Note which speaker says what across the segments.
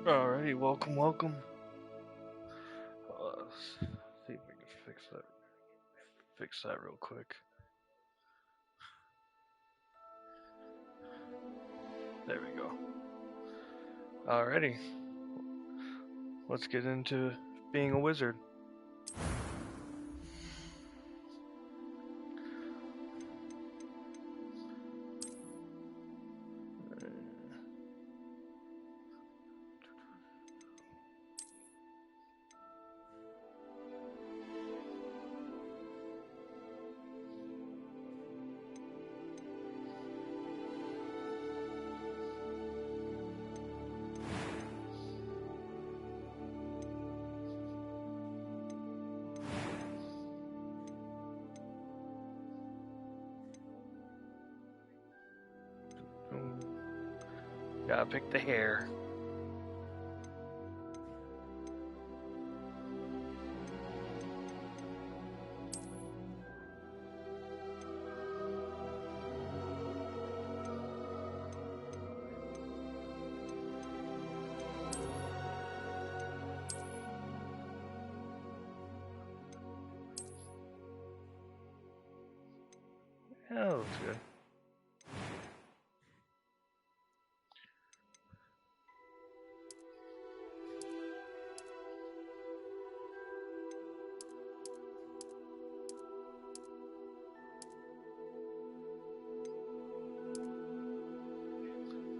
Speaker 1: Alrighty, welcome. See if we can fix that real quick. There we go. Alrighty, let's get into being a wizard. Gotta pick the hair. Yeah, that looks good.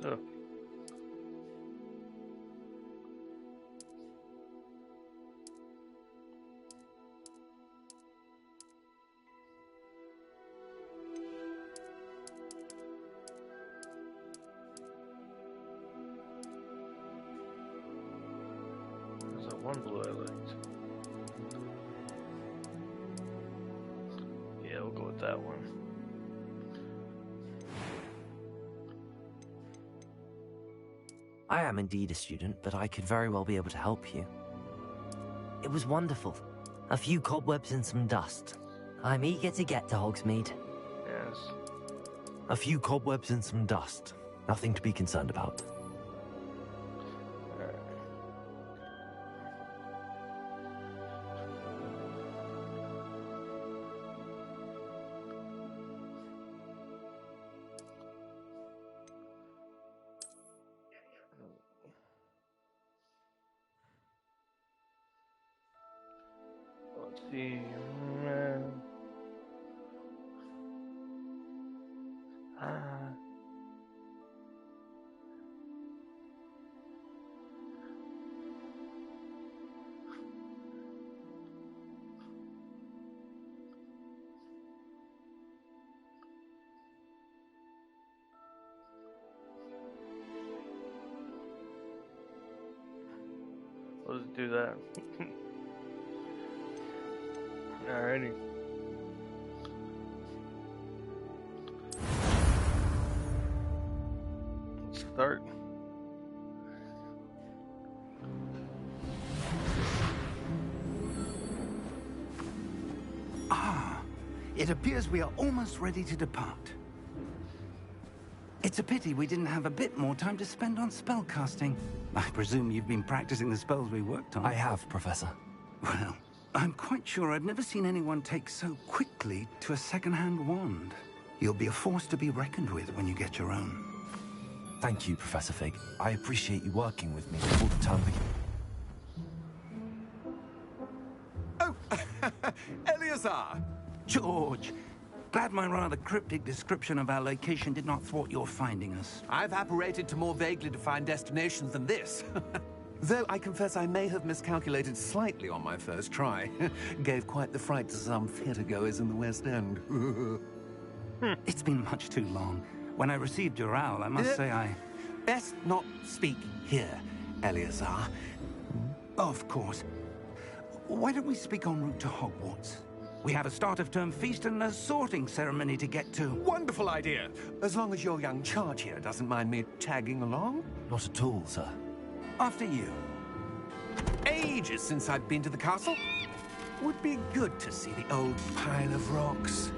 Speaker 1: Oh. There's that one blue I liked. Yeah, we'll go with that one.
Speaker 2: I am indeed a student, but I could very well be able to help you. It was wonderful. A few cobwebs and some dust. I'm eager to get to Hogsmeade.
Speaker 1: Yes.
Speaker 2: A few cobwebs and some dust. Nothing to be concerned about. Let's see. Let's do that. Alrighty. Let's start.
Speaker 3: It appears we are almost ready to depart. It's a pity we didn't have a bit more time to spend on spellcasting. I presume you've been practicing the spells we worked on.
Speaker 2: I have, Professor.
Speaker 3: Well, I'm quite sure I've never seen anyone take so quickly to a second-hand wand. You'll be a force to be reckoned with when you get your own.
Speaker 2: Thank you, Professor Fig. I appreciate you working with me all the time.
Speaker 4: Oh, Eleazar!
Speaker 3: George, glad my rather cryptic description of our location did not thwart your finding us.
Speaker 4: I've apparated to more vaguely defined destinations than this. Though I confess I may have miscalculated slightly on my first try. Gave quite the fright to some theatergoers in the West End.
Speaker 3: It's been much too long. When I received your owl, I must say I...
Speaker 4: Best not speak here, Eleazar.
Speaker 3: Of course. Why don't we speak en route to Hogwarts? We have a start-of-term feast and a sorting ceremony to get to.
Speaker 4: Wonderful idea! As long as your young charge here doesn't mind me tagging along.
Speaker 2: Not at all, sir.
Speaker 3: After you.
Speaker 4: Ages since I've been to the castle. Would be good to see the old pile of rocks.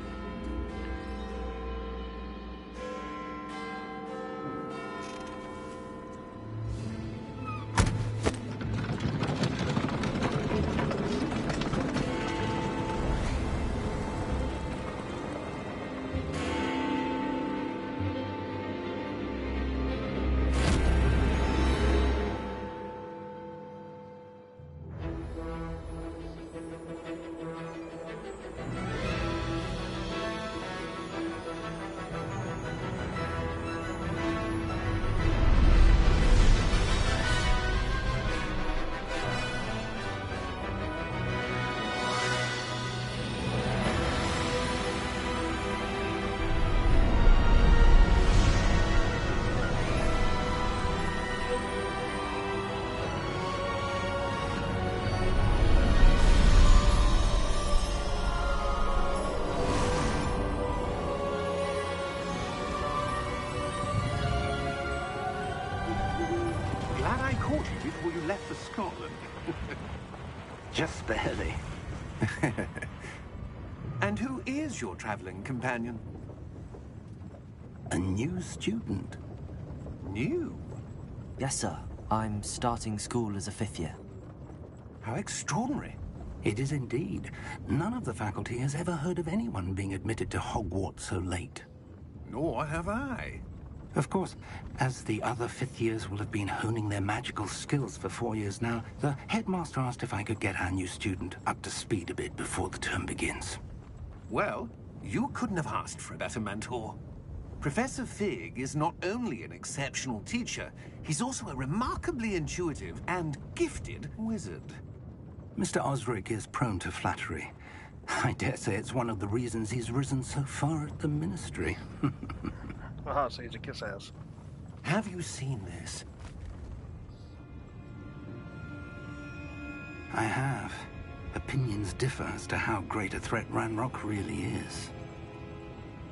Speaker 3: Just barely.
Speaker 4: And who is your traveling companion?
Speaker 3: A new student.
Speaker 4: New?
Speaker 2: Yes, sir. I'm starting school as a 5th year.
Speaker 4: How extraordinary.
Speaker 3: It is indeed. None of the faculty has ever heard of anyone being admitted to Hogwarts so late.
Speaker 4: Nor have I.
Speaker 3: Of course, as the other 5th years will have been honing their magical skills for 4 years now, the headmaster asked if I could get our new student up to speed a bit before the term begins.
Speaker 4: Well, you couldn't have asked for a better mentor. Professor Fig is not only an exceptional teacher, he's also a remarkably intuitive and gifted wizard.
Speaker 3: Mr. Osric is prone to flattery. I dare say it's one of the reasons he's risen so far at the Ministry.
Speaker 1: Aha, so he's a kiss ass.
Speaker 4: Have you seen this?
Speaker 3: I have. Opinions differ as to how great a threat Ranrock really is.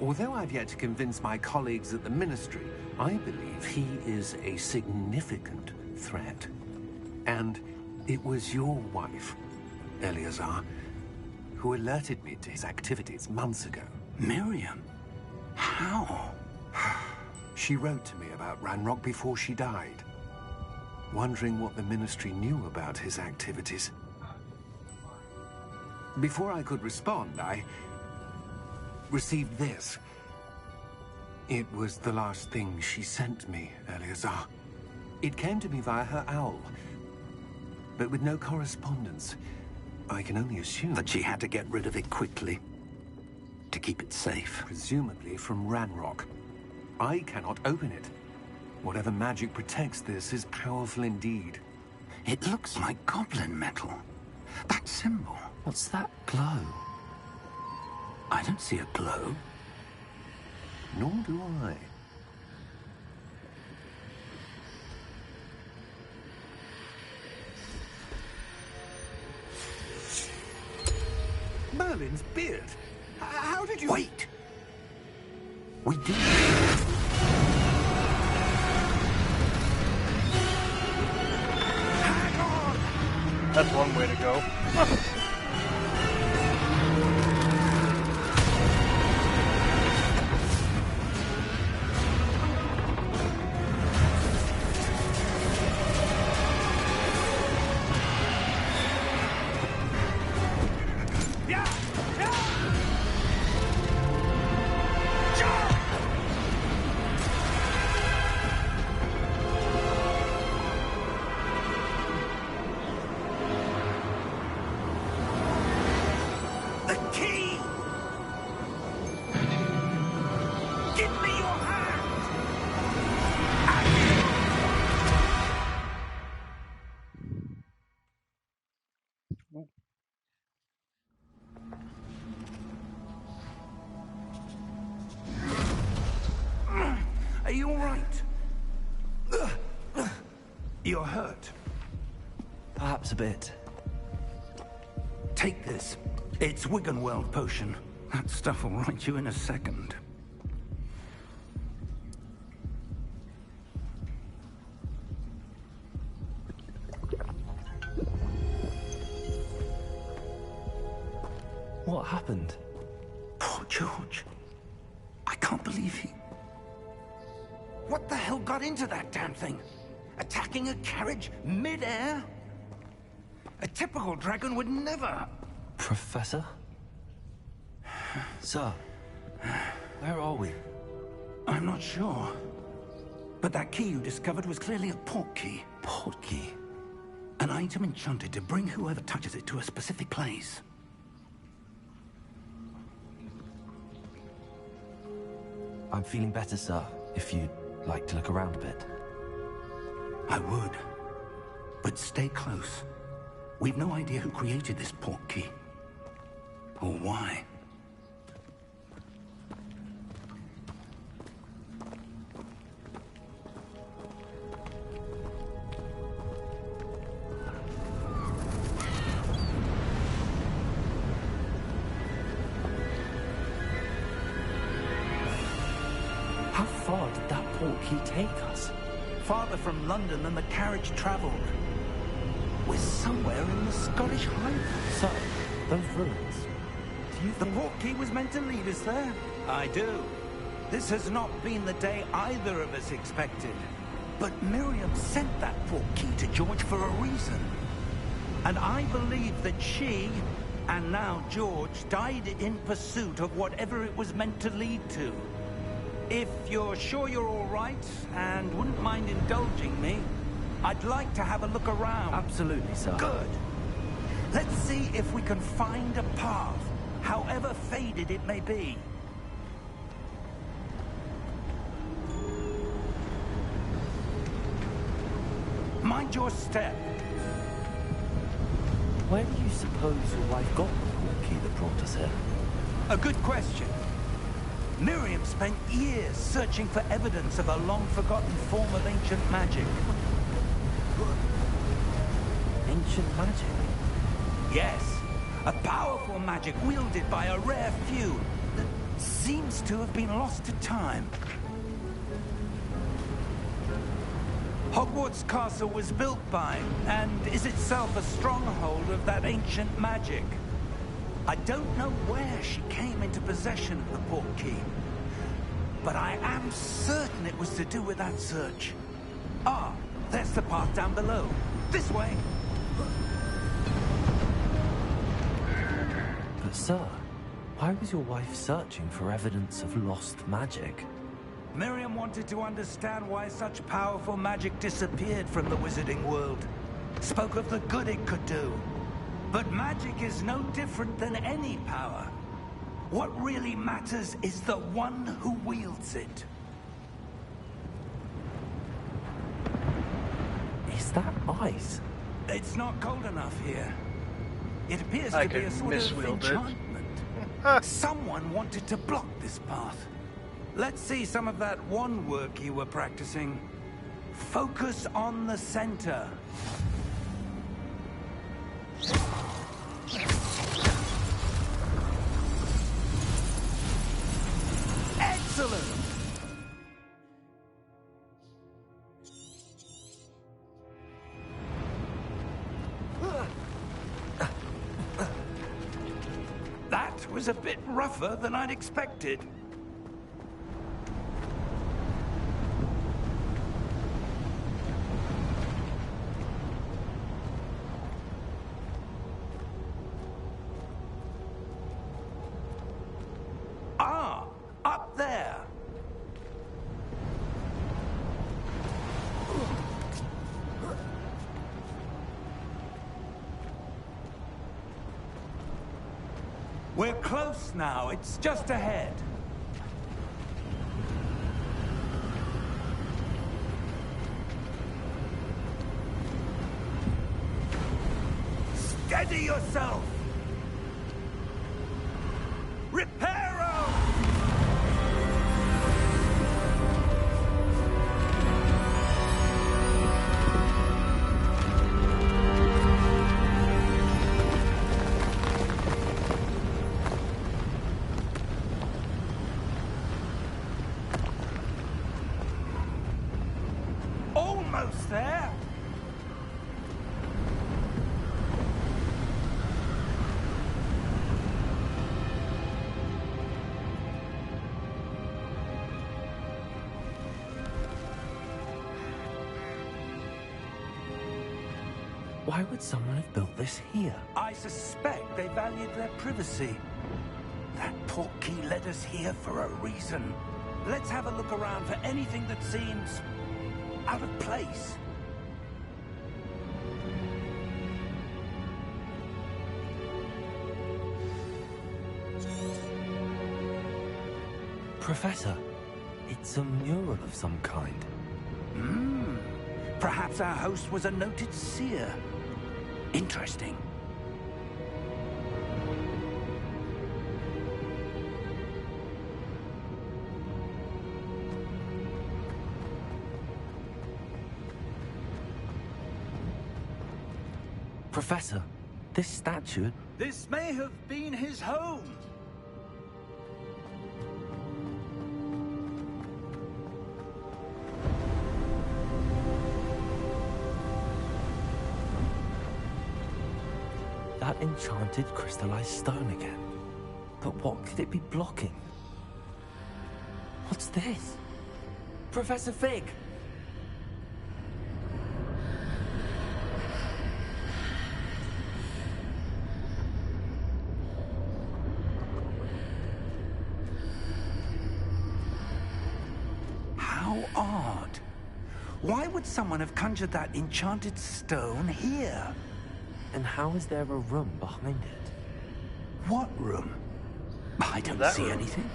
Speaker 4: Although I've yet to convince my colleagues at the Ministry, I believe he is a significant threat. And it was your wife, Eleazar, who alerted me to his activities months ago.
Speaker 3: Miriam? How?
Speaker 4: She wrote to me about Ranrock before she died, wondering what the Ministry knew about his activities. Before I could respond, I received this. It was the last thing she sent me, Eleazar. It came to me via her owl, but with no correspondence. I can only assume
Speaker 3: That she had to get rid of it quickly, to keep it safe.
Speaker 4: presumably from Ranrock. I cannot open it. Whatever magic protects this is powerful indeed.
Speaker 3: It looks like goblin metal. That symbol.
Speaker 2: What's that glow?
Speaker 3: I don't see a glow.
Speaker 4: Nor do I. Merlin's beard. How did you...
Speaker 3: Wait! We do.
Speaker 1: That's one way to go.
Speaker 3: The key! Give me your hand! Are you all right? You're hurt.
Speaker 2: Perhaps a bit.
Speaker 3: Take this. It's Wiggenweld potion. That stuff will right you in a second.
Speaker 2: What happened?
Speaker 3: Poor George. I can't believe he... What the hell got into that damn thing? Attacking a carriage mid-air? A typical dragon would never...
Speaker 2: Professor? Sir, where are we?
Speaker 3: I'm not sure. But that key you discovered was clearly a port key.
Speaker 2: Port key?
Speaker 3: An item enchanted to bring whoever touches it to a specific place.
Speaker 2: I'm feeling better, sir, if you'd like to look around a bit.
Speaker 3: I would. But stay close. We've no idea who created this port key. Or why.
Speaker 2: How far did that port key take us?
Speaker 3: Farther from London than the carriage traveled. We're somewhere in the Scottish Highlands.
Speaker 2: So, those ruins. Do you
Speaker 3: The
Speaker 2: think...
Speaker 3: portkey was meant to lead us there? I do. This has not been the day either of us expected. But Miriam sent that portkey to George for a reason. And I believe that she, and now George, died in pursuit of whatever it was meant to lead to. If you're sure you're all right, and wouldn't mind indulging me, I'd like to have a look around.
Speaker 2: Absolutely, sir.
Speaker 3: Good. Let's see if we can find a path, however faded it may be. Mind your step.
Speaker 2: Where do you suppose your wife got the portkey that brought us here?
Speaker 3: A good question. Miriam spent years searching for evidence of a long-forgotten form of ancient magic.
Speaker 2: Ancient magic?
Speaker 3: Yes, a powerful magic wielded by a rare few that seems to have been lost to time. Hogwarts Castle was built by, and is itself a stronghold of that ancient magic. I don't know where she came into possession of the portkey, but I am certain it was to do with that search. Ah, there's the path down below. This way.
Speaker 2: But sir, why was your wife searching for evidence of lost magic?
Speaker 3: Miriam wanted to understand why such powerful magic disappeared from the wizarding world. Spoke of the good it could do. But magic is no different than any power. What really matters is the one who wields it.
Speaker 2: Is that ice?
Speaker 3: It's not cold enough here. It appears
Speaker 1: I
Speaker 3: to be a
Speaker 1: could
Speaker 3: sort of
Speaker 1: miswield it.
Speaker 3: enchantment. Someone wanted to block this path. Let's see some of that wand work you were practicing. Focus on the center. Excellent! That was a bit rougher than I'd expected. Ah, up there. We're close now. It's just ahead. Steady yourself. Reparo! Almost there.
Speaker 2: Why would someone have built this here?
Speaker 3: I suspect they valued their privacy. That portkey led us here for a reason. Let's have a look around for anything that seems out of place.
Speaker 2: Professor, it's a mural of some kind.
Speaker 3: Perhaps our host was a noted seer. Interesting.
Speaker 2: Professor, this statue...
Speaker 3: This may have been his home.
Speaker 2: that enchanted crystallized stone again. But what could it be blocking? What's this? Professor Fig!
Speaker 3: How odd. Why would someone have conjured that enchanted stone here?
Speaker 2: And how is there a room behind it?
Speaker 3: What room? I don't
Speaker 1: That
Speaker 3: see
Speaker 1: room.
Speaker 3: anything.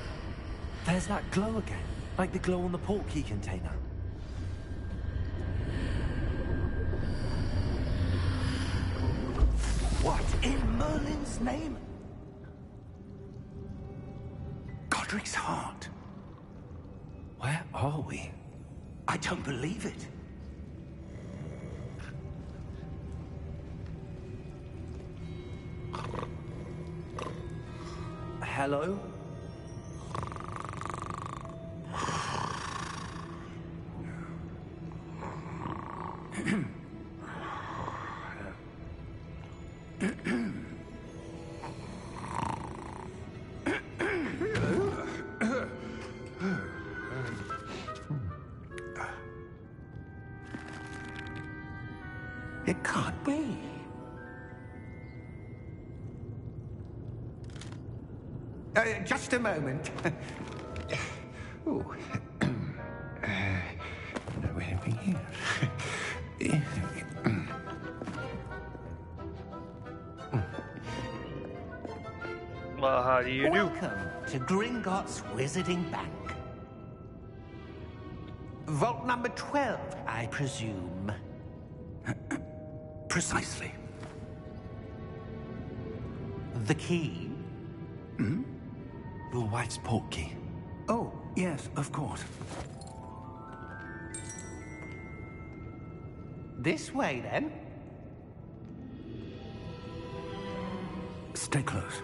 Speaker 2: There's that glow again, like the glow on the portkey container.
Speaker 3: What in Merlin's name? Godric's heart.
Speaker 2: Where are we?
Speaker 3: I don't believe it.
Speaker 2: Hello?
Speaker 3: It can't be. Just a moment. Ooh. No, wait a minute.
Speaker 1: Well, how do you do?
Speaker 3: Welcome to Gringotts Wizarding Bank. Vault number 12, I presume. Precisely. The key?
Speaker 2: Your wife's portkey.
Speaker 3: Oh, yes, of course. This way, then. Stay close.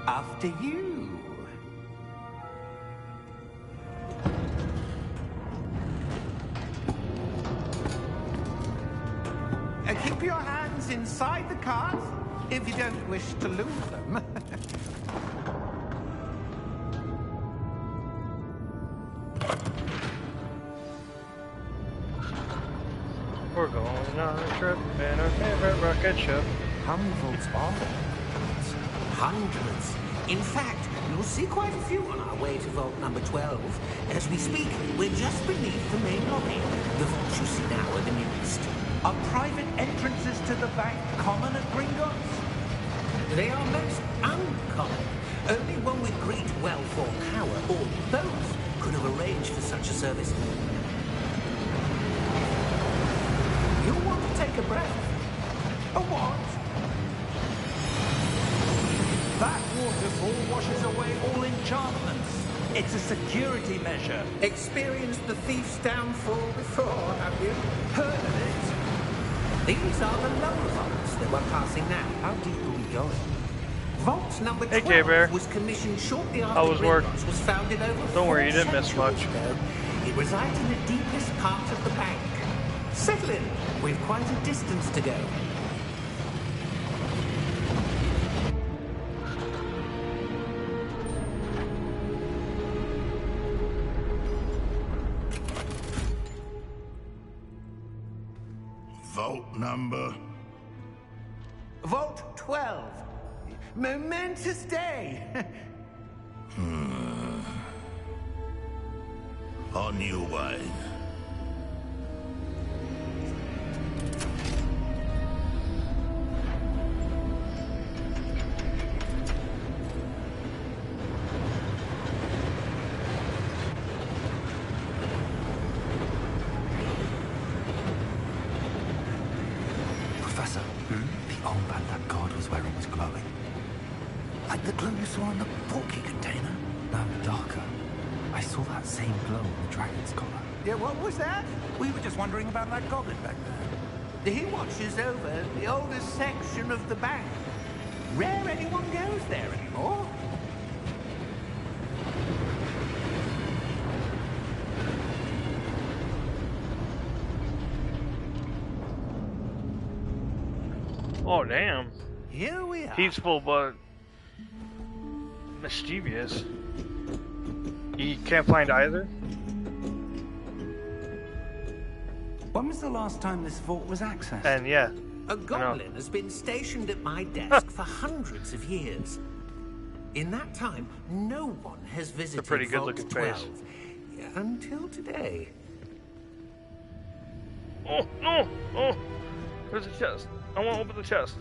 Speaker 3: After you. Keep your hands inside the cart if you don't wish to lose them.
Speaker 1: We're going on a trip in our favorite rocket ship.
Speaker 2: How many volts are there?
Speaker 3: Hundreds. In fact, you'll see quite a few on our way to vault number 12. As we speak, we're just beneath the main lobby. The vaults you see now are the newest. Are private entrances to the bank common at Gringotts? They are most uncommon. Only one with great wealth or power, or both, could have arranged for such a service. You'll want to take a breath. A what? That waterfall washes away all enchantments. It's a security measure. Experienced the thief's downfall before, have you? Heard of it? These are the lower vaults that we're passing now.
Speaker 2: How deep are we going?
Speaker 3: Vault number
Speaker 1: Hey,
Speaker 3: 12
Speaker 1: K-Bear.
Speaker 3: was commissioned shortly after
Speaker 1: How was work?
Speaker 3: Gringotts was founded over
Speaker 1: Don't worry, you
Speaker 3: 4
Speaker 1: didn't miss
Speaker 3: centuries
Speaker 1: much.
Speaker 3: ago. It resides in the deepest part of the bank. Settle in. We've quite a distance to go.
Speaker 5: Vault number?
Speaker 3: Vault 12. Momentous day.
Speaker 5: On your way.
Speaker 2: Professor, the armband that guard was wearing was glowing.
Speaker 3: Like the glow you saw in the portkey container?
Speaker 2: No, darker. I saw that same glow on the dragon's collar.
Speaker 3: Yeah, what was that? We were just wondering about that goblin back there. He watches over the oldest section of the bank. Rare anyone goes there anymore.
Speaker 1: Oh, damn.
Speaker 6: Here we are.
Speaker 1: Peaceful, but mischievous. You can't find either?
Speaker 3: When was the last time this vault was accessed?
Speaker 1: And yeah.
Speaker 6: A goblin has been stationed at my desk for hundreds of years. In that time, no one has visited
Speaker 1: pretty good
Speaker 6: Vault
Speaker 1: looking
Speaker 6: 12.
Speaker 1: face.
Speaker 6: Until today.
Speaker 1: Oh, no! Oh! There's a chest. I want to open the chest.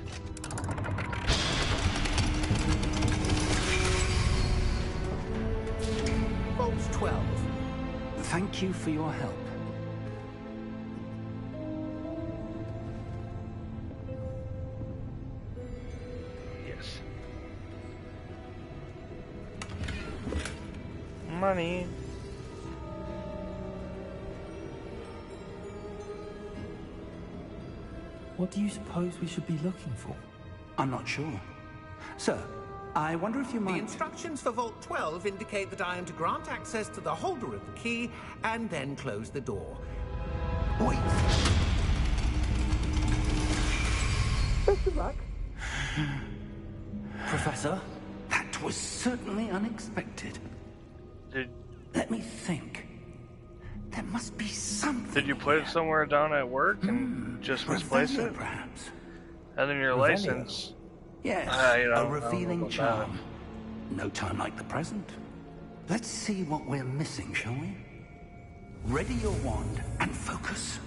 Speaker 6: Vault 12.
Speaker 3: Thank you for your help.
Speaker 1: Yes. Money.
Speaker 2: What do you suppose we should be looking for?
Speaker 3: I'm not sure. Sir, I wonder if you
Speaker 6: The
Speaker 3: might...
Speaker 6: instructions for Vault 12 indicate that I am to grant access to the holder of the key and then close the door.
Speaker 3: Wait.
Speaker 6: Best of luck.
Speaker 2: Professor?
Speaker 3: That was certainly unexpected. Let me think. There must be something.
Speaker 1: Did you put it
Speaker 3: here.
Speaker 1: somewhere down at work and just misplace
Speaker 3: Revelio,
Speaker 1: it?
Speaker 3: perhaps.
Speaker 1: And then your
Speaker 2: Revelio?
Speaker 1: license.
Speaker 3: Yes,
Speaker 1: You know, I
Speaker 3: a
Speaker 1: don't know
Speaker 3: revealing
Speaker 1: about
Speaker 3: charm. No time like the present. Let's see what we're missing, shall we? Ready your wand and focus.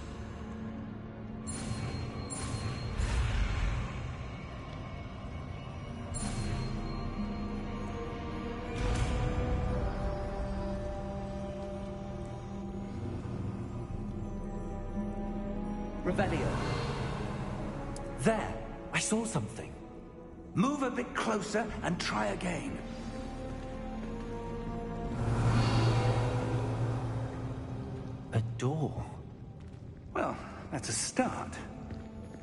Speaker 2: Revelio. There! I saw something.
Speaker 3: Move a bit closer and try again.
Speaker 2: A door.
Speaker 3: Well, that's a start.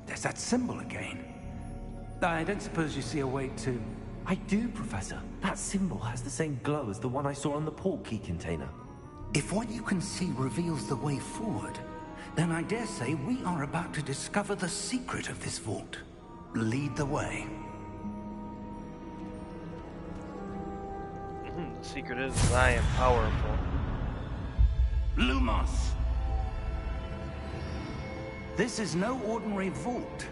Speaker 3: There's that symbol again. I don't suppose you see a way to...
Speaker 2: I do, Professor. That symbol has the same glow as the one I saw on the port key container.
Speaker 3: If what you can see reveals the way forward, then I dare say we are about to discover the secret of this vault. Lead the way.
Speaker 1: The secret is I am powerful.
Speaker 3: Lumos! This is no ordinary vault.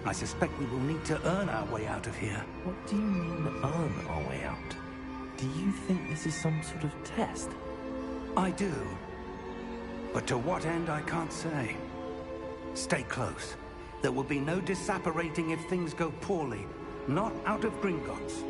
Speaker 3: I suspect we will need to earn our way out of here.
Speaker 2: What do you mean, earn our way out? Do you think this is some sort of test?
Speaker 3: I do. But to what end, I can't say. Stay close. There will be no disapparating if things go poorly. Not out of Gringotts.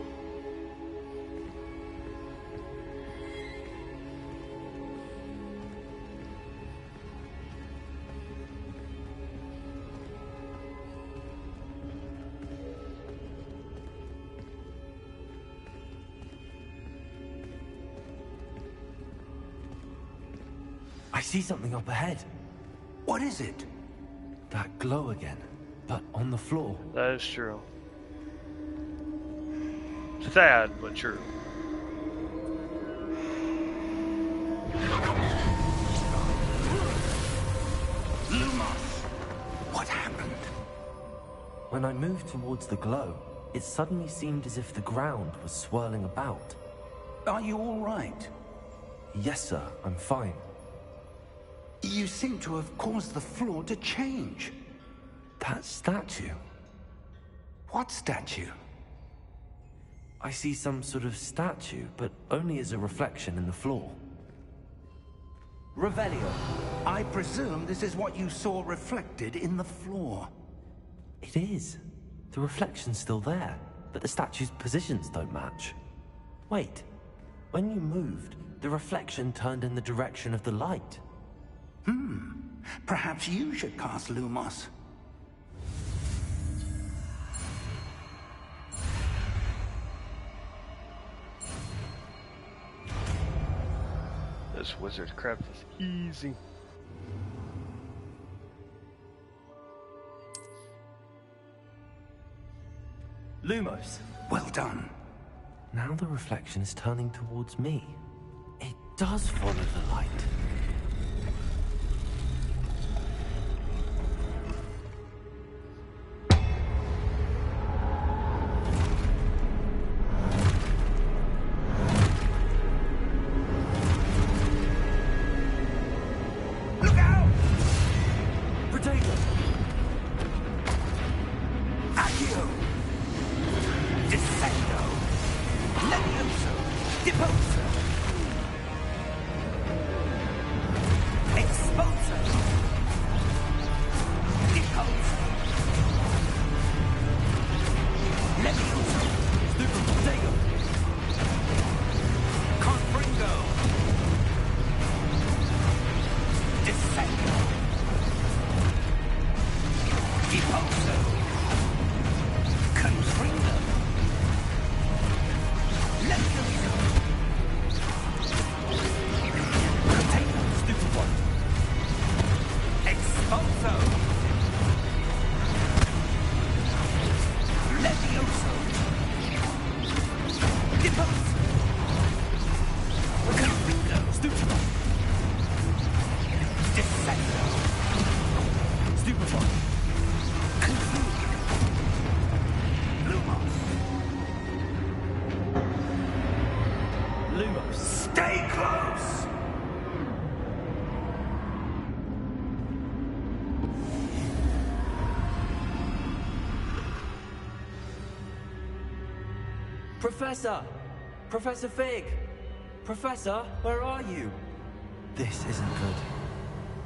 Speaker 2: I see something up ahead.
Speaker 3: What is it?
Speaker 2: That glow again, but on the floor.
Speaker 1: That is true. Sad, but true.
Speaker 3: Lumos! What happened?
Speaker 2: When I moved towards the glow, it suddenly seemed as if the ground was swirling about.
Speaker 3: Are you all right?
Speaker 2: Yes, sir, I'm fine.
Speaker 3: You seem to have caused the floor to change.
Speaker 2: That statue.
Speaker 3: What statue?
Speaker 2: I see some sort of statue, but only as a reflection in the floor.
Speaker 3: Revelio. I presume this is what you saw reflected in the floor.
Speaker 2: It is. The reflection's still there, but the statue's positions don't match. Wait. When you moved, the reflection turned in the direction of the light.
Speaker 3: Perhaps you should cast Lumos.
Speaker 1: This wizard crap is easy.
Speaker 2: Lumos.
Speaker 3: Well done.
Speaker 2: Now the reflection is turning towards me. It does follow the light. Professor! Professor Fig! Professor, where are you? This isn't good.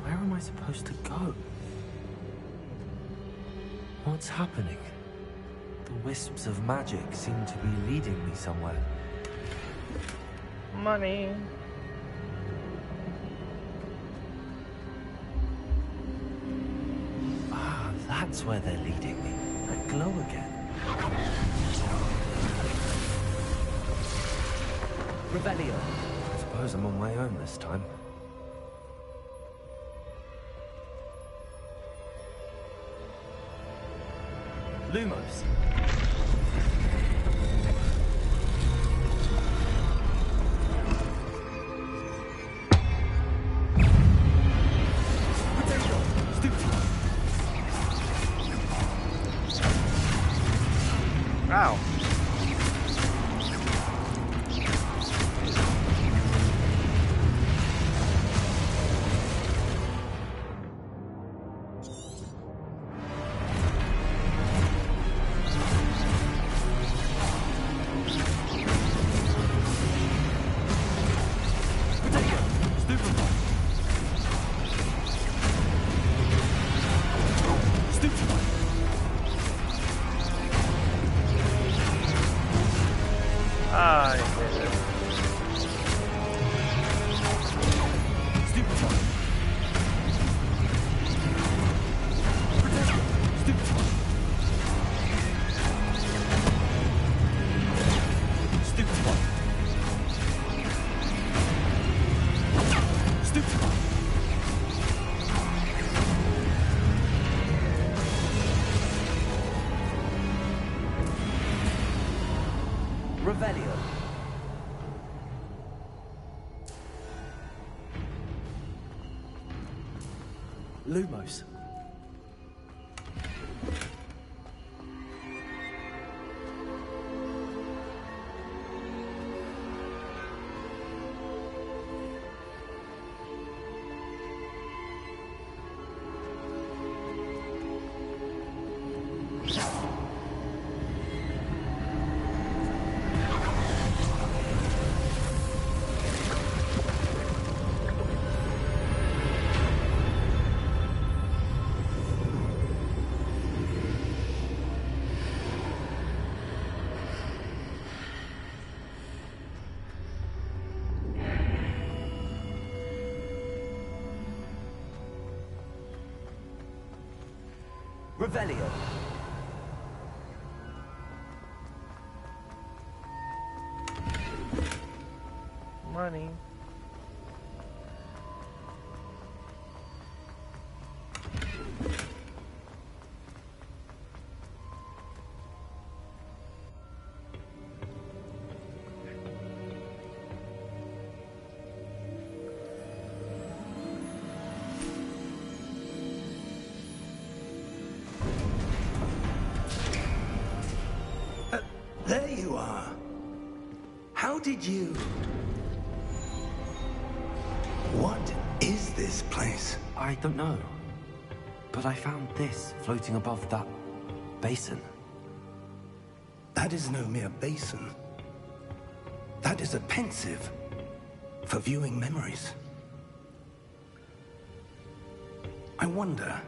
Speaker 2: Where am I supposed to go? What's happening? The wisps of magic seem to be leading me somewhere.
Speaker 1: Money.
Speaker 2: Ah, that's where they're leading me. That glow again. Revelio. I suppose I'm on my own this time. Lumos.
Speaker 1: Ow. I hit it.
Speaker 2: Revelio. Lumos. Revelio.
Speaker 1: Money.
Speaker 3: There you are. How did you... What is this place?
Speaker 2: I don't know. But I found this floating above that basin.
Speaker 3: That is no mere basin. That is a pensive for viewing memories. I wonder...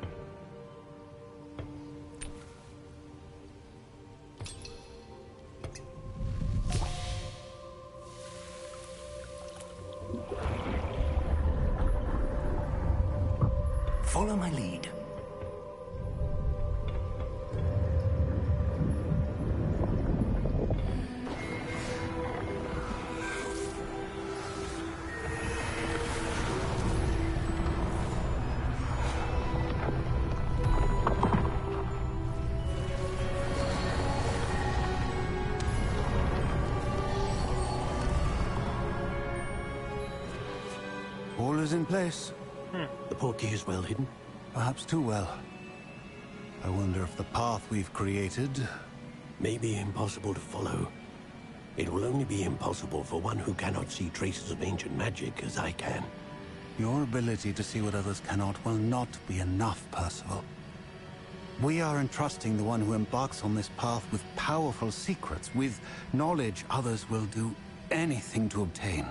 Speaker 3: Follow my lead.
Speaker 7: All is in place.
Speaker 8: The portkey is well hidden.
Speaker 7: Perhaps too well. I wonder if the path we've created...
Speaker 8: May be impossible to follow. It will only be impossible for one who cannot see traces of ancient magic as I can.
Speaker 7: Your ability to see what others cannot will not be enough, Percival. We are entrusting the one who embarks on this path with powerful secrets, with knowledge others will do anything to obtain.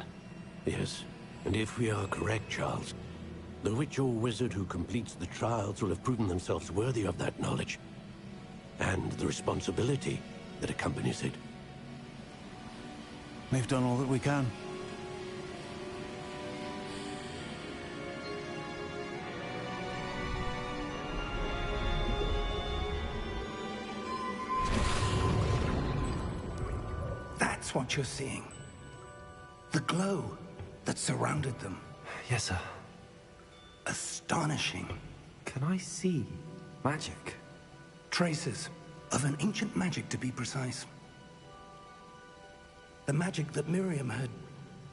Speaker 8: Yes, and if we are correct, Charles, the witch or wizard who completes the trials will have proven themselves worthy of that knowledge, and the responsibility that accompanies it.
Speaker 7: We've done all that we can.
Speaker 3: That's what you're seeing. The glow that surrounded them.
Speaker 2: Yes, sir.
Speaker 3: Astonishing.
Speaker 2: Can I see magic?
Speaker 3: Traces of an ancient magic, to be precise. The magic that Miriam had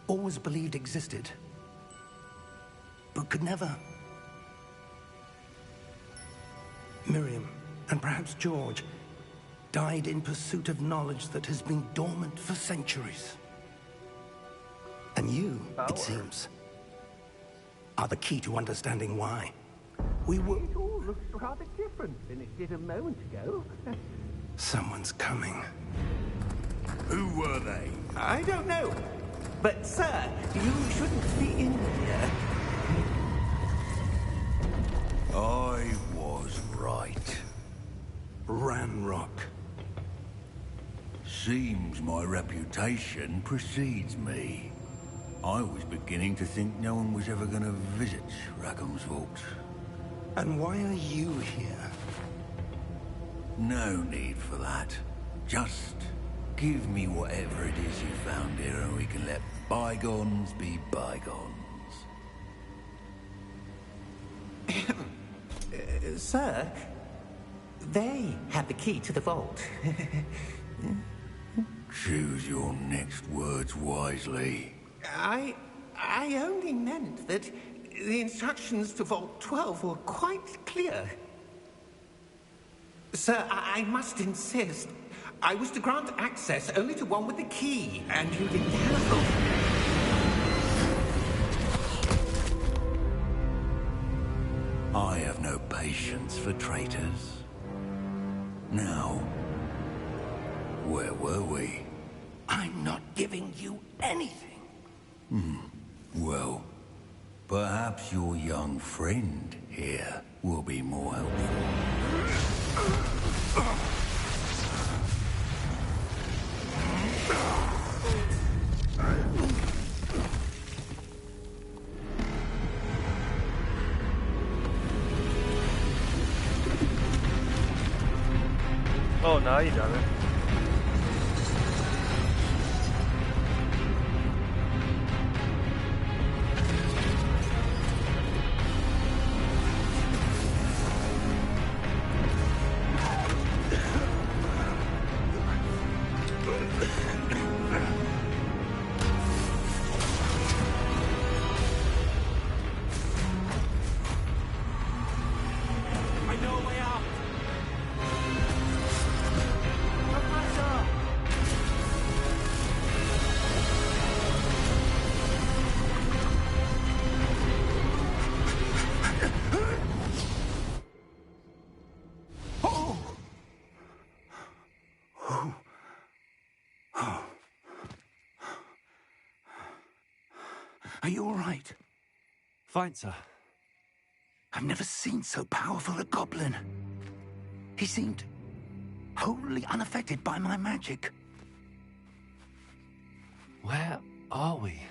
Speaker 3: always believed existed, but could never. Miriam, and perhaps George, died in pursuit of knowledge that has been dormant for centuries. And you, it seems, are the key to understanding why. We were...
Speaker 6: It all looks rather different than it did a moment ago.
Speaker 3: Someone's coming.
Speaker 5: Who were they?
Speaker 6: I don't know. But, sir, you shouldn't be in here.
Speaker 5: I was right.
Speaker 3: Ranrock.
Speaker 5: Seems my reputation precedes me. I was beginning to think no one was ever going to visit Rackham's vault.
Speaker 3: And why are you here?
Speaker 5: No need for that. Just give me whatever it is you found here and we can let bygones be bygones.
Speaker 6: Sir, they had the key to the vault.
Speaker 5: Choose your next words wisely.
Speaker 6: I only meant that the instructions to Vault 12 were quite clear. Sir, I must insist. I was to grant access only to one with the key, and you didn't have.
Speaker 5: I have no patience for traitors. Now, where were we?
Speaker 3: I'm not giving you anything.
Speaker 5: Well, perhaps your young friend here will be more helpful.
Speaker 1: Oh, now you done it.
Speaker 6: I know a way out.
Speaker 3: Are you all right?
Speaker 2: Fine, sir.
Speaker 3: I've never seen so powerful a goblin. He seemed wholly unaffected by my magic.
Speaker 2: Where are we?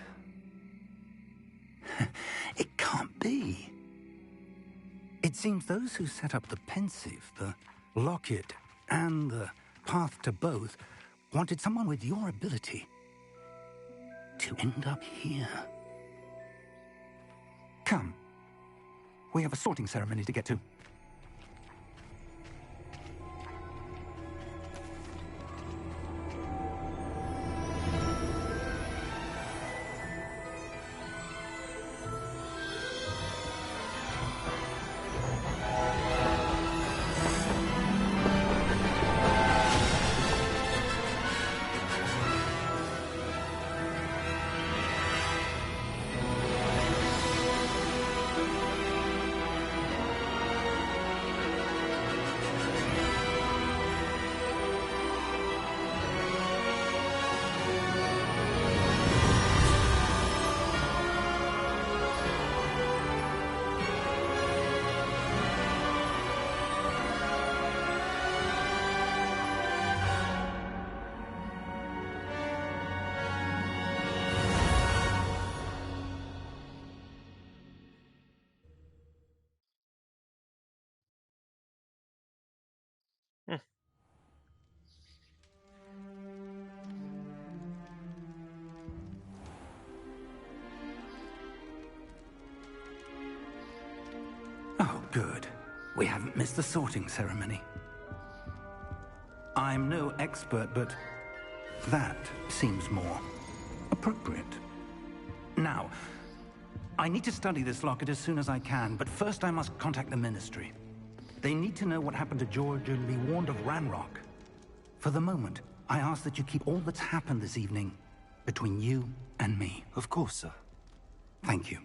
Speaker 3: It can't be. It seems those who set up the pensive, the locket, and the path to both wanted someone with your ability to end up here. Come. We have a sorting ceremony to get to. Oh, good. We haven't missed the sorting ceremony. I'm no expert, but that seems more appropriate. Now, I need to study this locket as soon as I can, but first I must contact the Ministry. They need to know what happened to George and be warned of Ranrock. For the moment, I ask that you keep all that's happened this evening between you and me.
Speaker 2: Of course, sir.
Speaker 3: Thank you.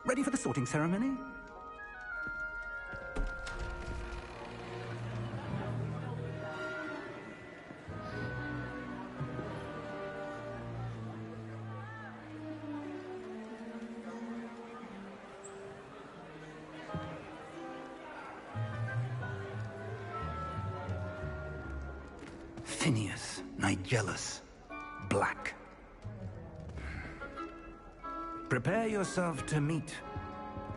Speaker 3: Ready for the sorting ceremony? Phineas, Nigellus, Black. Prepare yourself to meet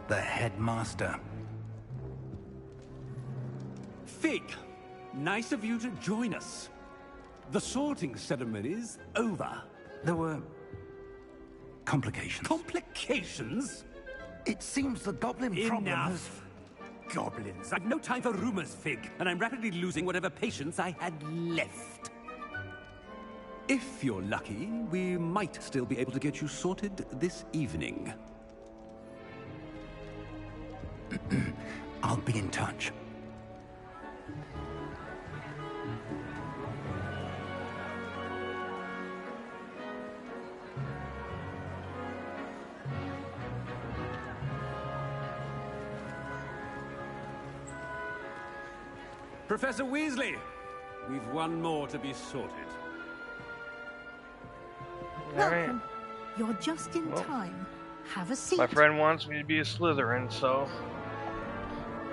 Speaker 3: the headmaster.
Speaker 9: Fig, nice of you to join us. The sorting ceremony's over.
Speaker 3: There were complications.
Speaker 9: Complications?
Speaker 3: It seems the goblin problem has...
Speaker 9: Enough. Goblins. I've no time for rumors, Fig, and I'm rapidly losing whatever patience I had left. If you're lucky, we might still be able to get you sorted this evening.
Speaker 3: I'll be in touch.
Speaker 9: Professor Weasley, we've one more to be sorted.
Speaker 10: Welcome. You're just in time. Have a seat.
Speaker 1: My friend wants me to be a Slytherin, so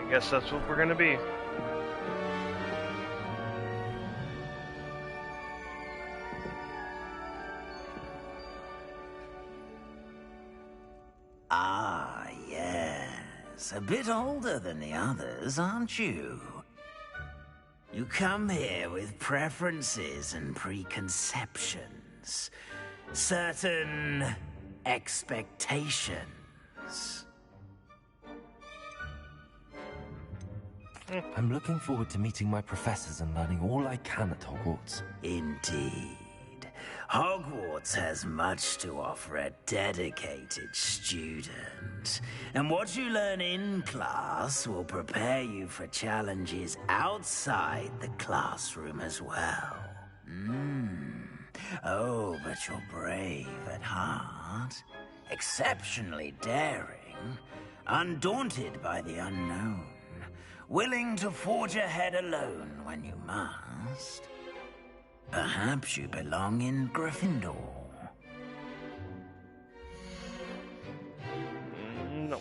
Speaker 1: I guess that's what we're gonna be.
Speaker 11: Ah, yes. A bit older than the others, aren't you? You come here with preferences and preconceptions. Certain expectations.
Speaker 2: I'm looking forward to meeting my professors and learning all I can at Hogwarts.
Speaker 11: Indeed. Hogwarts has much to offer a dedicated student. And what you learn in class will prepare you for challenges outside the classroom as well. Oh, but you're brave at heart. Exceptionally daring. Undaunted by the unknown. Willing to forge ahead alone when you must. Perhaps you belong in Gryffindor.
Speaker 1: No.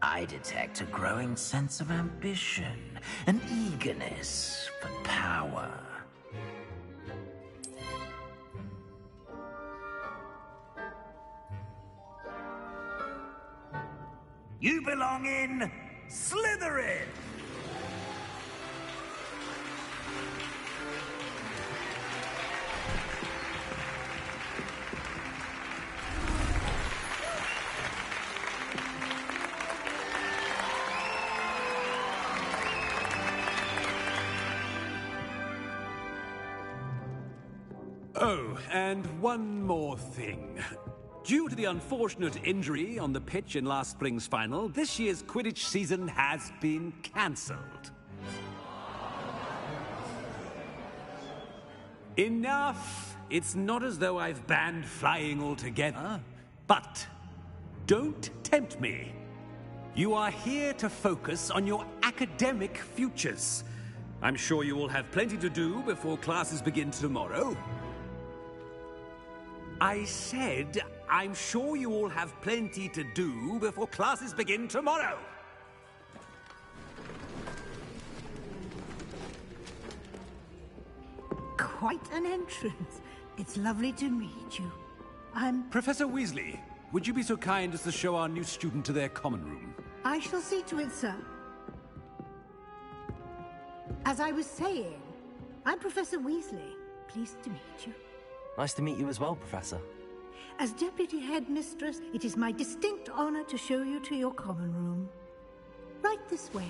Speaker 11: I detect a growing sense of ambition, an eagerness for power. You belong in Slytherin!
Speaker 9: Oh, and one more thing. Due to the unfortunate injury on the pitch in last spring's final, this year's Quidditch season has been cancelled. Enough! It's not as though I've banned flying altogether, but don't tempt me. You are here to focus on your academic futures. I'm sure you will have plenty to do before classes begin tomorrow. I said, I'm sure you all have plenty to do before classes begin tomorrow.
Speaker 10: Quite an entrance. It's lovely to meet you. I'm...
Speaker 9: Professor Weasley, would you be so kind as to show our new student to their common room?
Speaker 10: I shall see to it, sir. As I was saying, I'm Professor Weasley. Pleased to meet you.
Speaker 2: Nice to meet you as well, Professor.
Speaker 10: As Deputy Headmistress, it is my distinct honor to show you to your common room. Right this way.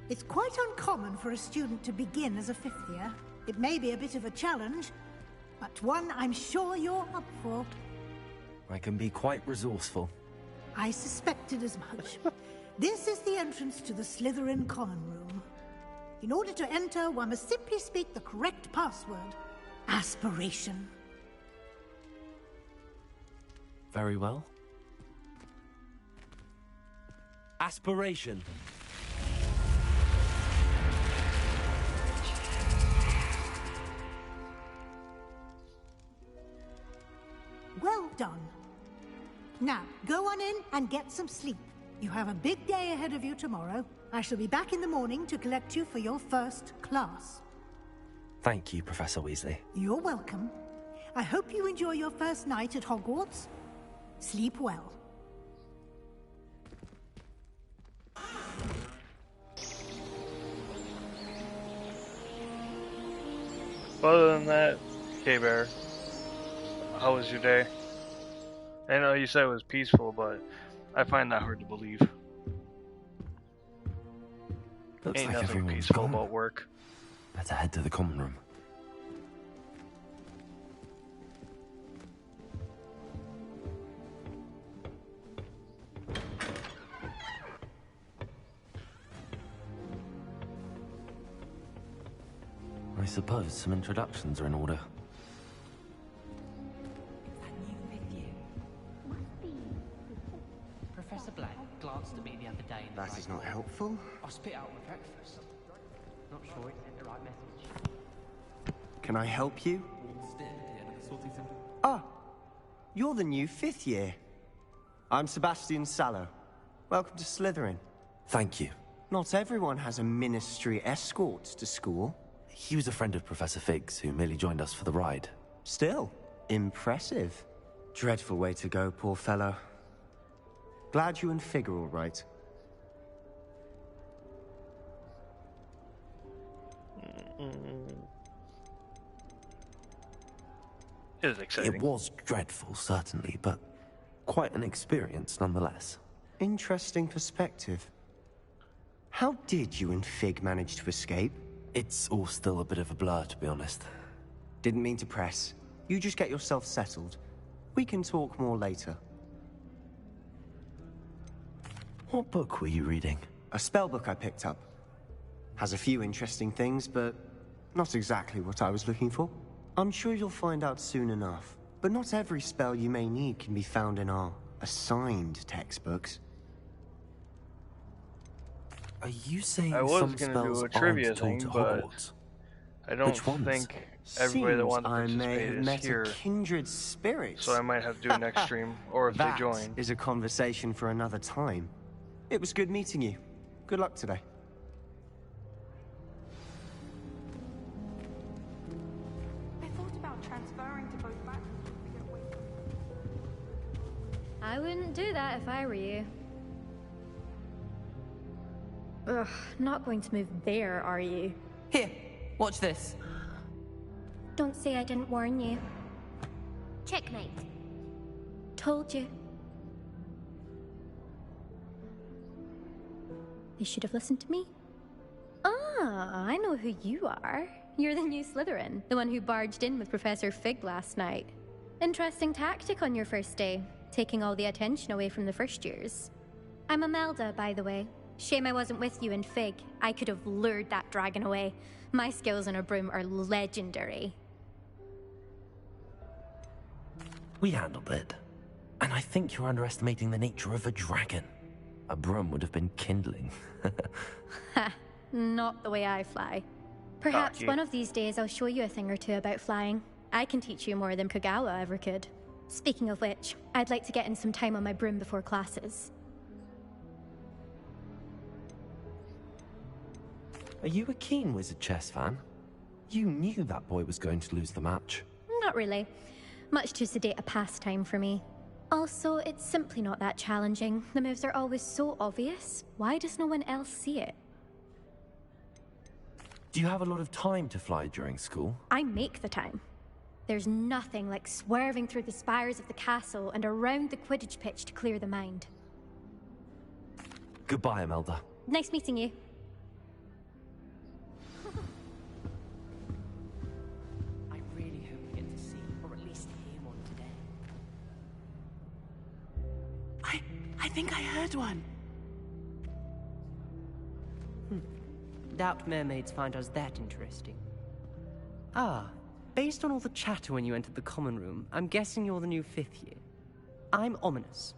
Speaker 10: It's quite uncommon for a student to begin as a fifth year. It may be a bit of a challenge, but one I'm sure you're up for.
Speaker 2: I can be quite resourceful.
Speaker 10: I suspected as much. This is the entrance to the Slytherin common room. In order to enter, one must simply speak the correct password. Aspiration.
Speaker 2: Very well. Aspiration.
Speaker 10: Well done. Now, go on in and get some sleep. You have a big day ahead of you tomorrow. I shall be back in the morning to collect you for your first class.
Speaker 2: Thank you, Professor Weasley.
Speaker 10: You're welcome. I hope you enjoy your first night at Hogwarts. Sleep well.
Speaker 1: Other than that, K-Bear, how was your day? I know you said it was peaceful, but I find that hard to believe.
Speaker 2: Looks
Speaker 1: Ain't
Speaker 2: like
Speaker 1: nothing
Speaker 2: everyone's
Speaker 1: peaceful
Speaker 2: gone.
Speaker 1: about work.
Speaker 2: Better head to the common room. I suppose some introductions are in order.
Speaker 12: Professor Black glanced at me the other day.
Speaker 4: That is not helpful.
Speaker 12: I spit out my breakfast. Not sure it sent the right message.
Speaker 13: Can I help you? Ah, you're the new fifth year. I'm Sebastian Sallow. Welcome to Slytherin.
Speaker 2: Thank you.
Speaker 13: Not everyone has a ministry escort to school.
Speaker 2: He was a friend of Professor Fig's who merely joined us for the ride.
Speaker 13: Still, impressive. Dreadful way to go, poor fellow. Glad you and Fig are all right.
Speaker 1: It was exciting.
Speaker 2: It was dreadful, certainly, but quite an experience nonetheless.
Speaker 13: Interesting perspective. How did you and Fig manage to escape?
Speaker 2: It's all still a bit of a blur, to be honest.
Speaker 13: Didn't mean to press. You just get yourself settled. We can talk more later.
Speaker 2: What book were you reading?
Speaker 13: A spell book I picked up. Has a few interesting things, but not exactly what I was looking for. I'm sure you'll find out soon enough. But not every spell you may need can be found in our assigned textbooks.
Speaker 2: Are you saying
Speaker 1: I was
Speaker 2: some
Speaker 1: gonna
Speaker 2: spells
Speaker 1: do a trivia
Speaker 2: aren't taught
Speaker 1: thing,
Speaker 2: at
Speaker 1: but
Speaker 2: Hogwarts?
Speaker 1: I don't
Speaker 2: Which ones?
Speaker 1: think everybody that wants to
Speaker 13: I may
Speaker 1: participate
Speaker 13: have
Speaker 1: is
Speaker 13: met
Speaker 1: here.
Speaker 13: a kindred spirit.
Speaker 1: So I might have to do an next stream, or if they
Speaker 13: That
Speaker 1: join.
Speaker 13: is a conversation for another time. It was good meeting you. Good luck today.
Speaker 14: I thought about transferring to both faculties to get away from...
Speaker 15: I wouldn't do that if I were you. Ugh, not going to move there, are you?
Speaker 12: Here, watch this.
Speaker 15: Don't say I didn't warn you. Checkmate. Told you. You should have listened to me. Ah, I know who you are. You're the new Slytherin, the one who barged in with Professor Fig last night. Interesting tactic on your first day, taking all the attention away from the first years. I'm Imelda, by the way. Shame I wasn't with you in Fig. I could have lured that dragon away. My skills on a broom are legendary.
Speaker 2: We handled it. And I think you're underestimating the nature of a dragon. A broom would have been kindling.
Speaker 15: Ha, not the way I fly. Perhaps
Speaker 2: Cocky.
Speaker 15: one of these days I'll show you a thing or two about flying. I can teach you more than Kogawa ever could. Speaking of which, I'd like to get in some time on my broom before classes.
Speaker 2: Are you a keen Wizard chess fan? You knew that boy was going to lose the match.
Speaker 15: Not really. Much too sedate a pastime for me. Also, it's simply not that challenging. The moves are always so obvious. Why does no one else see it?
Speaker 2: Do you have a lot of time to fly during school?
Speaker 15: I make the time. There's nothing like swerving through the spires of the castle and around the Quidditch pitch to clear the mind.
Speaker 2: Goodbye, Imelda.
Speaker 15: Nice meeting you.
Speaker 12: I really hope we get to see, or at least hear one today.
Speaker 16: I think I heard one.
Speaker 12: Doubt mermaids find us that interesting. Ah, based on all the chatter when you entered the common room, I'm guessing you're the new 5th year. I'm Ominous.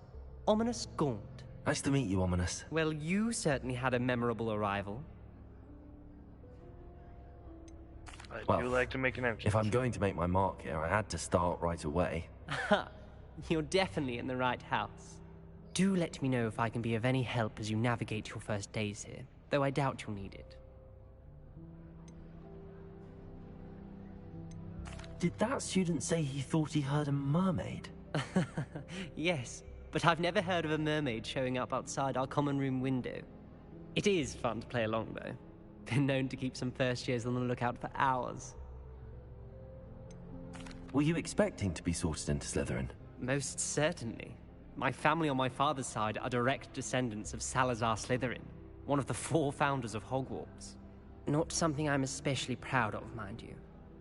Speaker 12: Ominous Gaunt.
Speaker 2: Nice to meet you, Ominous.
Speaker 12: Well, you certainly had a memorable arrival.
Speaker 1: I do like to make an entrance.
Speaker 2: If I'm going to make my mark here, I had to start right away.
Speaker 12: Ha! You're definitely in the right house. Do let me know if I can be of any help as you navigate your first days here, though I doubt you'll need it.
Speaker 2: Did that student say he thought he heard a mermaid?
Speaker 12: Yes, but I've never heard of a mermaid showing up outside our common room window. It is fun to play along, though. Been known to keep some first years on the lookout for hours.
Speaker 2: Were you expecting to be sorted into Slytherin?
Speaker 12: Most certainly. My family on my father's side are direct descendants of Salazar Slytherin, one of the 4 founders of Hogwarts. Not something I'm especially proud of, mind you.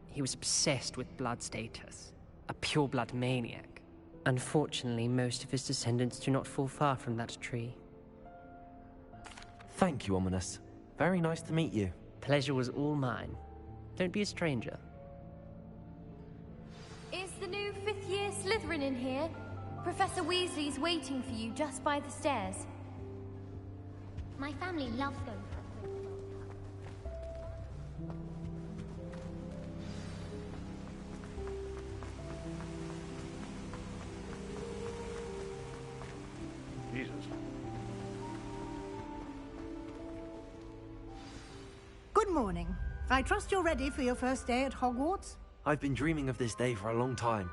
Speaker 12: He was obsessed with blood status, a pure-blood maniac. Unfortunately, most of his descendants do not fall far from that tree.
Speaker 2: Thank you, Ominous. Very nice to meet you.
Speaker 12: Pleasure was all mine. Don't be a stranger.
Speaker 17: Is the new 5th year Slytherin in here? Professor Weasley's waiting for you just by the stairs.
Speaker 15: My family loves them.
Speaker 1: Jesus.
Speaker 10: Good morning. I trust you're ready for your first day at Hogwarts?
Speaker 2: I've been dreaming of this day for a long time.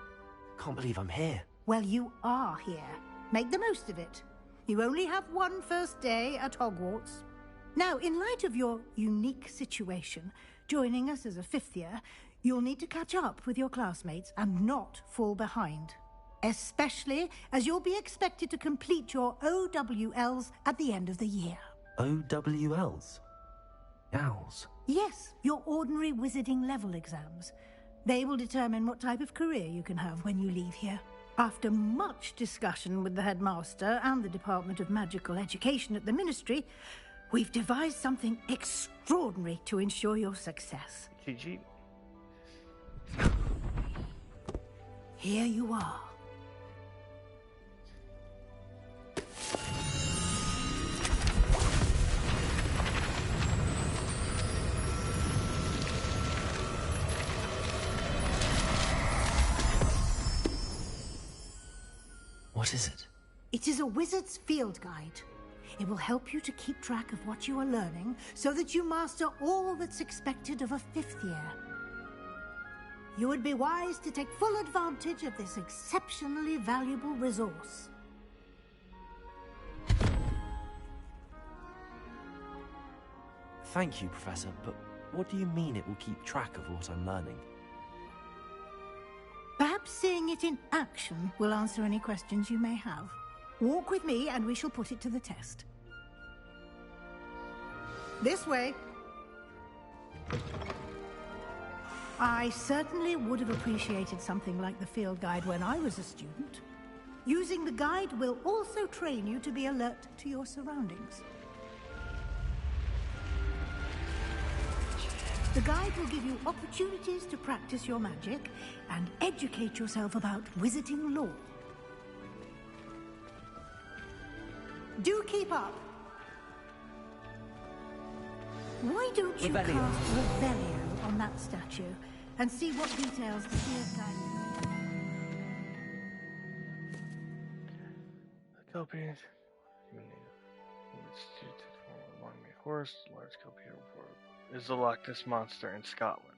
Speaker 2: Can't believe I'm here.
Speaker 10: Well, you are here. Make the most of it. You only have one first day at Hogwarts. Now, in light of your unique situation, joining us as a 5th year, you'll need to catch up with your classmates and not fall behind. Especially as you'll be expected to complete your OWLs at the end of the year.
Speaker 2: OWLs? Owls?
Speaker 10: Yes, your ordinary wizarding level exams. They will determine what type of career you can have when you leave here. After much discussion with the headmaster and the Department of Magical Education at the Ministry, we've devised something extraordinary to ensure your success.
Speaker 1: GG.
Speaker 10: Here you are.
Speaker 2: What is it?
Speaker 10: It is a wizard's field guide. It will help you to keep track of what you are learning so that you master all that's expected of a 5th year. You would be wise to take full advantage of this exceptionally valuable resource.
Speaker 2: Thank you, Professor, but what do you mean it will keep track of what I'm learning?
Speaker 10: Perhaps seeing it in action will answer any questions you may have. Walk with me and we shall put it to the test. This way. I certainly would have appreciated something like the field guide when I was a student. Using the guide will also train you to be alert to your surroundings. The guide will give you opportunities to practice your magic and educate yourself about wizarding lore. Do keep up. Why don't you
Speaker 12: Revelio.
Speaker 10: cast Revelio on that statue and see what details the field guide...
Speaker 1: Copy. Along the horse, large copy is the Loch Ness Monster in Scotland.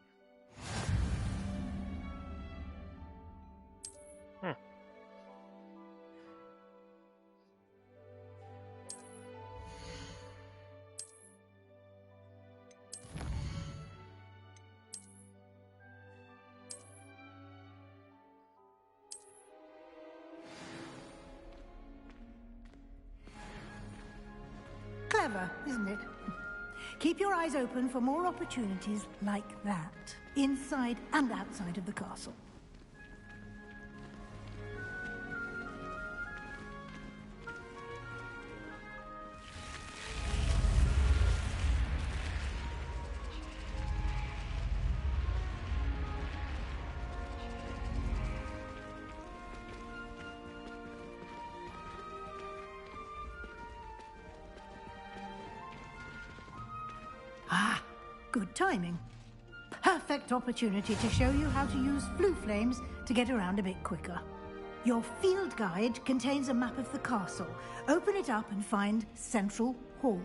Speaker 10: Clever, isn't it? Keep your eyes open for more opportunities like that, inside and outside of the castle. Ah, good timing. Perfect opportunity to show you how to use blue flames to get around a bit quicker. Your field guide contains a map of the castle. Open it up and find Central Hall.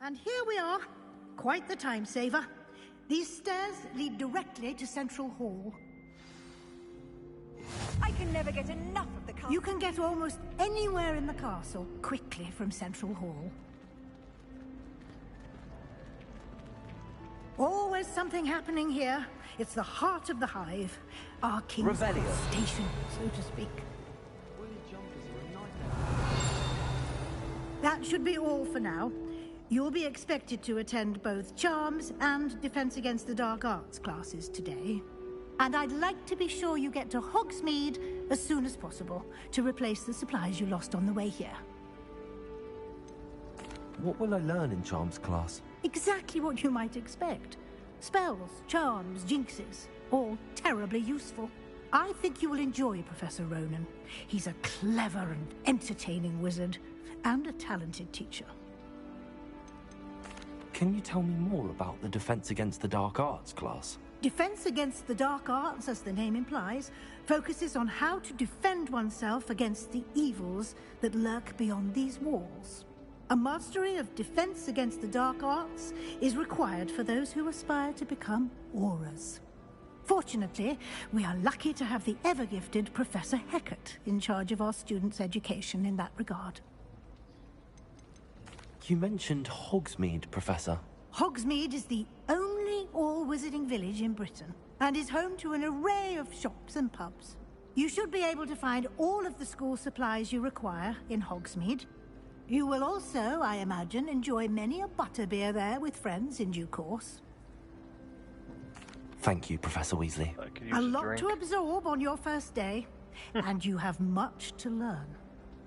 Speaker 10: And here we are. Quite the time saver. These stairs lead directly to Central Hall.
Speaker 18: I can never get enough of the castle.
Speaker 10: You can get almost anywhere in the castle quickly from Central Hall. Always something happening here. It's the heart of the hive. Our king's station, so to speak. That should be all for now. You'll be expected to attend both Charms and Defense Against the Dark Arts classes today. And I'd like to be sure you get to Hogsmeade as soon as possible to replace the supplies you lost on the way here.
Speaker 2: What will I learn in Charms class?
Speaker 10: Exactly what you might expect. Spells, charms, jinxes, all terribly useful. I think you will enjoy Professor Ronan. He's a clever and entertaining wizard, and a talented teacher.
Speaker 2: Can you tell me more about the Defense Against the Dark Arts class?
Speaker 10: Defense Against the Dark Arts, as the name implies, focuses on how to defend oneself against the evils that lurk beyond these walls. A mastery of Defense Against the Dark Arts is required for those who aspire to become auras. Fortunately, we are lucky to have the ever-gifted Professor Hecat in charge of our students' education in that regard.
Speaker 2: You mentioned Hogsmeade, Professor.
Speaker 10: Hogsmeade is the only all-wizarding village in Britain, and is home to an array of shops and pubs. You should be able to find all of the school supplies you require in Hogsmeade. You will also, I imagine, enjoy many a butterbeer there with friends in due course.
Speaker 2: Thank you, Professor Weasley.
Speaker 10: A lot to absorb on your first day, and you have much to learn.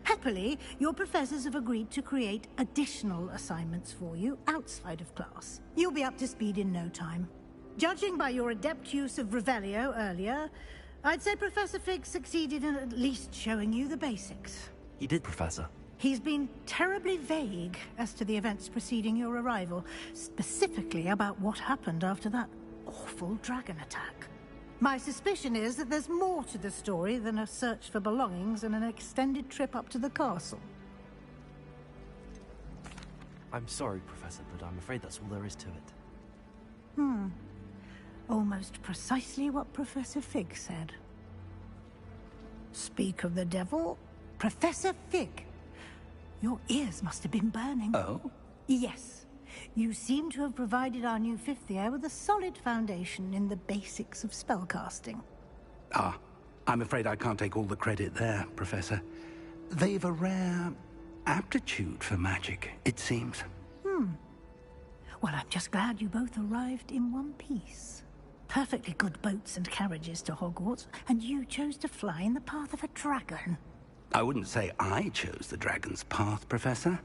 Speaker 10: Happily, your professors have agreed to create additional assignments for you outside of class. You'll be up to speed in no time. Judging by your adept use of Revelio earlier, I'd say Professor Fig succeeded in at least showing you the basics.
Speaker 2: He did, Professor.
Speaker 10: He's been terribly vague as to the events preceding your arrival, specifically about what happened after that awful dragon attack. My suspicion is that there's more to the story than a search for belongings and an extended trip up to the castle.
Speaker 2: I'm sorry, Professor, but I'm afraid that's all there is to it.
Speaker 10: Almost precisely what Professor Fig said. Speak of the devil, Professor Fig. Your ears must have been burning.
Speaker 3: Oh?
Speaker 10: Yes. You seem to have provided our new fifth year with a solid foundation in the basics of spellcasting.
Speaker 3: Ah, I'm afraid I can't take all the credit there, Professor. They've a rare aptitude for magic, it seems.
Speaker 10: Well, I'm just glad you both arrived in one piece. Perfectly good boats and carriages to Hogwarts, and you chose to fly in the path of a dragon.
Speaker 3: I wouldn't say I chose the dragon's path, Professor.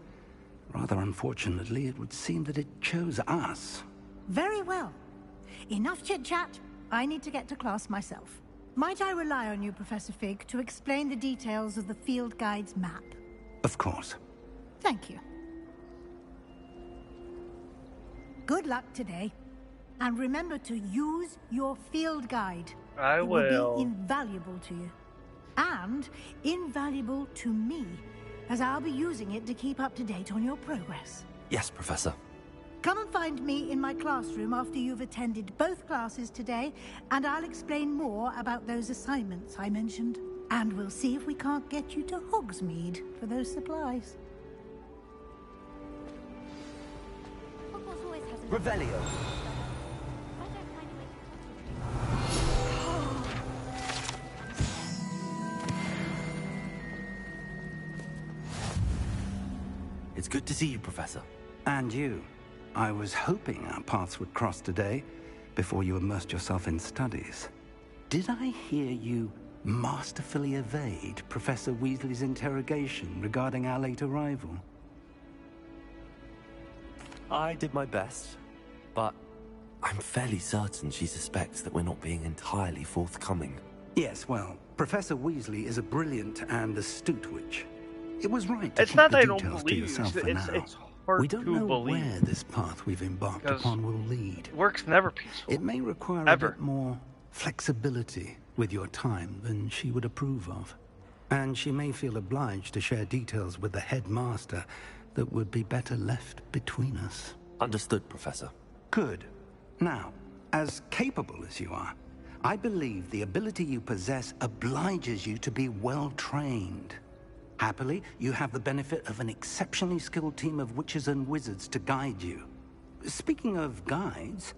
Speaker 3: Rather unfortunately, it would seem that it chose us.
Speaker 10: Very well. Enough chit-chat. I need to get to class myself. Might I rely on you, Professor Fig, to explain the details of the field guide's map?
Speaker 3: Of course.
Speaker 10: Thank you. Good luck today. And remember to use your field guide.
Speaker 1: I
Speaker 10: It will be
Speaker 1: will.
Speaker 10: invaluable to you. And invaluable to me, as I'll be using it to keep up to date on your progress.
Speaker 2: Yes, Professor.
Speaker 10: Come and find me in my classroom after you've attended both classes today, and I'll explain more about those assignments I mentioned. And we'll see if we can't get you to Hogsmeade for those supplies.
Speaker 2: Revelio.
Speaker 3: It's good to see you, Professor.
Speaker 19: And you. I was hoping our paths would cross today, before you immersed yourself in studies. Did I hear you masterfully evade Professor Weasley's interrogation regarding our late arrival?
Speaker 3: I did my best, but I'm fairly certain she suspects that we're not being entirely forthcoming.
Speaker 19: Yes, well, Professor Weasley is a brilliant and astute witch. It was right to
Speaker 1: It's
Speaker 19: keep
Speaker 1: not
Speaker 19: the
Speaker 1: that I don't
Speaker 19: details to
Speaker 1: believe
Speaker 19: yourself
Speaker 1: you.
Speaker 19: for now.
Speaker 1: It's hard
Speaker 19: We don't
Speaker 1: to
Speaker 19: know
Speaker 1: believe.
Speaker 19: where this path we've embarked
Speaker 1: Because
Speaker 19: upon will lead.
Speaker 1: Work's never peaceful.
Speaker 19: It may require
Speaker 1: Ever.
Speaker 19: a bit more flexibility with your time than she would approve of. And she may feel obliged to share details with the headmaster that would be better left between us.
Speaker 3: Understood, Professor.
Speaker 19: Good. Now, as capable as you are, I believe the ability you possess obliges you to be well trained. Happily, you have the benefit of an exceptionally skilled team of witches and wizards to guide you. Speaking of guides,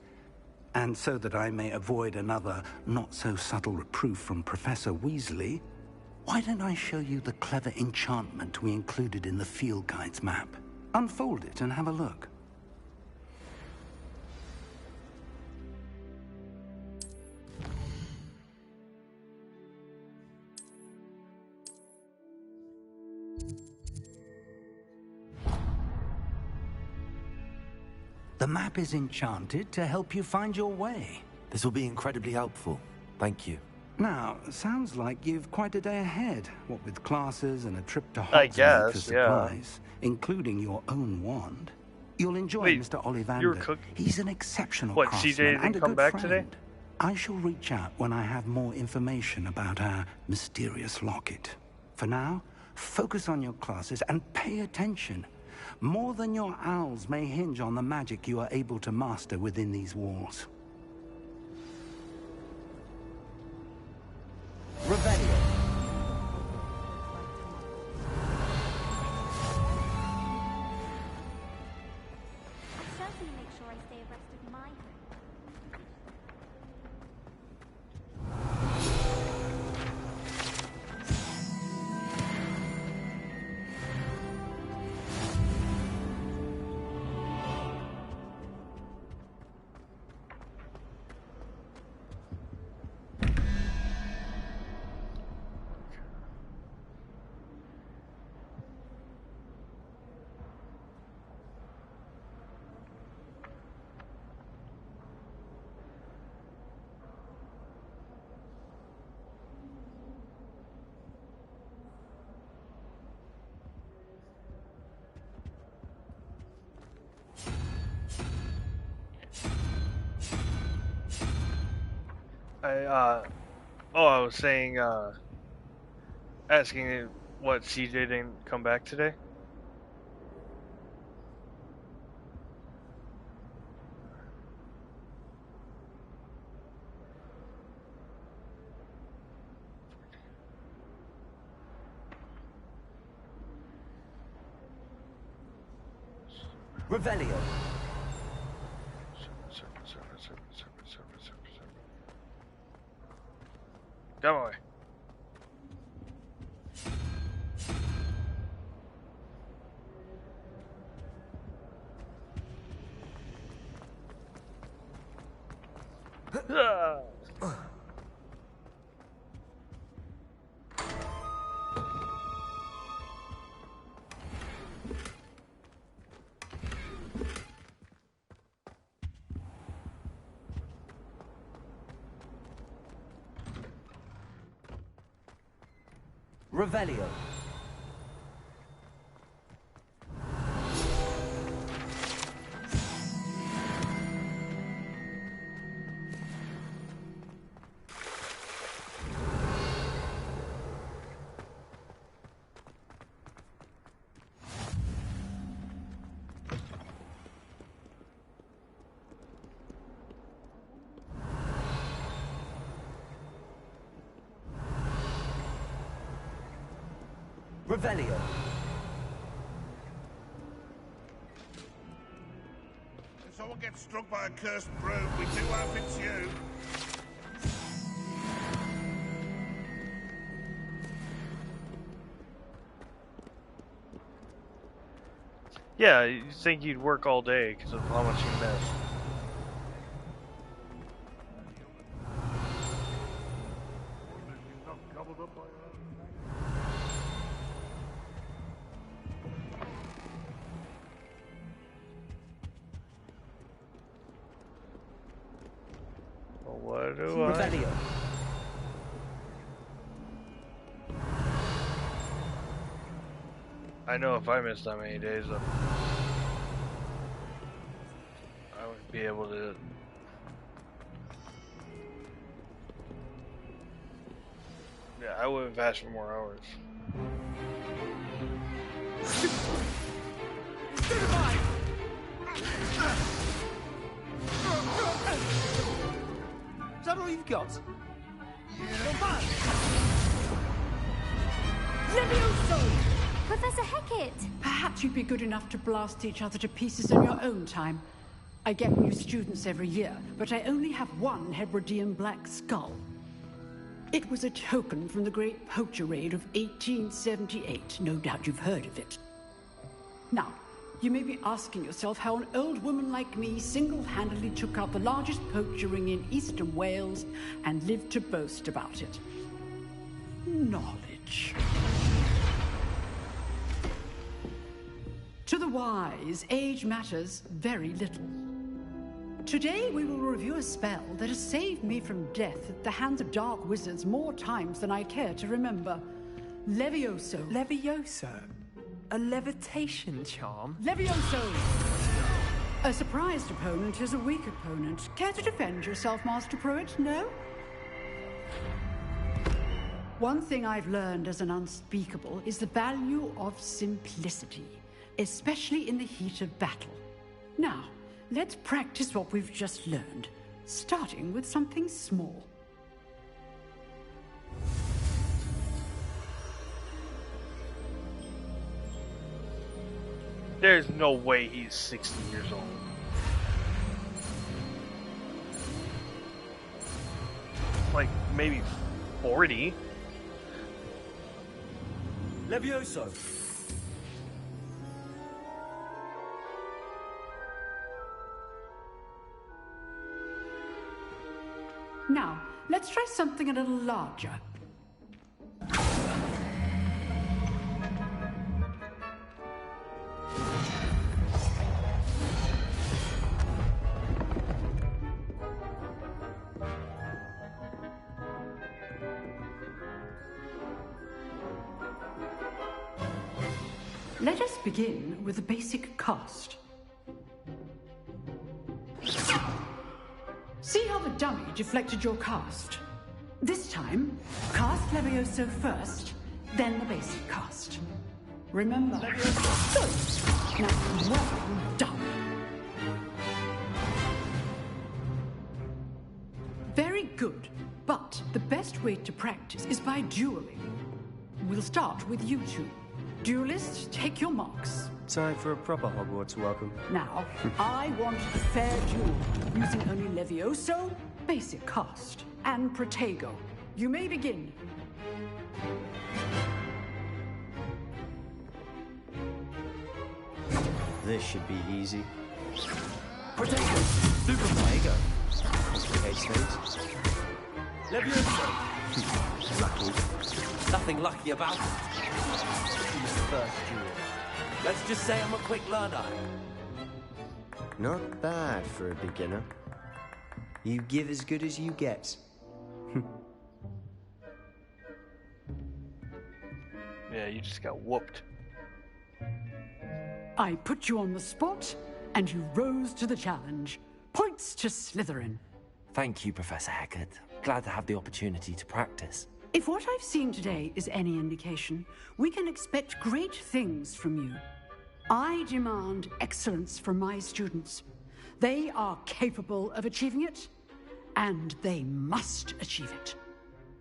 Speaker 19: and so that I may avoid another not-so-subtle reproof from Professor Weasley, why don't I show you the clever enchantment we included in the field guide's map? Unfold it and have a look. The map is enchanted to help you find your way.
Speaker 3: This will be incredibly helpful. Thank you.
Speaker 19: Now, sounds like you've quite a day ahead, what with classes and a trip to
Speaker 1: I
Speaker 19: Hogsmeade
Speaker 1: guess,
Speaker 19: for
Speaker 1: yeah.
Speaker 19: supplies, including your own wand. You'll enjoy
Speaker 1: Wait,
Speaker 19: Mr.
Speaker 1: you were
Speaker 19: Ollivander. He's an exceptional
Speaker 1: What,
Speaker 19: craftsman
Speaker 1: CJ didn't
Speaker 19: and a
Speaker 1: come
Speaker 19: good
Speaker 1: back
Speaker 19: friend.
Speaker 1: today?
Speaker 19: I shall reach out when I have more information about our mysterious locket. For now, focus on your classes and pay attention. More than your owls may hinge on the magic you are able to master within these walls.
Speaker 2: Revelio.
Speaker 17: I'll certainly make sure I stay abreast of my home.
Speaker 1: I was saying, asking what CJ didn't come back today.
Speaker 2: Revelio.
Speaker 1: Come away.
Speaker 2: Revelio. Revelio.
Speaker 20: If someone gets struck by a cursed broom, we do hope it's you.
Speaker 1: Yeah, you think you'd work all day because of how much you missed. Well, what do
Speaker 2: Revelio.
Speaker 1: I know if I missed that many days, I would be able to. Yeah, I would have asked for more hours.
Speaker 2: Is that all you've got?
Speaker 17: Levioso! Professor Hecat!
Speaker 16: Perhaps you'd be good enough to blast each other to pieces on your own time. I get new students every year, but I only have one Hebridean black skull. It was a token from the Great Poacher Raid of 1878. No doubt you've heard of it. Now, you may be asking yourself how an old woman like me single-handedly took out the largest poacher ring in eastern Wales and lived to boast about it. Knowledge. To the wise, age matters very little. Today we will review a spell that has saved me from death at the hands of dark wizards more times than I care to remember. Levioso.
Speaker 12: Levioso? A levitation charm?
Speaker 16: Levioso! A surprised opponent is a weak opponent. Care to defend yourself, Master Pruitt? No? One thing I've learned as an unspeakable is the value of simplicity, especially in the heat of battle. Now, let's practice what we've just learned, starting with something small.
Speaker 1: There's no way he's 60 years old. Like, maybe 40.
Speaker 2: Levioso.
Speaker 16: Now, let's try something a little larger. Let us begin with a basic cast. See how the dummy deflected your cast? This time, cast Levioso first, then the basic cast. Remember, Levioso. Good. Now, well done. Very good, but the best way to practice is by dueling. We'll start with you two. Duelists, take your marks.
Speaker 13: Time for a proper Hogwarts welcome.
Speaker 16: Now, I want a fair duel, using only Levioso, basic cast, and Protego. You may begin.
Speaker 13: This should be easy.
Speaker 2: Protego. Super Protego.
Speaker 13: Complicates things.
Speaker 2: Levioso.
Speaker 13: Lucky.
Speaker 2: Nothing lucky about it. First duel. Let's just say I'm a quick learner.
Speaker 13: Not bad for a beginner. You give as good as you get.
Speaker 1: Yeah, you just got whooped.
Speaker 16: I put you on the spot, and you rose to the challenge. Points to Slytherin.
Speaker 2: Thank you, Professor Hecat. Glad to have the opportunity to practice.
Speaker 16: If what I've seen today is any indication, we can expect great things from you. I demand excellence from my students. They are capable of achieving it, and they must achieve it.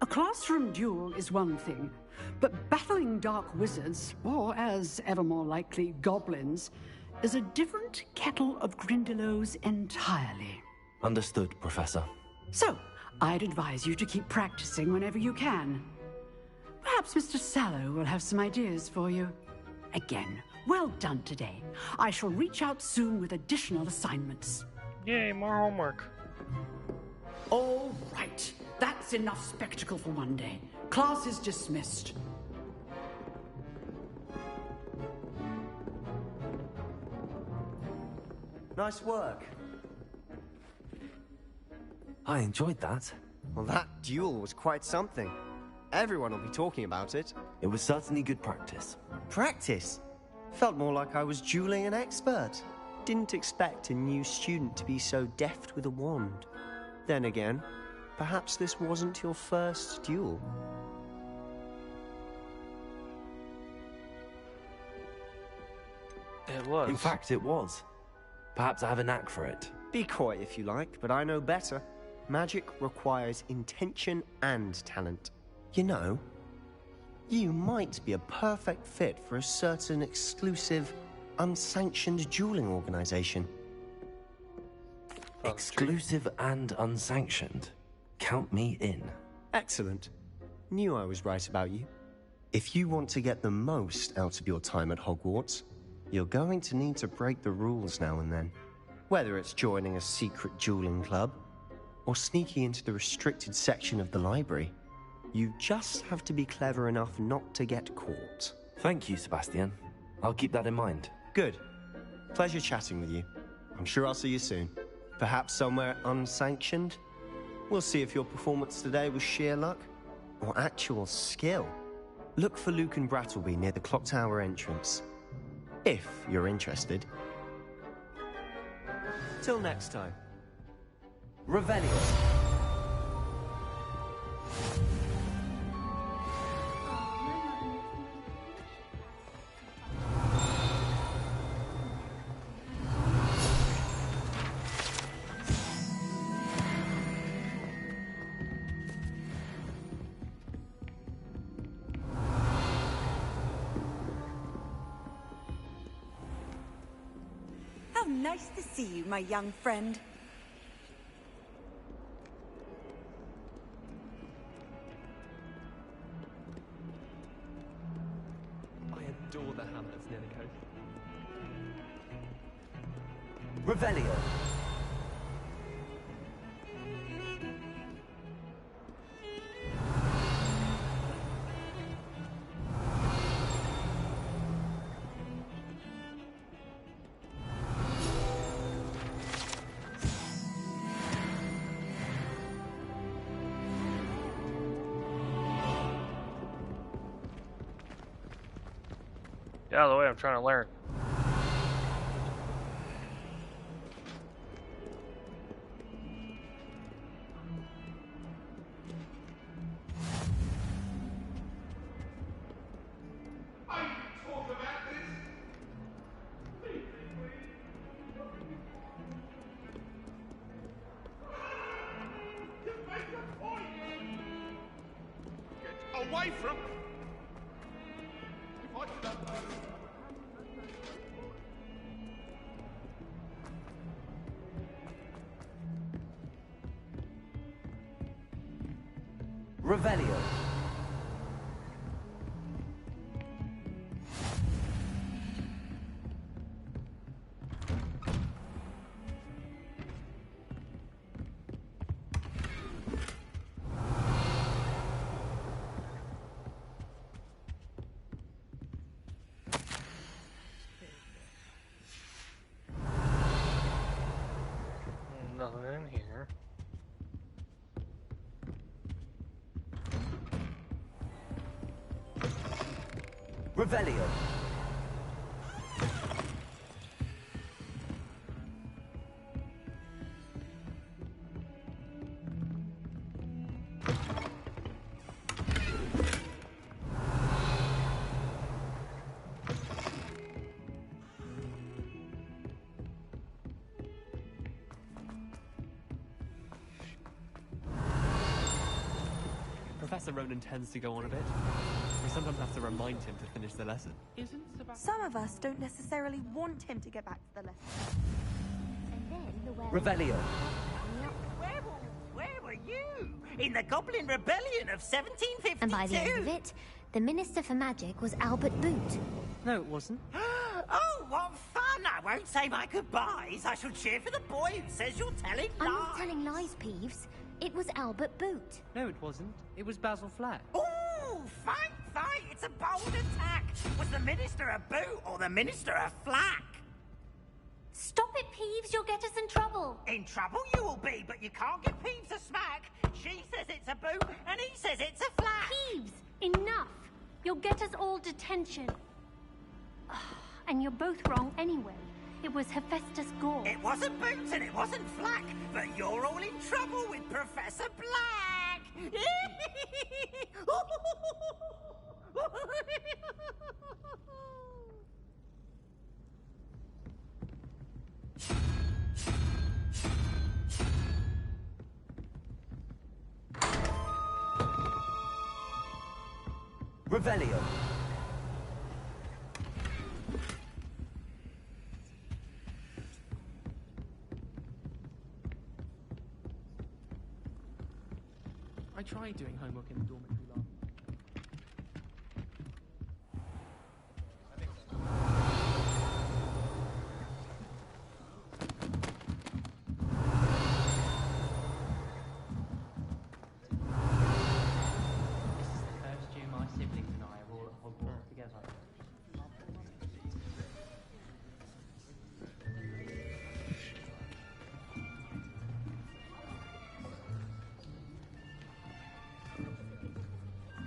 Speaker 16: A classroom duel is one thing, but battling dark wizards, or as ever more likely, goblins, is a different kettle of Grindylows entirely.
Speaker 2: Understood, Professor.
Speaker 16: So, I'd advise you to keep practicing whenever you can. Perhaps Mr. Sallow will have some ideas for you. Again, well done today. I shall reach out soon with additional assignments.
Speaker 1: Yay, more homework.
Speaker 16: All right. That's enough spectacle for one day. Class is dismissed.
Speaker 13: Nice work.
Speaker 2: I enjoyed that.
Speaker 13: Well, that duel was quite something. Everyone will be talking about it.
Speaker 2: It was certainly good practice.
Speaker 13: Practice? Felt more like I was dueling an expert. Didn't expect a new student to be so deft with a wand. Then again, perhaps this wasn't your first duel.
Speaker 1: It was.
Speaker 2: In fact, it was. Perhaps I have a knack for it.
Speaker 13: Be coy if you like, but I know better. Magic requires intention and talent. You know, you might be a perfect fit for a certain exclusive, unsanctioned dueling organization.
Speaker 2: Exclusive and unsanctioned. Count me in.
Speaker 13: Excellent. Knew I was right about you. If you want to get the most out of your time at Hogwarts, you're going to need to break the rules now and then. Whether it's joining a secret dueling club, or sneaking into the restricted section of the library, you just have to be clever enough not to get caught.
Speaker 2: Thank you, Sebastian. I'll keep that in mind.
Speaker 13: Good. Pleasure chatting with you. I'm sure I'll see you soon. Perhaps somewhere unsanctioned? We'll see if your performance today was sheer luck or actual skill. Look for Luke and Brattleby near the clock tower entrance, if you're interested. Till next time. Revelio.
Speaker 18: How nice to see you, my young friend.
Speaker 12: I adore the hamlets near the coast.
Speaker 2: Revelio.
Speaker 1: Get out of the way, I'm trying to learn.
Speaker 20: Away from... If I could have...
Speaker 2: Revelio.
Speaker 1: Nothing in here.
Speaker 2: Revelio.
Speaker 12: Professor Ronan tends to go on a bit. We sometimes have to remind him to finish the lesson.
Speaker 14: Some of us don't necessarily want him to get back to the lesson.
Speaker 21: Revelio.
Speaker 11: Where were you? In the Goblin Rebellion of 1752?
Speaker 15: And by the end of it, the Minister for Magic was Albert Boot.
Speaker 12: No, it wasn't.
Speaker 11: Oh, what fun! I won't say my goodbyes. I shall cheer for the boy who says you're telling lies.
Speaker 15: I'm not telling lies, Peeves. It was Albert Boot.
Speaker 12: No, it wasn't. It was Basil Flack.
Speaker 11: Ooh, fight! It's a bold attack. Was the Minister a Boot or the Minister a Flack?
Speaker 17: Stop it, Peeves. You'll get us in trouble.
Speaker 11: In trouble you will be, but you can't give Peeves a smack. She says it's a Boot, and he says it's a Flack.
Speaker 17: Peeves, enough. You'll get us all detention. And you're both wrong anyway. It was Hephaestus Gore.
Speaker 11: It wasn't Boot and it wasn't Flack, but you're all in trouble with Professor Black.
Speaker 21: Revelio.
Speaker 12: I tried doing homework in the dormitory last.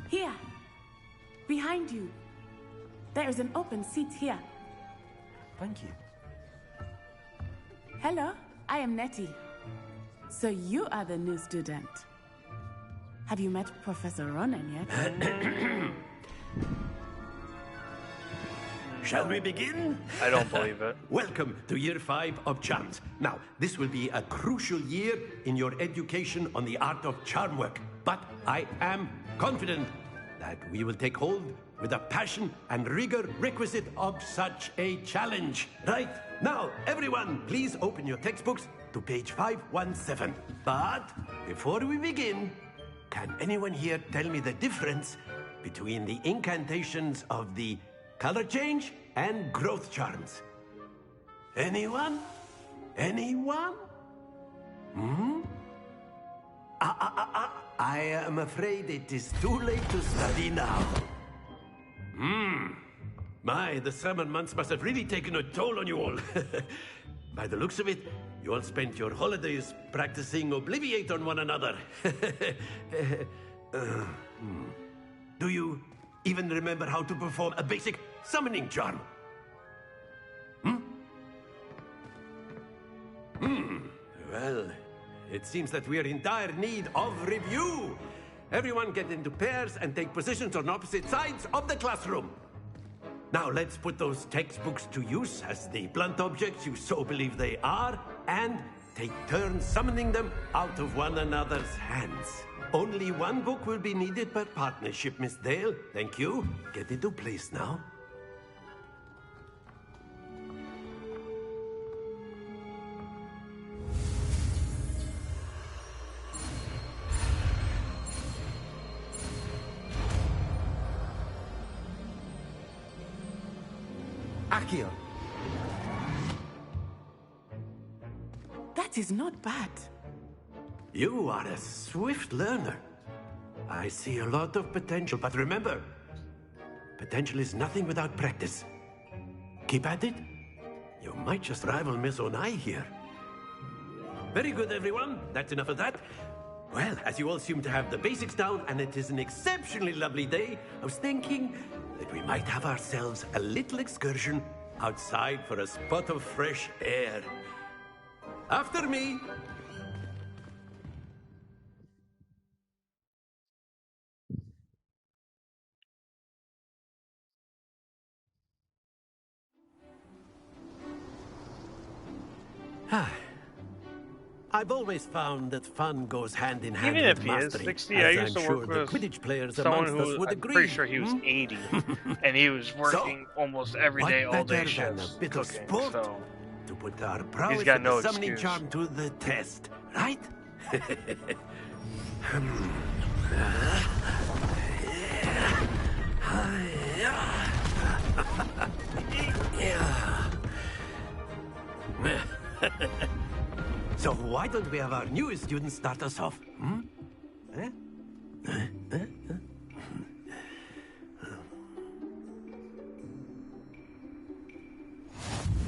Speaker 22: Here, behind you. There is an open seat here.
Speaker 21: Thank you.
Speaker 22: Hello, I am Nettie. So you are the new student. Have you met Professor Ronan yet?
Speaker 8: Shall we begin?
Speaker 1: I don't believe it.
Speaker 8: Welcome to Year 5 of Charms. Now, this will be a crucial year in your education on the art of charm work. But I am confident that we will take hold with the passion and rigor requisite of such a challenge. Right, now, everyone, please open your textbooks to page 517. But before we begin, can anyone here tell me the difference between the incantations of the color change and growth charms? Anyone? Anyone? I am afraid it is too late to study now. My, the summer months must have really taken a toll on you all. By the looks of it, you all spent your holidays practicing Obliviate on one another. Do you even remember how to perform a basic summoning charm? Well, it seems that we are in dire need of review. Everyone get into pairs and take positions on opposite sides of the classroom. Now let's put those textbooks to use as the blunt objects you so believe they are, and take turns summoning them out of one another's hands. Only one book will be needed per partnership, Miss Dale. Thank you. Get into place now.
Speaker 21: Accio.
Speaker 22: That is not bad.
Speaker 8: You are a swift learner. I see a lot of potential, but remember, potential is nothing without practice. Keep at it. You might just rival Miss Onai here. Very good, everyone. That's enough of that. Well, as you all seem to have the basics down, and it is an exceptionally lovely day, I was thinking that we might have ourselves a little excursion outside for a spot of fresh air. After me. I've always found that fun goes hand in hand
Speaker 1: Even if
Speaker 8: with
Speaker 1: he is
Speaker 8: mastery,
Speaker 1: 60,
Speaker 8: as
Speaker 1: I
Speaker 8: I'm
Speaker 1: used to
Speaker 8: sure
Speaker 1: work
Speaker 8: the
Speaker 1: with
Speaker 8: Quidditch players
Speaker 1: someone
Speaker 8: amongst us
Speaker 1: who
Speaker 8: would
Speaker 1: I'm
Speaker 8: agree.
Speaker 1: pretty sure he was 80, and he was working almost every day, all
Speaker 8: What
Speaker 1: day
Speaker 8: better than a
Speaker 1: shifts
Speaker 8: bit of
Speaker 1: cooking.
Speaker 8: sport
Speaker 1: So
Speaker 8: to put our prowess
Speaker 1: got
Speaker 8: in
Speaker 1: no
Speaker 8: the summoning
Speaker 1: excuse.
Speaker 8: charm to the test, right? So why don't we have our newest student start us off? Hmm? Eh?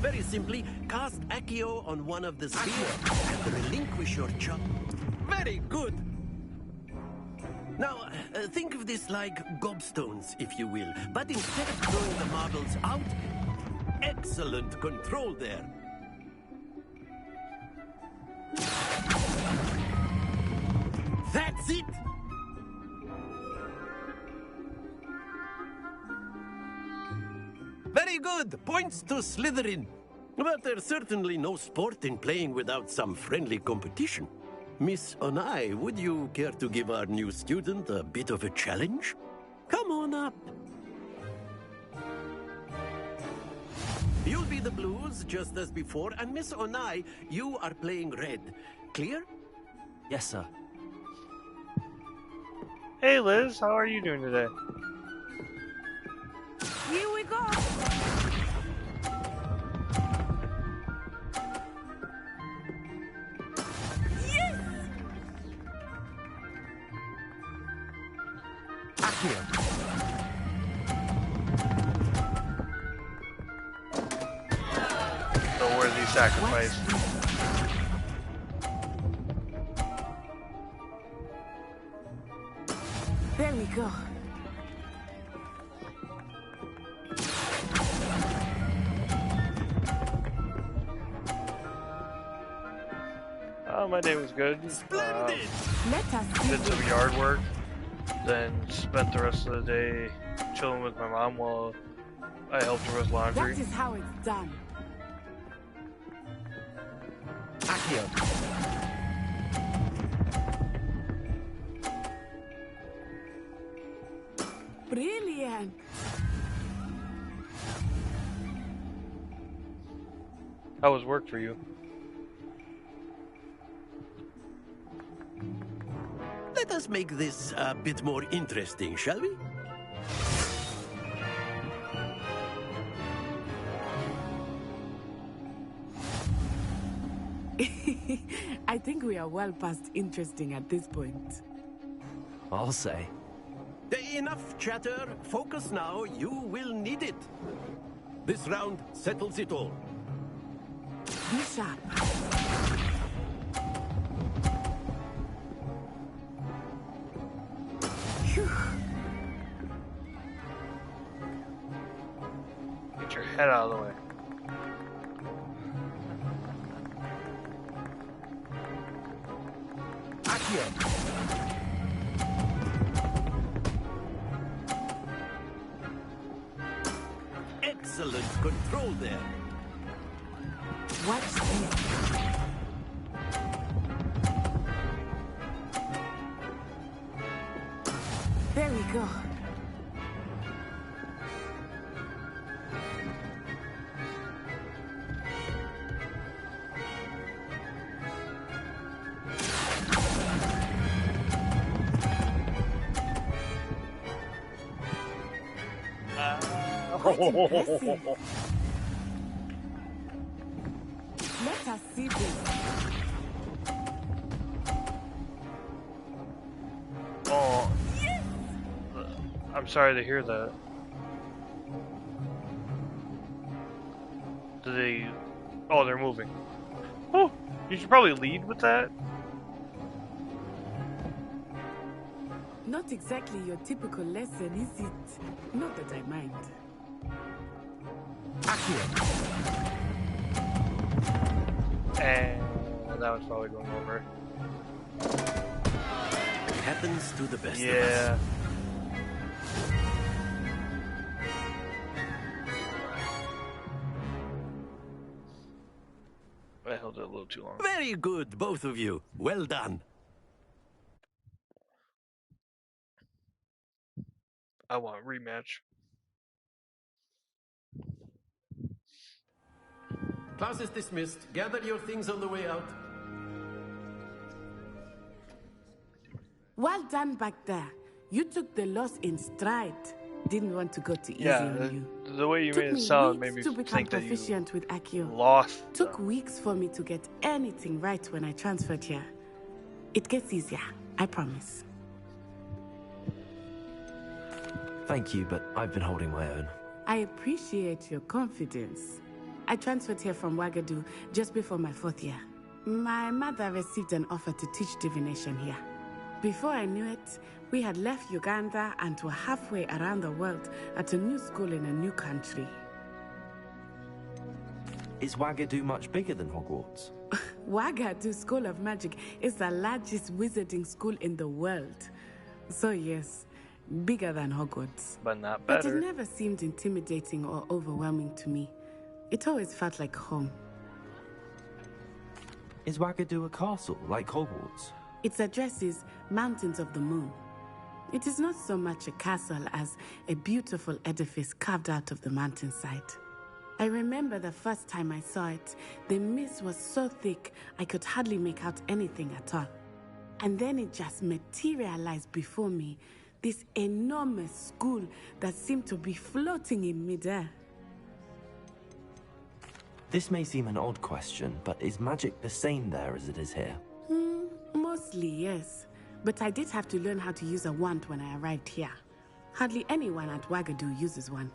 Speaker 8: Very simply, cast Accio on one of the spheres and relinquish your chop. Very good. Now, think of this like gobstones, if you will. But instead of throwing the marbles out, excellent control there. That's it! Very good! Points to Slytherin. But there's certainly no sport in playing without some friendly competition. Miss Onai, would you care to give our new student a bit of a challenge? Come on up. You'll be the blues, just as before, and Miss Onai, you are playing red. Clear?
Speaker 2: Yes, sir.
Speaker 1: Hey Liz, how are you doing today?
Speaker 18: Here we go. Yes!
Speaker 1: The worthy sacrifice.
Speaker 22: There we go.
Speaker 1: Oh, my day was good.
Speaker 22: Let us see
Speaker 1: Did some yard work, then spent the rest of the day chilling with my mom while I helped her with laundry.
Speaker 22: That is how it's done. Brilliant.
Speaker 1: How was work for you?
Speaker 8: Let us make this a bit more interesting, shall we?
Speaker 22: I think we are well past interesting at this point.
Speaker 2: I'll say.
Speaker 8: Enough chatter. Focus now. You will need it. This round settles it all.
Speaker 22: Be sharp. Phew.
Speaker 1: Get your head out of the way.
Speaker 8: Excellent control there.
Speaker 22: Watch this. There we go. Let us see this.
Speaker 1: Oh, I'm sorry to hear that. Do they? Oh, they're moving. Oh, you should probably lead with that.
Speaker 22: Not exactly your typical lesson, is it? Not that I mind.
Speaker 1: And that was probably going over.
Speaker 8: It happens to the best of us.
Speaker 1: Yeah. I held it a little little too long.
Speaker 8: Very good, both of you. Well done.
Speaker 1: I want a rematch.
Speaker 5: Class is dismissed. Gather your things on the way out.
Speaker 22: Well done back there. You took the loss in stride. Didn't want to go too easy on you.
Speaker 1: The way you
Speaker 22: Took
Speaker 1: made it
Speaker 22: me
Speaker 1: sound
Speaker 22: weeks
Speaker 1: made me
Speaker 22: to become
Speaker 1: think that you
Speaker 22: proficient with Accio.
Speaker 1: lost.
Speaker 22: Took weeks for me to get anything right when I transferred here. It gets easier, I promise.
Speaker 2: Thank you, but I've been holding my own.
Speaker 22: I appreciate your confidence. I transferred here from Wagadu just before my 4th year. My mother received an offer to teach divination here. Before I knew it, we had left Uganda and were halfway around the world at a new school in a new country.
Speaker 2: Is Wagadu much bigger than Hogwarts?
Speaker 22: Wagadu School of Magic is the largest wizarding school in the world. So yes, bigger than Hogwarts.
Speaker 1: But not
Speaker 22: But
Speaker 1: better.
Speaker 22: it never seemed intimidating or overwhelming to me. It always felt like home.
Speaker 2: Is Wagadu a castle, like Hogwarts?
Speaker 22: Its address is Mountains of the Moon. It is not so much a castle as a beautiful edifice carved out of the mountainside. I remember the first time I saw it, the mist was so thick I could hardly make out anything at all. And then it just materialized before me, this enormous school that seemed to be floating in midair.
Speaker 2: This may seem an odd question, but is magic the same there as it is here?
Speaker 22: Mostly, yes. But I did have to learn how to use a wand when I arrived here. Hardly anyone at Wagadu uses one.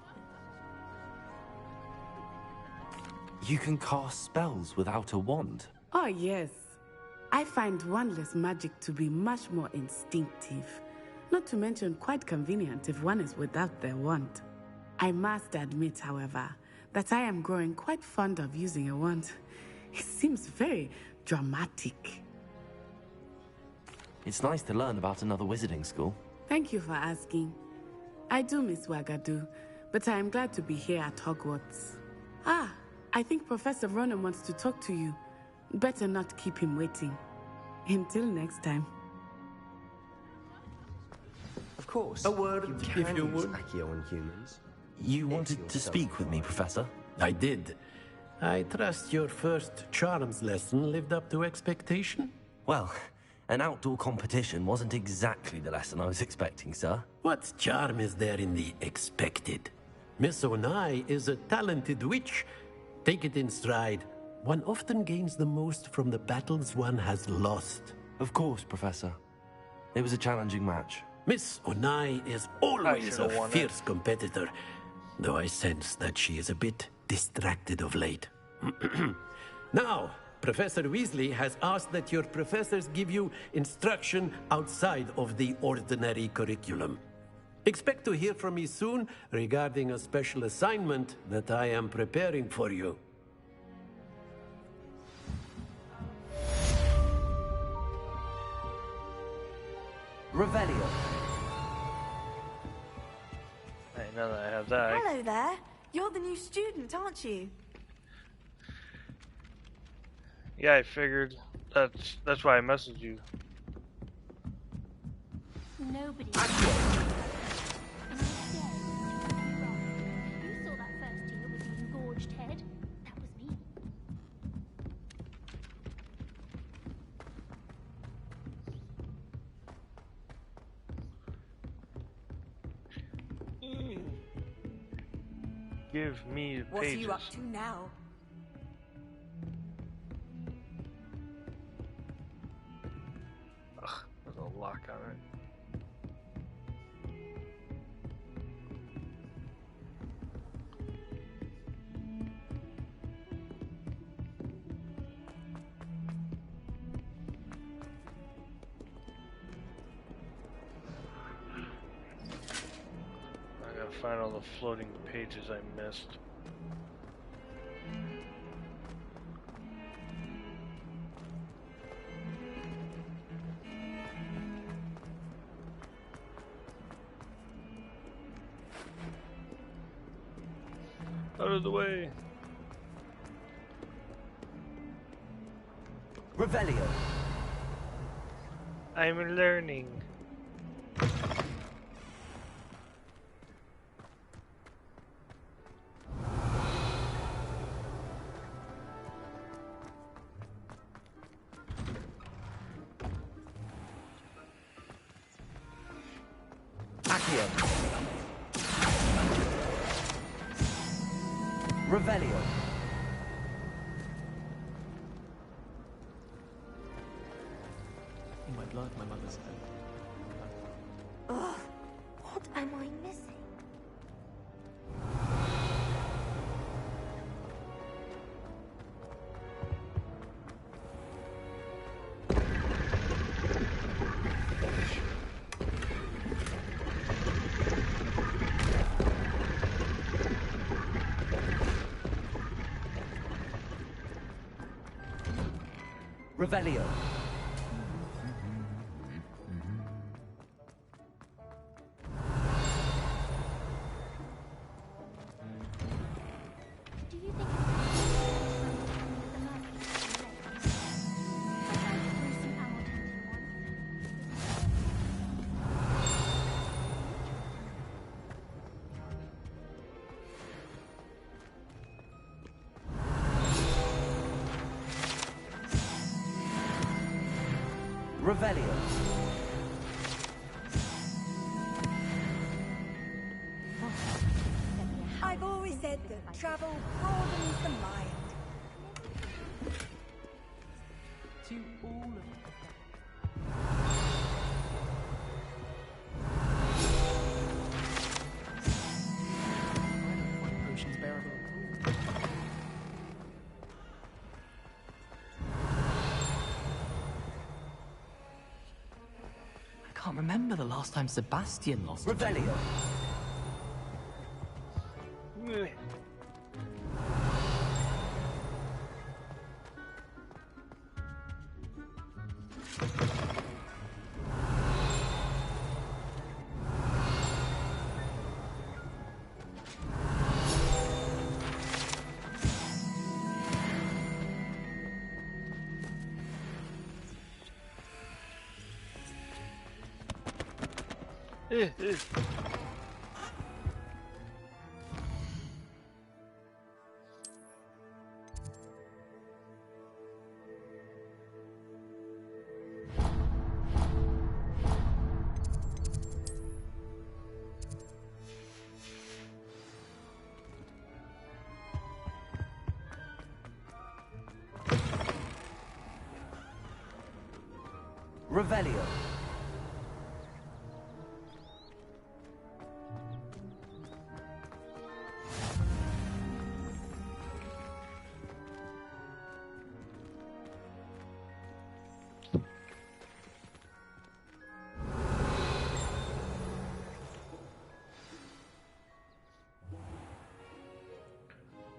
Speaker 2: You can cast spells without a wand?
Speaker 22: Oh, yes. I find wandless magic to be much more instinctive. Not to mention quite convenient if one is without their wand. I must admit, however, that I am growing quite fond of using a wand. It seems very dramatic.
Speaker 2: It's nice to learn about another wizarding school.
Speaker 22: Thank you for asking. I do miss Wagadu, but I am glad to be here at Hogwarts. Ah, I think Professor Ronan wants to talk to you. Better not keep him waiting. Until next time.
Speaker 21: Of course.
Speaker 5: A word, if you would.
Speaker 21: Accio on humans.
Speaker 2: You wanted to speak with me, Professor?
Speaker 8: I did. I trust your first charms lesson lived up to expectation?
Speaker 2: Well, an outdoor competition wasn't exactly the lesson I was expecting, sir.
Speaker 8: What charm is there in the expected? Miss Onai is a talented witch. Take it in stride. One often gains the most from the battles one has lost.
Speaker 2: Of course, Professor. It was a challenging match.
Speaker 8: Miss Onai is always a fierce competitor, though I sense that she is a bit distracted of late. Now, Professor Weasley has asked that your professors give you instruction outside of the ordinary curriculum. Expect to hear from me soon regarding a special assignment that I am preparing for you.
Speaker 21: Revelio.
Speaker 1: Hey, now that I have that.
Speaker 14: Hello there. You're the new student, aren't you?
Speaker 1: Yeah, I figured. That's why I messaged you.
Speaker 17: Nobody. You saw that first year with the engorged head? That was me.
Speaker 1: Give me the
Speaker 18: What
Speaker 1: pages.
Speaker 18: are you up to now?
Speaker 1: Ugh, there's a lock on it. I gotta find all the floating pages I missed. Out of the way.
Speaker 2: Revelio.
Speaker 1: I'm learning.
Speaker 2: Accio. Revelio.
Speaker 6: In my blood, my mother said.
Speaker 14: Ugh, what am I missing?
Speaker 2: Revelio.
Speaker 17: Do you think
Speaker 2: Revelio.
Speaker 18: I've always said that travel broadens the mind.
Speaker 6: To all of potions bearable. I can't remember the last time Sebastian lost.
Speaker 2: Revelio. Revelio.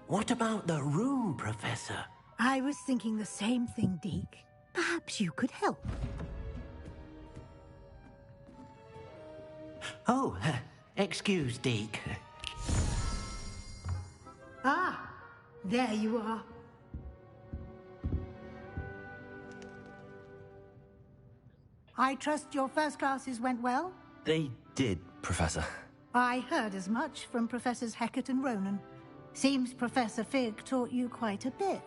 Speaker 8: What about the room, Professor?
Speaker 10: I was thinking the same thing, Deke. Perhaps you could help.
Speaker 8: Oh, excuse, Deke.
Speaker 10: Ah, there you are. I trust your first classes went well?
Speaker 2: They did, Professor.
Speaker 10: I heard as much from Professors Hecat and Ronan. Seems Professor Fig taught you quite a bit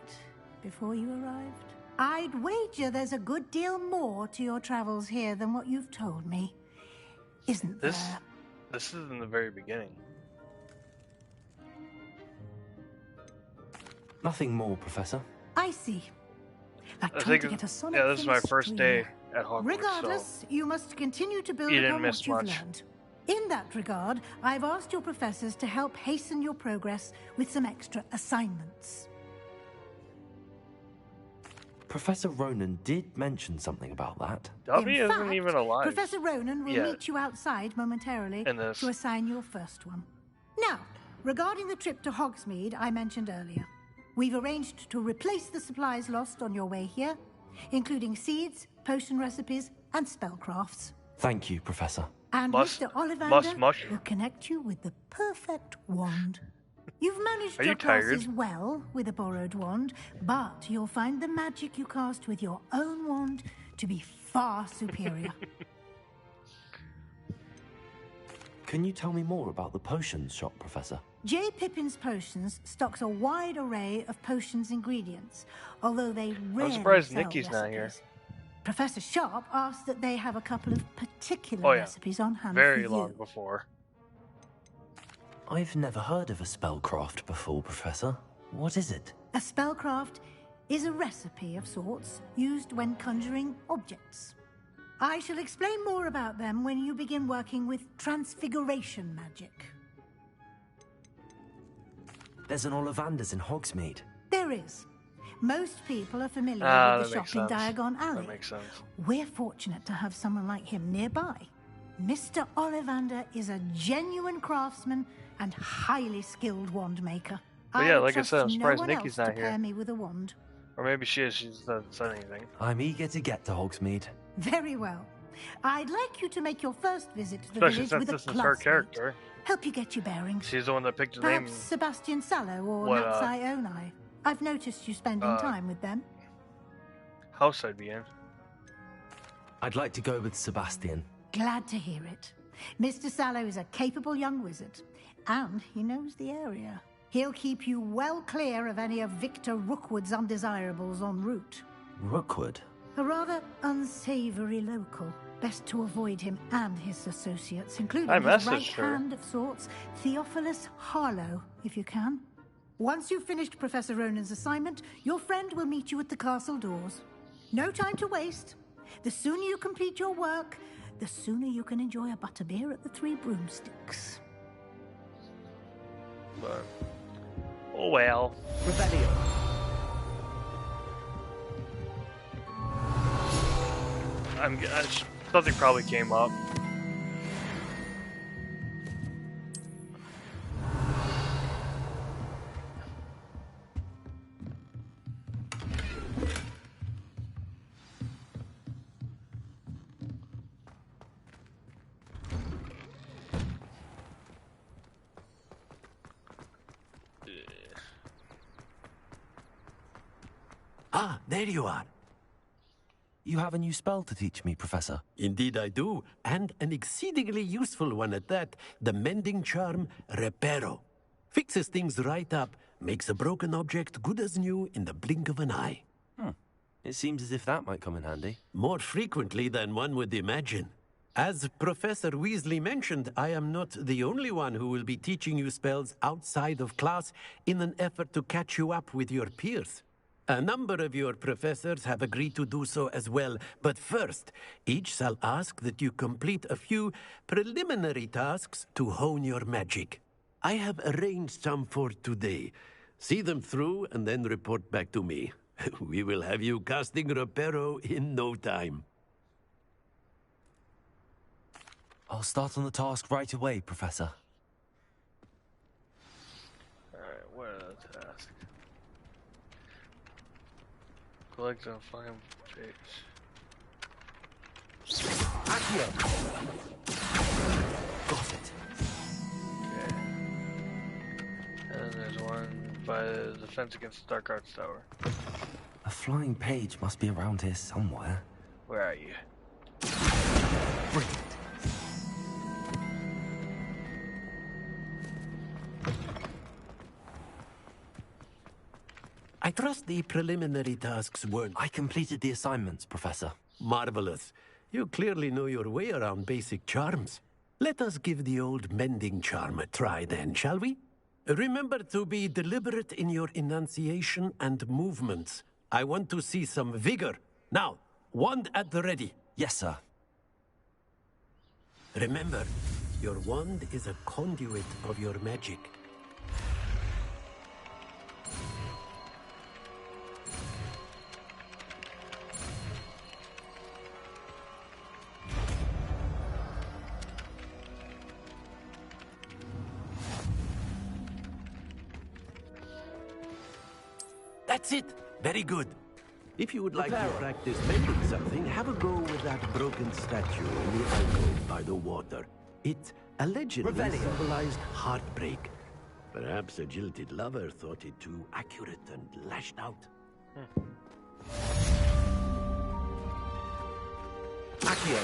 Speaker 10: before you arrived. I'd wager there's a good deal more to your travels here than what you've told me. Isn't there?
Speaker 1: This is in the very beginning.
Speaker 2: Nothing more, Professor.
Speaker 10: I see. Like
Speaker 1: I
Speaker 10: trying
Speaker 1: think
Speaker 10: to get a sonnet
Speaker 1: yeah, this is my
Speaker 10: finished
Speaker 1: first
Speaker 10: to a
Speaker 1: day
Speaker 10: year.
Speaker 1: at Hogwarts.
Speaker 10: Regardless,
Speaker 1: So
Speaker 10: you must continue to build
Speaker 1: you didn't
Speaker 10: upon
Speaker 1: miss
Speaker 10: what you've
Speaker 1: much.
Speaker 10: learned. In that regard, I've asked your professors to help hasten your progress with some extra assignments.
Speaker 2: Professor Ronan did mention something about that.
Speaker 1: Dobby
Speaker 10: In
Speaker 1: isn't
Speaker 10: fact,
Speaker 1: even alive.
Speaker 10: Professor Ronan will
Speaker 1: yet.
Speaker 10: meet you outside momentarily
Speaker 1: In this.
Speaker 10: to assign your first one. Now, regarding the trip to Hogsmeade I mentioned earlier, we've arranged to replace the supplies lost on your way here, including seeds, potion recipes, and spellcrafts.
Speaker 2: Thank you, Professor.
Speaker 10: And
Speaker 1: Must-
Speaker 10: Mr.
Speaker 1: must
Speaker 10: Ollivander
Speaker 1: mush.
Speaker 10: will connect you with the perfect wand. You've managed
Speaker 1: Are
Speaker 10: your
Speaker 1: you tired?
Speaker 10: classes well with a borrowed wand, but you'll find the magic you cast with your own wand to be far superior.
Speaker 2: Can you tell me more about the potions shop, Professor?
Speaker 10: J. Pippin's Potions stocks a wide array of potions ingredients, although they rarely
Speaker 1: I'm surprised
Speaker 10: sell
Speaker 1: Nikki's not here.
Speaker 10: recipes. Professor Sharp asked that they have a couple of particular recipes on hand
Speaker 1: Very
Speaker 10: for
Speaker 1: long
Speaker 10: you.
Speaker 1: before.
Speaker 2: I've never heard of a spellcraft before, Professor. What is it?
Speaker 10: A spellcraft is a recipe of sorts used when conjuring objects. I shall explain more about them when you begin working with transfiguration magic.
Speaker 2: There's an Ollivander's in Hogsmeade.
Speaker 10: There is. Most people are familiar with the
Speaker 1: that makes
Speaker 10: shop in
Speaker 1: sense.
Speaker 10: Diagon Alley.
Speaker 1: That makes sense.
Speaker 10: We're fortunate to have someone like him nearby. Mr. Ollivander is a genuine craftsman and highly skilled wand maker.
Speaker 1: But yeah,
Speaker 10: would
Speaker 1: like I
Speaker 10: trust
Speaker 1: said, I'm
Speaker 10: no
Speaker 1: surprised
Speaker 10: one
Speaker 1: Nikki's
Speaker 10: else
Speaker 1: not
Speaker 10: to pair
Speaker 1: here.
Speaker 10: me with a wand.
Speaker 1: Or maybe she is, she just doesn't say anything.
Speaker 2: I'm eager to get to Hogsmeade.
Speaker 10: Very well. I'd like you to make your first visit to the
Speaker 1: Especially
Speaker 10: village
Speaker 1: since
Speaker 10: with a
Speaker 1: this is her
Speaker 10: classmate.
Speaker 1: character.
Speaker 10: Help you get your bearings.
Speaker 1: She's the one that picked the name.
Speaker 10: Perhaps Sebastian Sallow or
Speaker 1: What,
Speaker 10: Natsai Onai. I've noticed you spending time with them.
Speaker 1: House I'd be in.
Speaker 2: I'd like to go with Sebastian.
Speaker 10: Glad to hear it. Mr. Sallow is a capable young wizard, and he knows the area. He'll keep you well clear of any of Victor Rookwood's undesirables en route.
Speaker 2: Rookwood?
Speaker 10: A rather unsavory local. Best to avoid him and his associates, including
Speaker 1: I
Speaker 10: his right
Speaker 1: messaged her.
Speaker 10: hand of sorts, Theophilus Harlow, if you can. Once you've finished Professor Ronan's assignment, your friend will meet you at the castle doors. No time to waste. The sooner you complete your work, the sooner you can enjoy a butterbeer at the Three Broomsticks.
Speaker 1: But, oh well.
Speaker 21: Rebellion.
Speaker 1: Something probably came up.
Speaker 8: Ah, there you are.
Speaker 2: You have a new spell to teach me, Professor.
Speaker 8: Indeed I do, and an exceedingly useful one at that. The mending charm, Reparo. Fixes things right up, makes a broken object good as new in the blink of an eye.
Speaker 2: It seems as if that might come in handy.
Speaker 8: More frequently than one would imagine. As Professor Weasley mentioned, I am not the only one who will be teaching you spells outside of class in an effort to catch you up with your peers. A number of your professors have agreed to do so as well, but first, each shall ask that you complete a few preliminary tasks to hone your magic. I have arranged some for today. See them through and then report back to me. We will have you casting Reparo in no time.
Speaker 2: I'll start on the task right away, Professor.
Speaker 1: Alright, what are the tasks? Collect and find shapes.
Speaker 2: Got it.
Speaker 1: Okay. And then there's one by the defense against the Dark Arts Tower.
Speaker 2: A flying page must be around here somewhere.
Speaker 1: Where are you?
Speaker 2: Brilliant.
Speaker 8: I trust the preliminary tasks weren't...
Speaker 2: I completed the assignments, Professor.
Speaker 8: Marvelous. You clearly know your way around basic charms. Let us give the old mending charm a try then, shall we? Remember to be deliberate in your enunciation and movements. I want to see some vigor. Now, wand at the ready.
Speaker 2: Yes, sir.
Speaker 8: Remember, your wand is a conduit of your magic. That's it. Very good. If you would like to practice mending something, have a go with that broken statue in the alcove by the water. It allegedly symbolized heartbreak. Perhaps a jilted lover thought it too accurate and lashed out.
Speaker 21: Accio.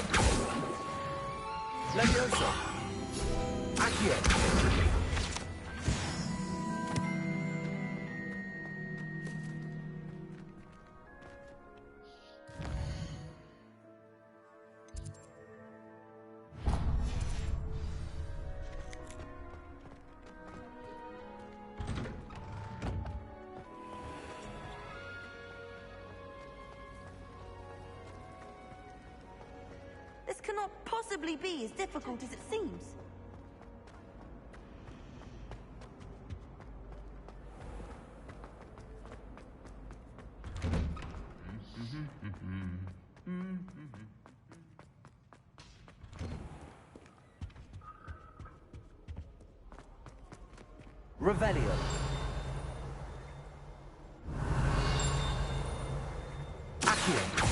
Speaker 21: Leviosa. Accio.
Speaker 18: This cannot possibly be as difficult as it seems.
Speaker 21: Revelio. Accio.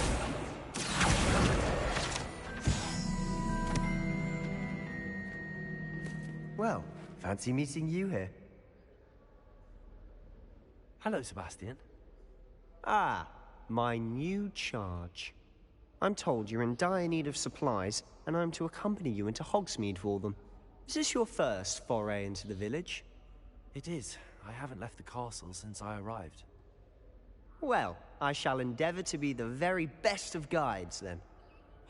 Speaker 21: Well, fancy meeting you here.
Speaker 2: Hello, Sebastian.
Speaker 13: Ah, my new charge. I'm told you're in dire need of supplies, and I'm to accompany you into Hogsmeade for them. Is this your first foray into the village?
Speaker 2: It is. I haven't left the castle since I arrived.
Speaker 13: Well, I shall endeavor to be the very best of guides, then.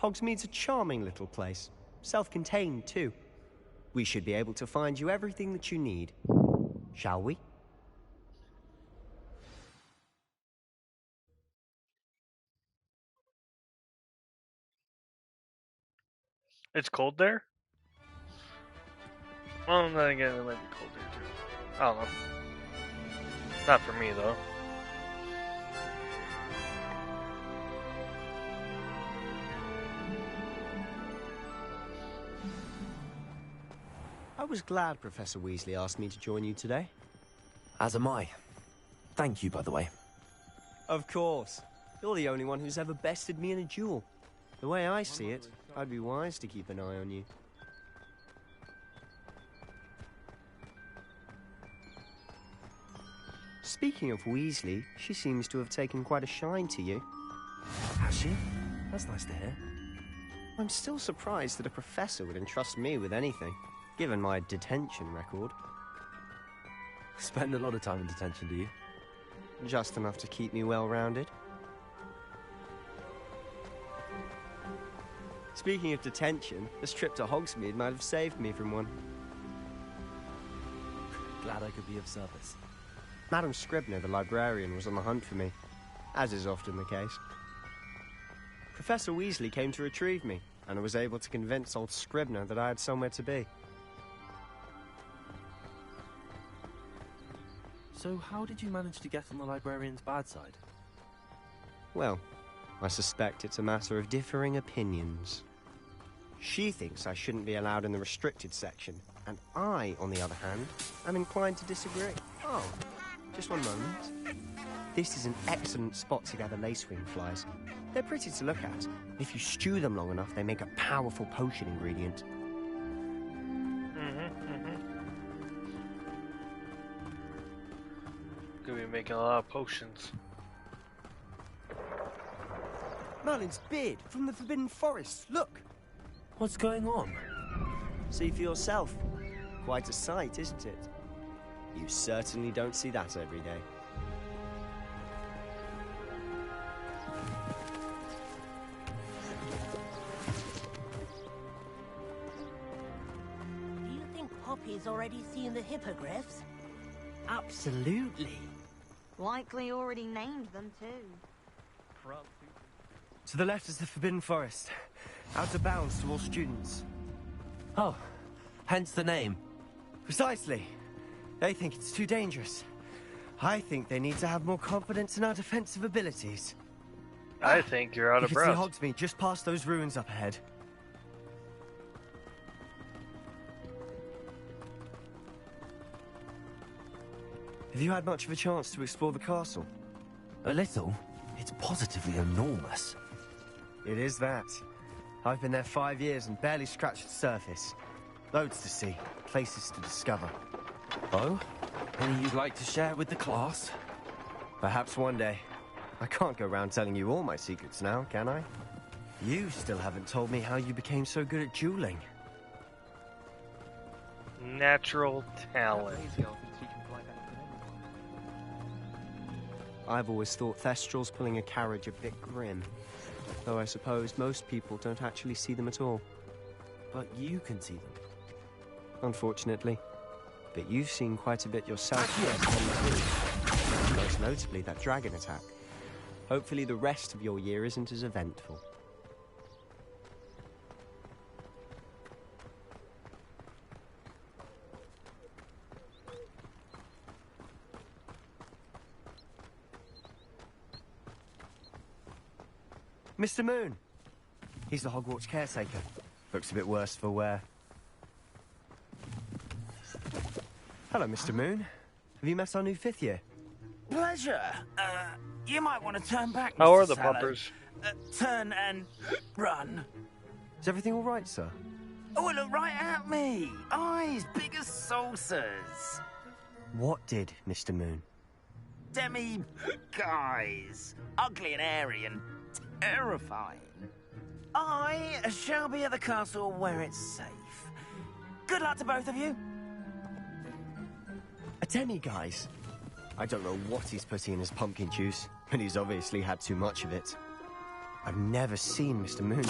Speaker 13: Hogsmeade's a charming little place. Self-contained, too. We should be able to find you everything that you need. Shall we?
Speaker 1: It's cold there? Well, then again, it might be cold here too. I don't know. Not for me, though.
Speaker 13: I was glad Professor Weasley asked me to join you today.
Speaker 2: As am I. Thank you, by the way.
Speaker 13: Of course. You're the only one who's ever bested me in a duel. The way I see it, I'd be wise to keep an eye on you. Speaking of Weasley, she seems to have taken quite a shine to you.
Speaker 2: Has she? That's nice to hear.
Speaker 13: I'm still surprised that a professor would entrust me with anything, given my detention record.
Speaker 2: Spend a lot of time in detention, do you?
Speaker 13: Just enough to keep me well-rounded. Speaking of detention, this trip to Hogsmeade might have saved me from one.
Speaker 2: Glad I could be of service.
Speaker 13: Madam Scribner, the librarian, was on the hunt for me, as is often the case. Professor Weasley came to retrieve me, and I was able to convince old Scribner that I had somewhere to be.
Speaker 2: So how did you manage to get on the librarian's bad side?
Speaker 13: Well, I suspect it's a matter of differing opinions. She thinks I shouldn't be allowed in the restricted section, and I, on the other hand, am inclined to disagree. Oh, just one moment. This is an excellent spot to gather lacewing flies. They're pretty to look at. If you stew them long enough, they make a powerful potion ingredient.
Speaker 1: Could be making a lot of potions.
Speaker 13: Merlin's beard from the Forbidden Forest. Look!
Speaker 2: What's going on?
Speaker 13: See for yourself. Quite a sight, isn't it? You certainly don't see that every day.
Speaker 7: Do you think Poppy's already seen the hippogriffs?
Speaker 13: Absolutely.
Speaker 14: Likely already named them too.
Speaker 13: To the left is the Forbidden Forest. Out of bounds to all students.
Speaker 2: Oh, hence the name.
Speaker 13: Precisely. They think it's too dangerous. I think they need to have more confidence in our defensive abilities.
Speaker 1: I think you're out of breath.
Speaker 13: You can see Hogsmeade just past those ruins up ahead. Have you had much of a chance to explore the castle?
Speaker 2: A little. It's positively enormous.
Speaker 13: It is that. I've been there 5 years and barely scratched the surface. Loads to see, places to discover.
Speaker 21: Oh? Any you'd like to share with the class? Perhaps one day. I can't go around telling you all my secrets now, can I? You still haven't told me how you became so good at dueling.
Speaker 1: Natural talent.
Speaker 13: I've always thought Thestrals pulling a carriage a bit grim. Though I suppose most people don't actually see them at all.
Speaker 21: But you can see them.
Speaker 13: Unfortunately. But you've seen quite a bit yourself. Most notably that dragon attack. Hopefully the rest of your year isn't as eventful. Mr. Moon! He's the Hogwarts caretaker. Looks a bit worse for wear. Hello, Mr. Moon. Have you met our new 5th year?
Speaker 11: Pleasure. You might want to turn back,
Speaker 1: How
Speaker 11: Mr.
Speaker 1: are the
Speaker 11: Sallow.
Speaker 1: bumpers?
Speaker 11: Turn and run.
Speaker 13: Is everything all right, sir?
Speaker 11: Oh, look right at me. Eyes big as saucers.
Speaker 13: What did, Mr. Moon?
Speaker 11: Guys. Ugly and airy and terrifying. I shall be at the castle where it's safe. Good luck to both of you.
Speaker 13: A guys. I don't know what he's putting in his pumpkin juice, but he's obviously had too much of it. I've never seen Mr. Moon.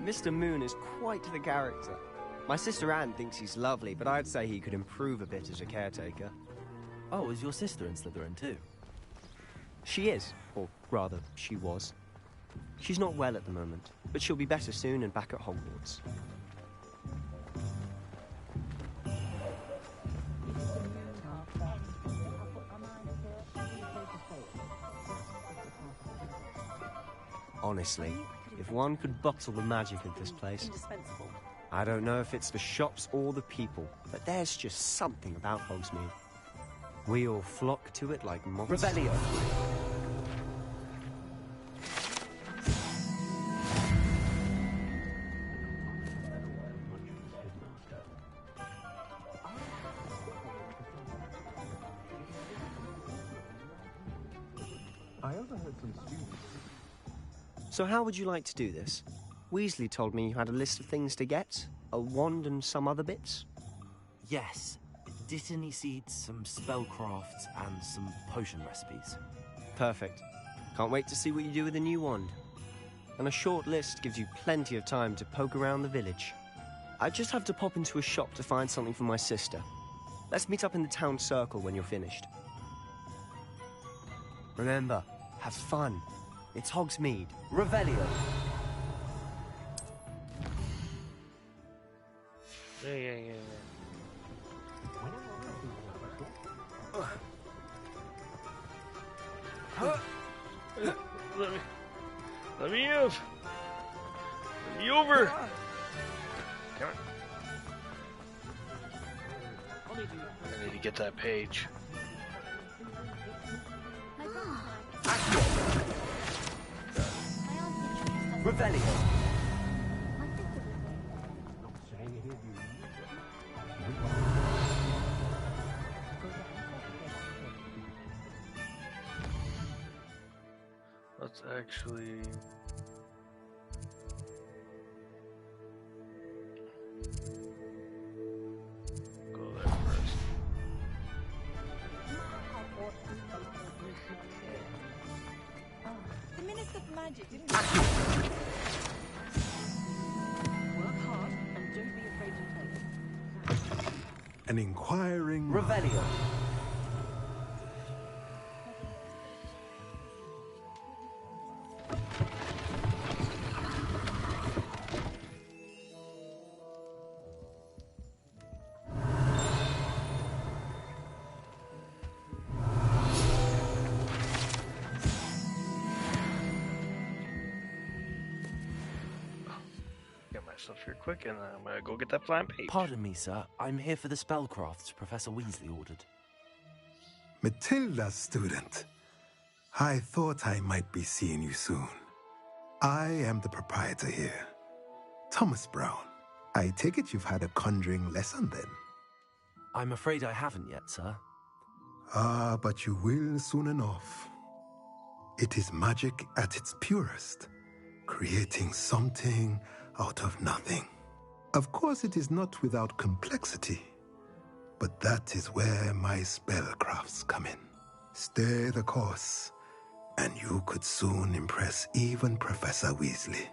Speaker 13: Mr. Moon is quite the character. My sister Anne thinks he's lovely, but I'd say he could improve a bit as a caretaker.
Speaker 21: Oh, is your sister in Slytherin too?
Speaker 13: She is, or rather, she was. She's not well at the moment, but she'll be better soon and back at Hogwarts. Honestly, if one could bottle the magic of this place... I don't know if it's the shops or the people, but there's just something about Hogsmeade. We all flock to it like moths.
Speaker 21: Revelio!
Speaker 13: I overheard some students. So how would you like to do this? Weasley told me you had a list of things to get, a wand and some other bits.
Speaker 21: Yes. Dittany seeds, some spellcrafts, and some potion recipes.
Speaker 13: Perfect. Can't wait to see what you do with the new wand. And a short list gives you plenty of time to poke around the village. I just have to pop into a shop to find something for my sister. Let's meet up in the town circle when you're finished. Remember, have fun. It's Hogsmeade.
Speaker 21: Revelio.
Speaker 1: Yeah. Let me in. Let me over. Come on. I need to get that page.
Speaker 21: Revelio.
Speaker 1: Let's actually... go there first.
Speaker 18: The Minister for Magic didn't
Speaker 21: work
Speaker 18: hard and don't be afraid to play.
Speaker 4: An inquiring...
Speaker 21: Revelio.
Speaker 1: Myself here quick, and I'm gonna go get that flying page.
Speaker 21: Pardon me, sir. I'm here for the spellcrafts Professor Weasley ordered.
Speaker 4: Matilda's student. I thought I might be seeing you soon. I am the proprietor here. Thomas Brown. I take it you've had a conjuring lesson then?
Speaker 21: I'm afraid I haven't yet, sir.
Speaker 4: Ah, but you will soon enough. It is magic at its purest, creating something out of nothing. Of course, it is not without complexity, but that is where my spellcrafts come in. Stay the course, and you could soon impress even Professor Weasley.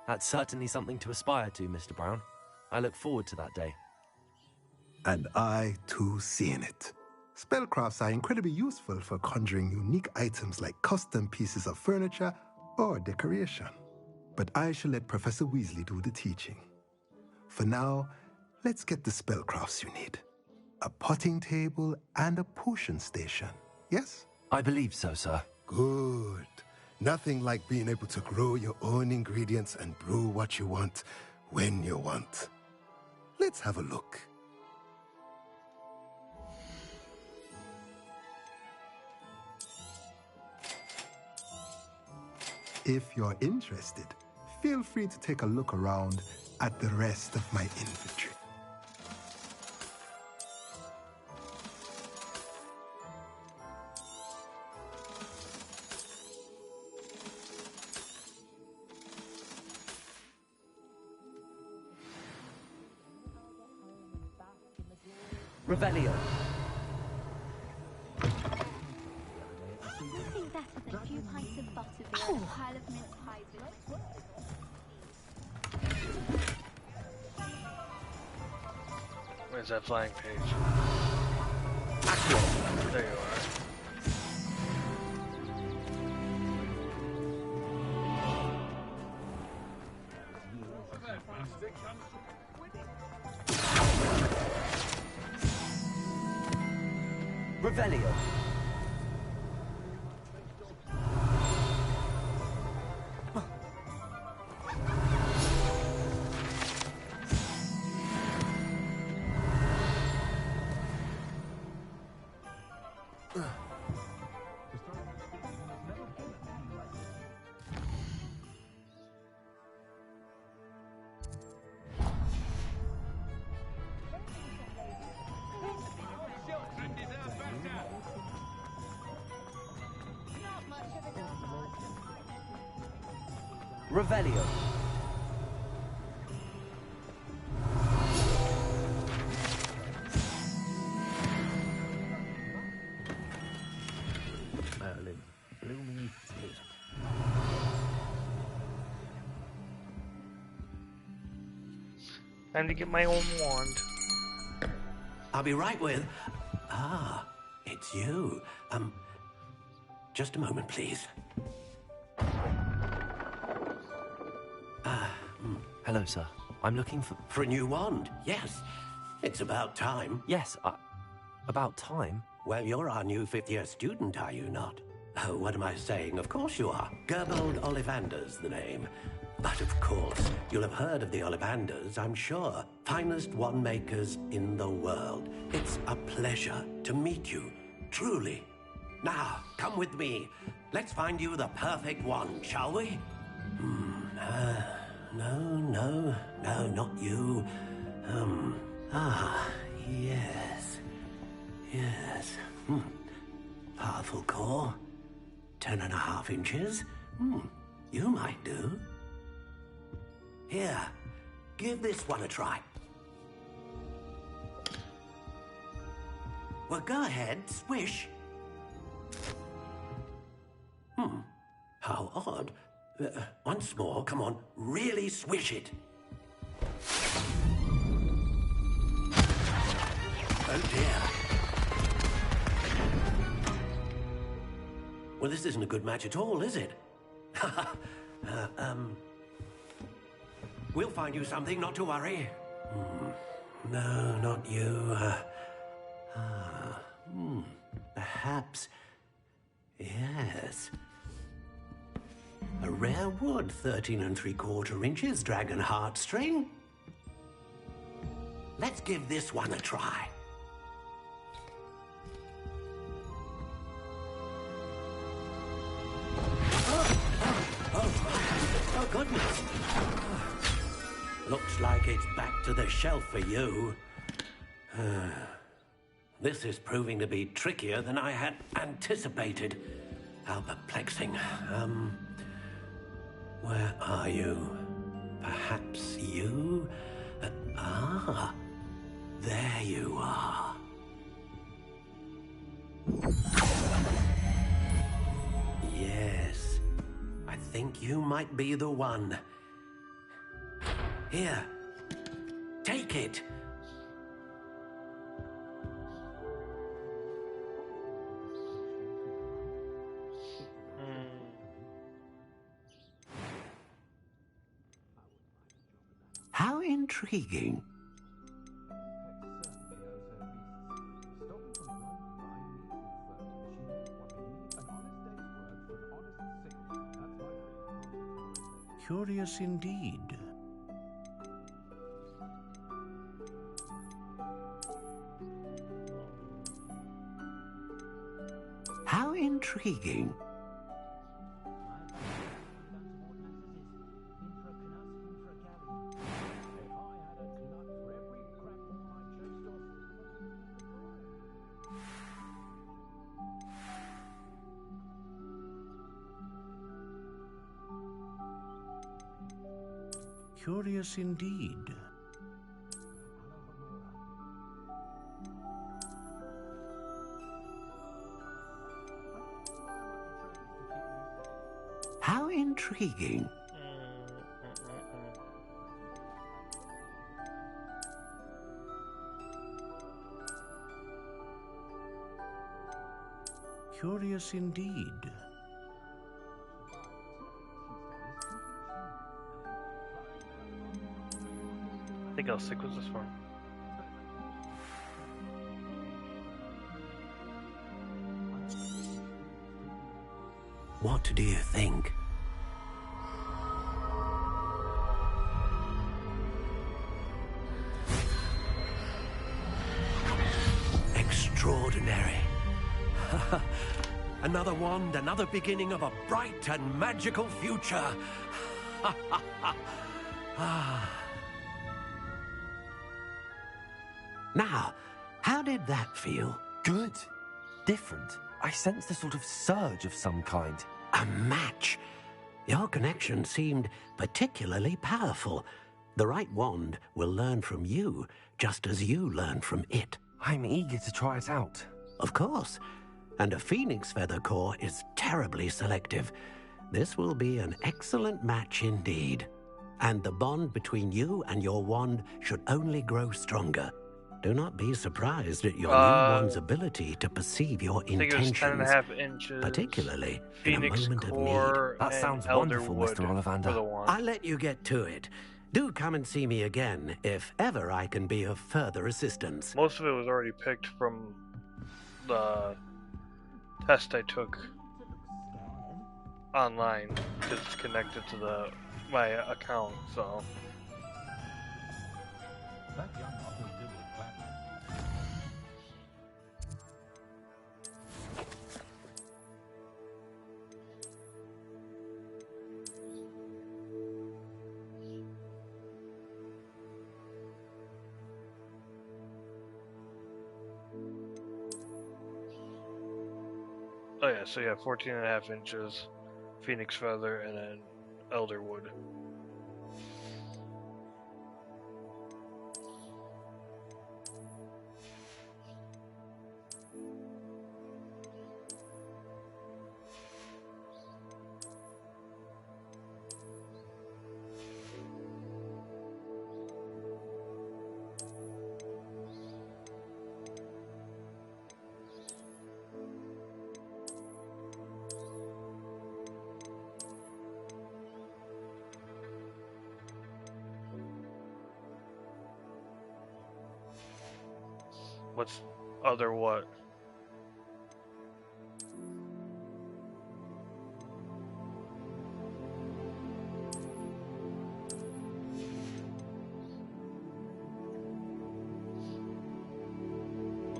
Speaker 21: That's certainly something to aspire to, Mr. Brown. I look forward to that day.
Speaker 4: And I, too, see in it. Spellcrafts are incredibly useful for conjuring unique items like custom pieces of furniture or decoration. But I shall let Professor Weasley do the teaching. For now, let's get the spellcrafts you need. A potting table and a potion station, yes?
Speaker 21: I believe so, sir.
Speaker 4: Good. Nothing like being able to grow your own ingredients and brew what you want when you want. Let's have a look. If you're interested, feel free to take a look around at the rest of my inventory.
Speaker 12: Revelio.
Speaker 17: Nothing better than a few pints of butterbeer and a pile of mince pies with
Speaker 1: Where's that flying page? There you are.
Speaker 12: Revelio. Revelio.
Speaker 21: Merlin, blooming fruit.
Speaker 1: Time to get my own wand.
Speaker 8: I'll be right with... Ah, it's you. Just a moment, please.
Speaker 21: Hello, sir. I'm looking for...
Speaker 8: For a new wand, yes. It's about time.
Speaker 21: Yes, about time?
Speaker 8: Well, you're our new fifth-year student, are you not? Oh, what am I saying? Of course you are. Gerbold Ollivander's the name. But of course, you'll have heard of the Ollivanders, I'm sure. Finest wand makers in the world. It's a pleasure to meet you, truly. Now, come with me. Let's find you the perfect wand, shall we? No, not you. Yes. Powerful core. 10.5 inches. You might do. Here, give this one a try. Well, go ahead, swish. How odd. Once more, come on, really swish it. Oh dear. Well, this isn't a good match at all, is it? We'll find you something, not to worry. No, not you. Perhaps... Yes. A rare wood, 13 3/4 inches, dragon heartstring. Let's give this one a try. Oh, goodness! Looks like it's back to the shelf for you. This is proving to be trickier than I had anticipated. How perplexing. Where are you? Perhaps you? There you are. Yes, I think you might be the one. Here, take it. How intriguing. Curious indeed. How intriguing. Curious indeed. How intriguing. Curious indeed.
Speaker 1: I think I'll stick with this one.
Speaker 8: What do you think? Extraordinary. Another wand, another beginning of a bright and magical future. Now, how did that feel?
Speaker 21: Good. Different. I sensed a sort of surge of some kind.
Speaker 8: A match. Your connection seemed particularly powerful. The right wand will learn from you, just as you learn from it.
Speaker 21: I'm eager to try it out.
Speaker 8: Of course. And a phoenix feather core is terribly selective. This will be an excellent match indeed. And the bond between you and your wand should only grow stronger. Do not be surprised at your new wand's ability to perceive your intentions,
Speaker 1: 10.5 inches,
Speaker 8: particularly
Speaker 1: Phoenix
Speaker 8: in a moment
Speaker 1: core,
Speaker 8: of need.
Speaker 21: That sounds wonderful, Mr. Ollivander.
Speaker 8: I'll let you get to it. Do come and see me again if ever I can be of further assistance.
Speaker 1: Most of it was already picked from the test I took online because it's connected to my account, so. Oh yeah, so yeah, 14.5 inches, Phoenix Feather, and then Elderwood. What's other what?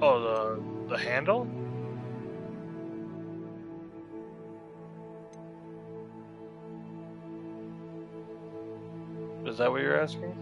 Speaker 1: Oh, the handle? Is that what you're asking?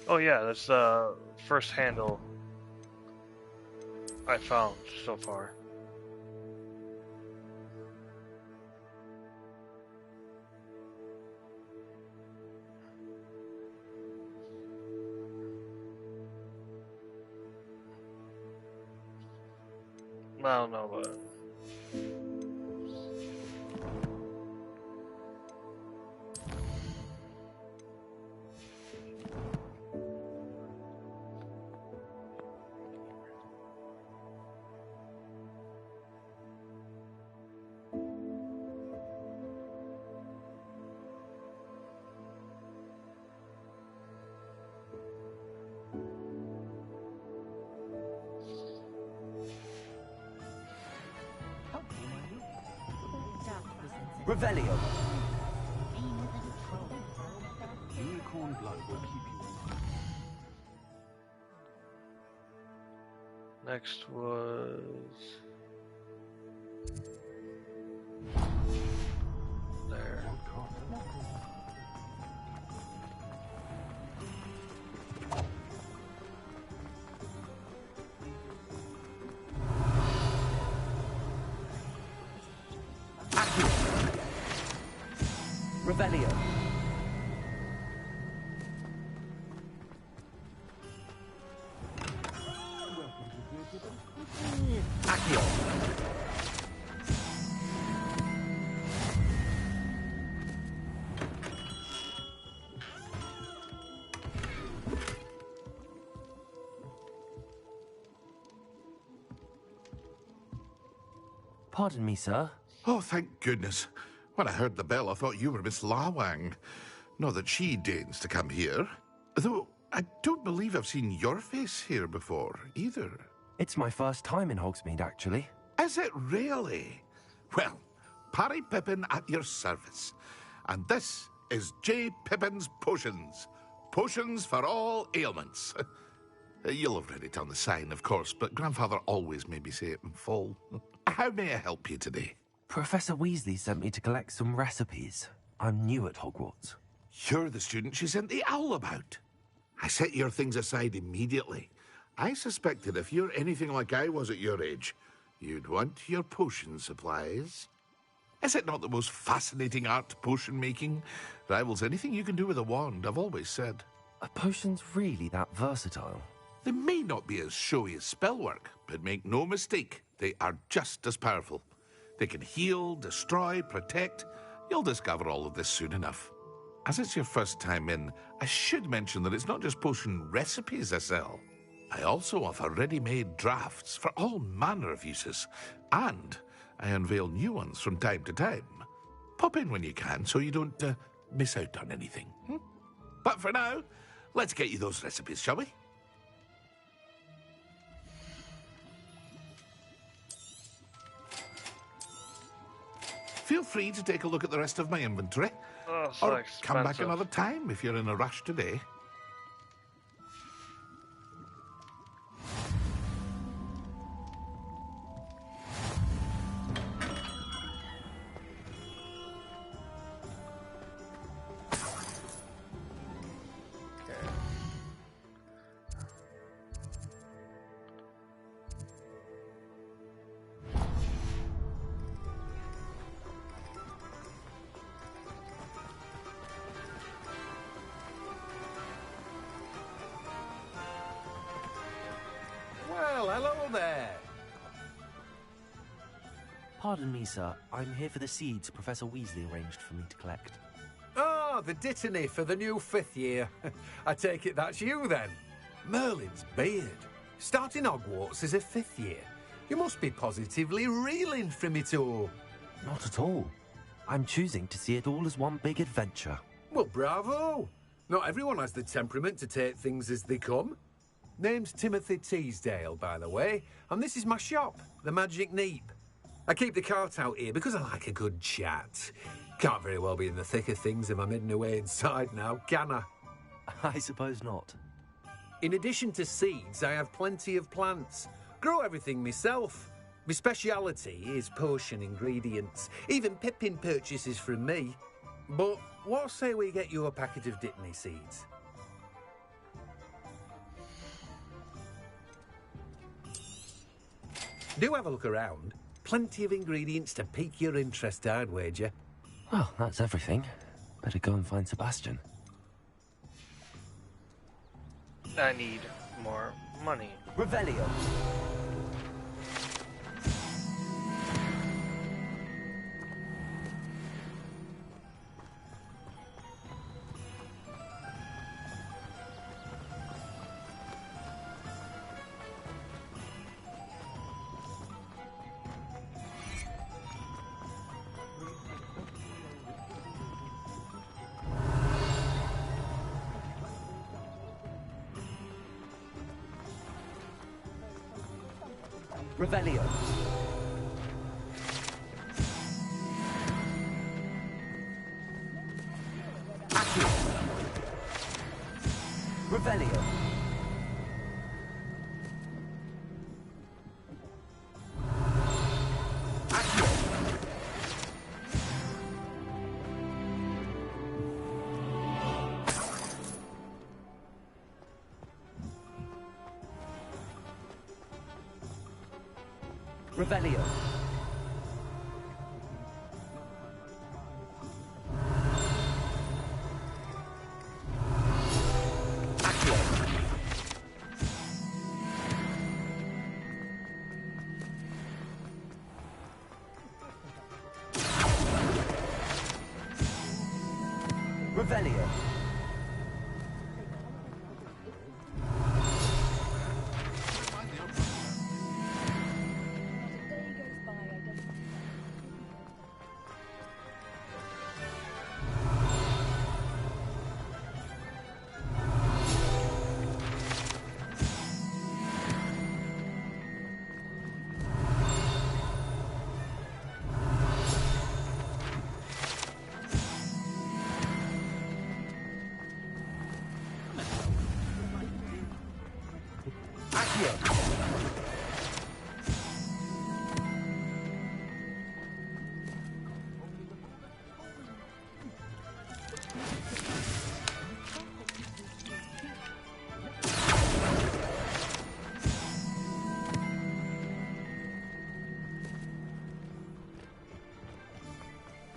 Speaker 1: Oh yeah, that's the first handle I found so far. I don't know, but
Speaker 21: Revelio.
Speaker 19: Unicorn blood will keep you.
Speaker 1: next was there.
Speaker 21: Revelio. Accio. Pardon me, sir.
Speaker 20: Oh, thank goodness. When I heard the bell, I thought you were Miss Lawang. Not that she deigns to come here. Though, I don't believe I've seen your face here before, either.
Speaker 21: It's my first time in Hogsmeade, actually.
Speaker 20: Is it really? Well, Parry Pippin at your service. And this is J. Pippin's Potions. Potions for all ailments. You'll have read it on the sign, of course, but Grandfather always made me say it in full. How may I help you today?
Speaker 21: Professor Weasley sent me to collect some recipes. I'm new at Hogwarts.
Speaker 20: You're the student she sent the owl about. I set your things aside immediately. I suspected if you're anything like I was at your age, you'd want your potion supplies. Is it not the most fascinating art, potion making? Rivals anything you can do with a wand, I've always said.
Speaker 21: Are potions really that versatile?
Speaker 20: They may not be as showy as spellwork, but make no mistake, they are just as powerful. They can heal, destroy, protect. You'll discover all of this soon enough. As it's your first time in, I should mention that it's not just potion recipes I sell. I also offer ready-made drafts for all manner of uses, and I unveil new ones from time to time. Pop in when you can so you don't miss out on anything. But for now, let's get you those recipes, shall we? Feel free to take a look at the rest of my inventory.
Speaker 1: Oh, so
Speaker 20: or come back
Speaker 1: expensive.
Speaker 20: another time if you're in a rush today.
Speaker 3: Well, hello there.
Speaker 21: Pardon me, sir. I'm here for the seeds Professor Weasley arranged for me to collect.
Speaker 3: Ah, the dittany for the new 5th year. I take it that's you, then. Merlin's beard. Starting Hogwarts as a 5th year. You must be positively reeling from it all.
Speaker 21: Not at all. I'm choosing to see it all as one big adventure.
Speaker 3: Well, bravo. Not everyone has the temperament to take things as they come. Name's Timothy Teasdale, by the way, and this is my shop, the Magic Neep. I keep the cart out here because I like a good chat. Can't very well be in the thick of things if I'm hidden away inside now, can I?
Speaker 9: I suppose not.
Speaker 3: In addition to seeds, I have plenty of plants. Grow everything myself. My speciality is potion ingredients. Even Pippin purchases from me. But what say we get you a packet of Dittany seeds? Do have a look around. Plenty of ingredients to pique your interest, I'd wager.
Speaker 9: Well, that's everything. Better go and find Sebastian.
Speaker 1: I need more money.
Speaker 9: Revelio. Revelio. Accio. Revelio. Accio. Revelio. Accio. Revelio.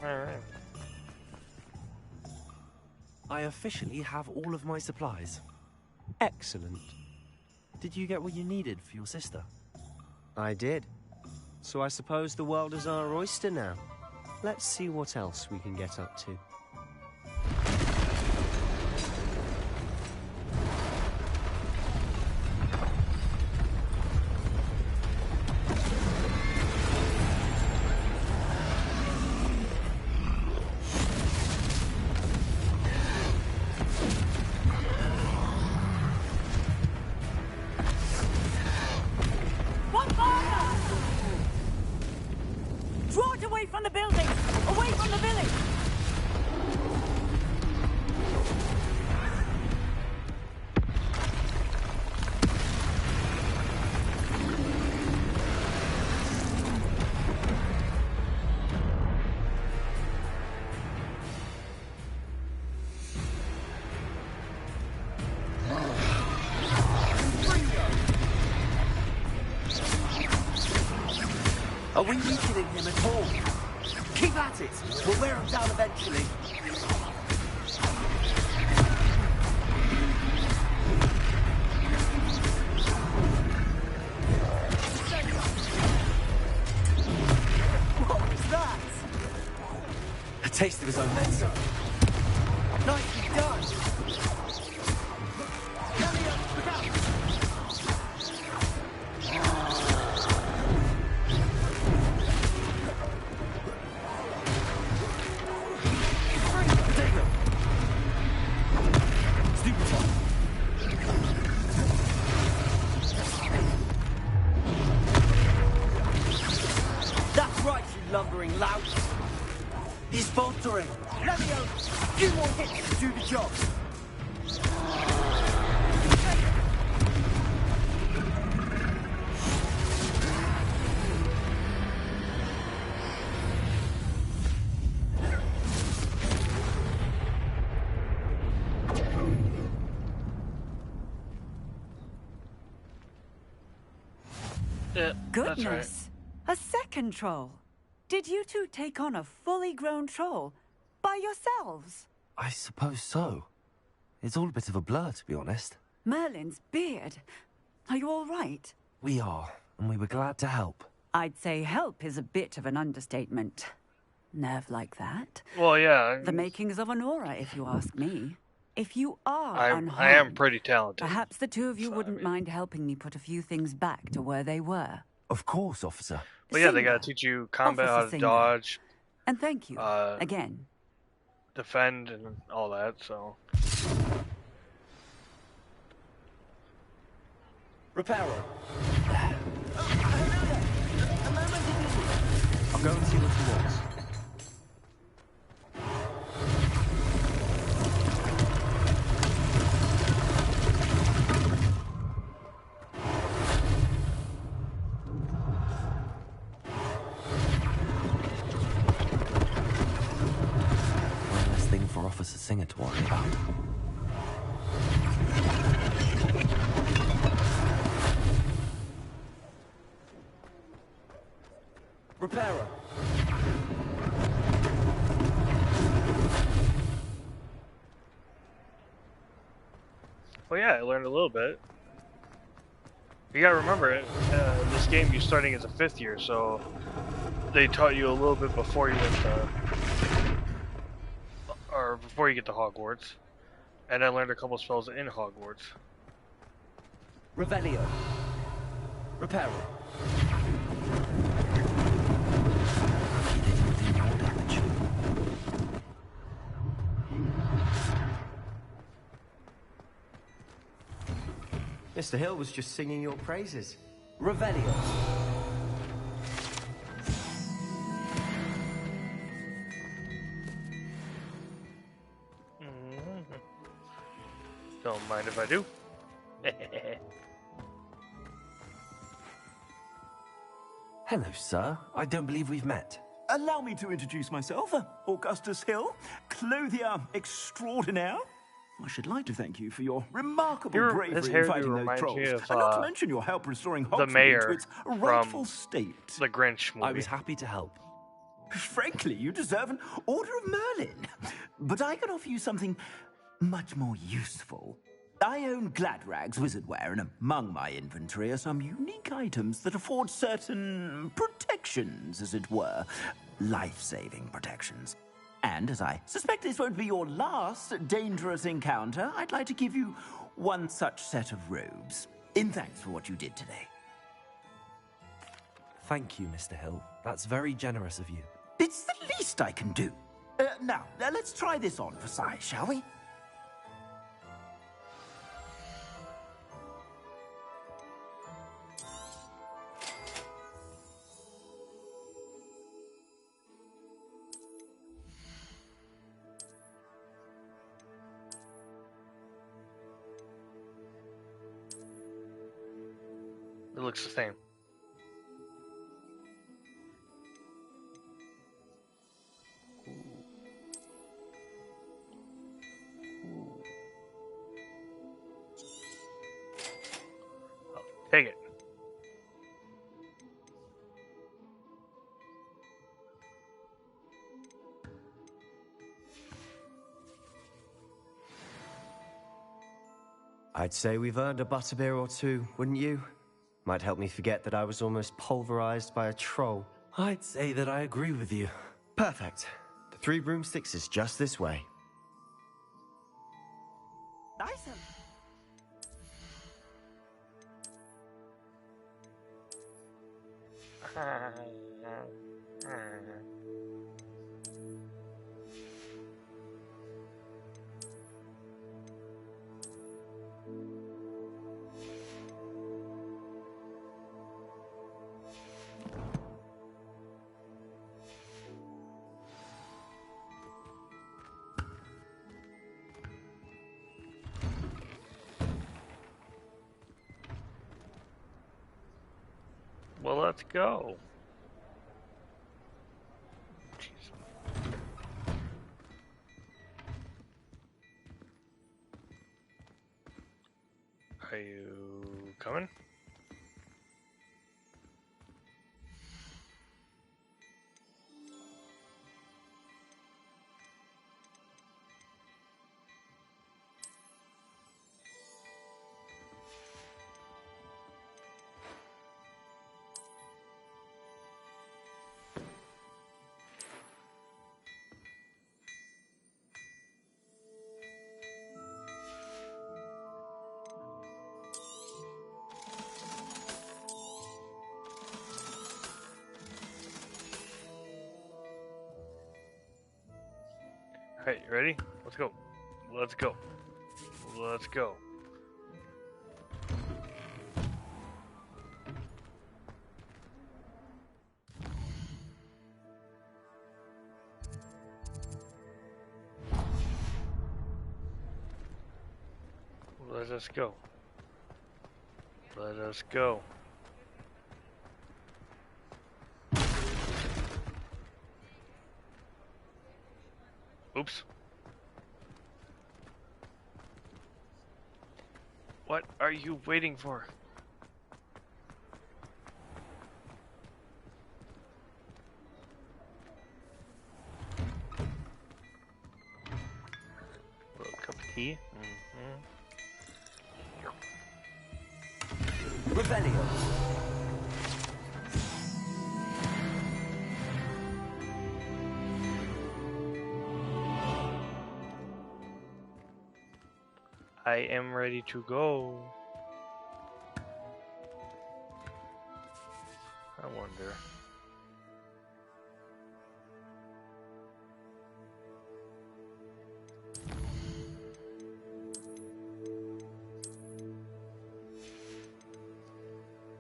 Speaker 1: Alright.
Speaker 9: I officially have all of my supplies. Excellent. Did you get what you needed for your sister?
Speaker 13: I did. So I suppose the world is our oyster now. Let's see what else we can get up to.
Speaker 18: One fire! Draw it away from the building! Away from the village!
Speaker 9: Are we weakening him at all? Keep at it! We'll wear him down eventually. What was that? A taste of his own medicine. Nicely done! Look out!
Speaker 11: louse! He's faltering! Let me out! Few more hits to do the job!
Speaker 1: Yeah,
Speaker 15: Goodness! A second troll! Did you two take on a fully grown troll by yourselves?
Speaker 9: I suppose so. It's all a bit of a blur, to be honest.
Speaker 15: Merlin's beard. Are you all right?
Speaker 9: We are, and we were glad to help.
Speaker 15: I'd say help is a bit of an understatement. Nerve like that.
Speaker 1: Well, yeah.
Speaker 15: The makings of an aura, if you ask me. If you are
Speaker 1: I
Speaker 15: unharmed,
Speaker 1: am pretty talented.
Speaker 15: perhaps the two of you wouldn't mind helping me put a few things back to where they were.
Speaker 9: Of course, officer.
Speaker 1: But yeah, they gotta teach you combat, how to dodge.
Speaker 15: And thank you, again.
Speaker 1: Defend and all that, so.
Speaker 11: Reparo.
Speaker 9: I'll go and see what he wants. One less thing for Officer Singer to worry about.
Speaker 11: Reparo.
Speaker 1: Well, yeah, I learned a little bit. You gotta remember, this game you're starting as a 5th year, so they taught you a little bit before you went to, or before you get to Hogwarts, and I learned a couple spells in Hogwarts.
Speaker 11: Revelio. Reparo.
Speaker 13: Mr. Hill was just singing your praises.
Speaker 11: Revelio.
Speaker 1: Don't mind if I do.
Speaker 9: Hello, sir. I don't believe we've met.
Speaker 16: Allow me to introduce myself, Augustus Hill, clothier extraordinaire. I should like to thank you for your remarkable bravery in fighting those trolls, and not to mention your help restoring Hogsmeade to its rightful state.
Speaker 1: The Grinch movie.
Speaker 9: I was happy to help.
Speaker 16: Frankly, you deserve an Order of Merlin. But I can offer you something much more useful. I own Gladrag's wizardware, and among my inventory are some unique items that afford certain protections, as it were. Life-saving protections. And as I suspect this won't be your last dangerous encounter, I'd like to give you one such set of robes, in thanks for what you did today.
Speaker 9: Thank you, Mr. Hill. That's very generous of you.
Speaker 16: It's the least I can do. Now, let's try this on for size, shall we?
Speaker 1: It looks the same. Take it.
Speaker 13: I'd say we've earned a butterbeer or two, wouldn't you? Might help me forget that I was almost pulverized by a troll.
Speaker 9: I'd say that I agree with you.
Speaker 13: Perfect. The 3 broomsticks is just this way.
Speaker 15: Nice.
Speaker 1: Well, let's go. Are you coming? Alright, you ready? Let's go. Let's go. Let's go. Let us go. Let us go. Oops. What are you waiting for? A little cup of tea.
Speaker 11: Revelio.
Speaker 1: I am ready to go. I wonder.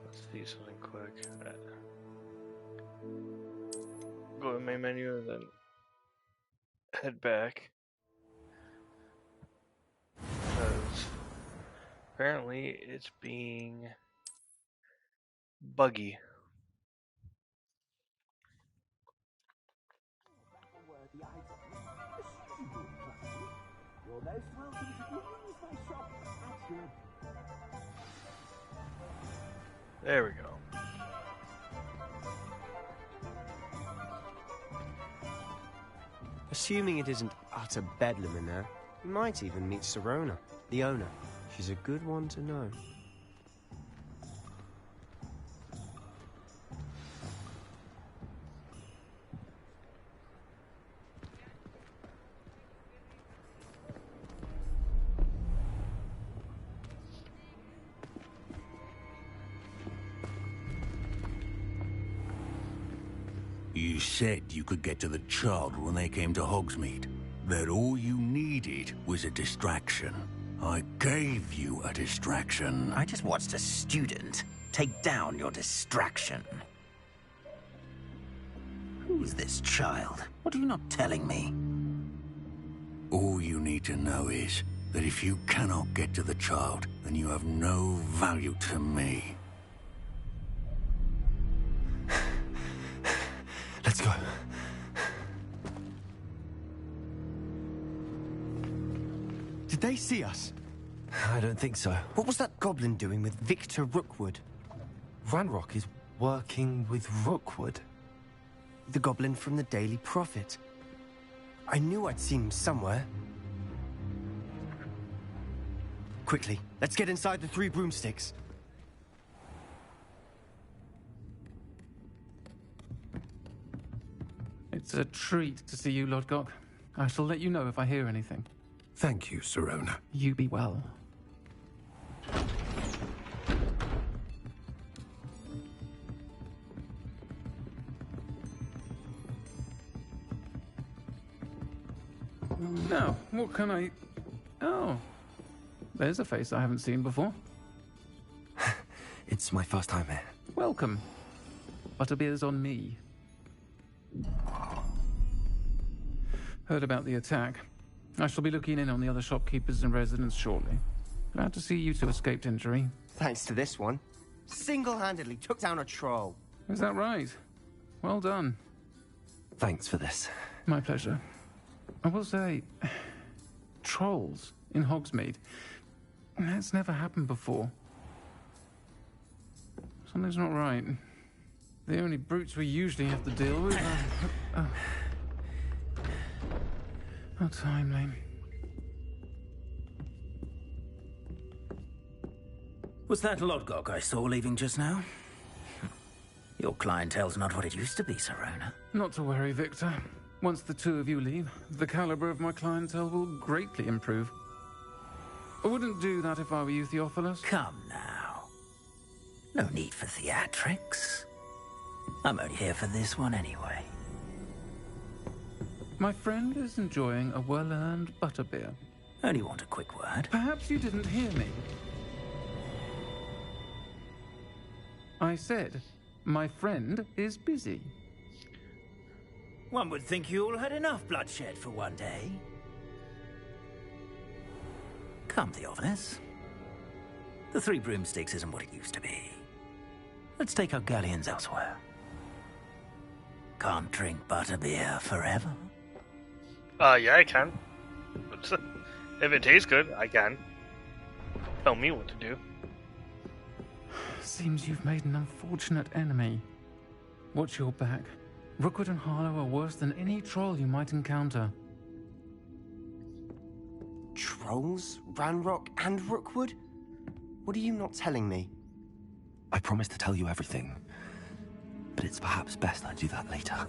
Speaker 1: Let's see something quick. Go to main menu and then head back. Because apparently it's being buggy. There we go.
Speaker 13: Assuming it isn't utter bedlam in there, you might even meet Sirona, the owner. She's a good one to know.
Speaker 5: You said you could get to the child when they came to Hogsmeade. That all you needed was a distraction. I gave you a distraction.
Speaker 11: I just watched a student take down your distraction. Who's this child? What are you not telling me?
Speaker 5: All you need to know is that if you cannot get to the child, then you have no value to me.
Speaker 9: Let's go. Did they see us?
Speaker 13: I don't think so. What was that goblin doing with Victor Rookwood?
Speaker 9: Ranrock is working with Rookwood.
Speaker 13: The goblin from the Daily Prophet. I knew I'd seen him somewhere. Quickly, let's get inside the 3 broomsticks.
Speaker 22: It's a treat to see you, Lodgok. I shall let you know if I hear anything.
Speaker 3: Thank you, Sirona.
Speaker 22: You be well. Now, what can I... Oh, there's a face I haven't seen before.
Speaker 9: It's my first time here.
Speaker 22: Welcome. Butterbeer's on me. Heard about the attack. I shall be looking in on the other shopkeepers and residents shortly. Glad to see you two escaped injury.
Speaker 13: Thanks to this one. Single-handedly took down a troll.
Speaker 22: Is that right? Well done.
Speaker 9: Thanks for this.
Speaker 22: My pleasure. I will say, trolls in Hogsmeade. That's never happened before. Something's not right. The only brutes we usually have to deal with are... How timely.
Speaker 11: Was that Lodgok I saw leaving just now? Your clientele's not what it used to be, Sirona.
Speaker 22: Not to worry, Victor. Once the two of you leave, the caliber of my clientele will greatly improve. I wouldn't do that if I were you, Theophilus.
Speaker 11: Come now. No need for theatrics. I'm only here for this one anyway.
Speaker 22: My friend is enjoying a well-earned butterbeer.
Speaker 11: Only want a quick word.
Speaker 22: Perhaps you didn't hear me. I said, my friend is busy.
Speaker 11: One would think you all had enough bloodshed for one day. Come, Theophilus. The Three Broomsticks isn't what it used to be. Let's take our galleons elsewhere. Can't drink butterbeer forever.
Speaker 1: Yeah, I can. If it tastes good, I can. Tell me what to do.
Speaker 22: Seems you've made an unfortunate enemy. Watch your back. Rookwood and Harlow are worse than any troll you might encounter.
Speaker 13: Trolls? Ranrock and Rookwood? What are you not telling me?
Speaker 9: I promised to tell you everything, but it's perhaps best I do that later.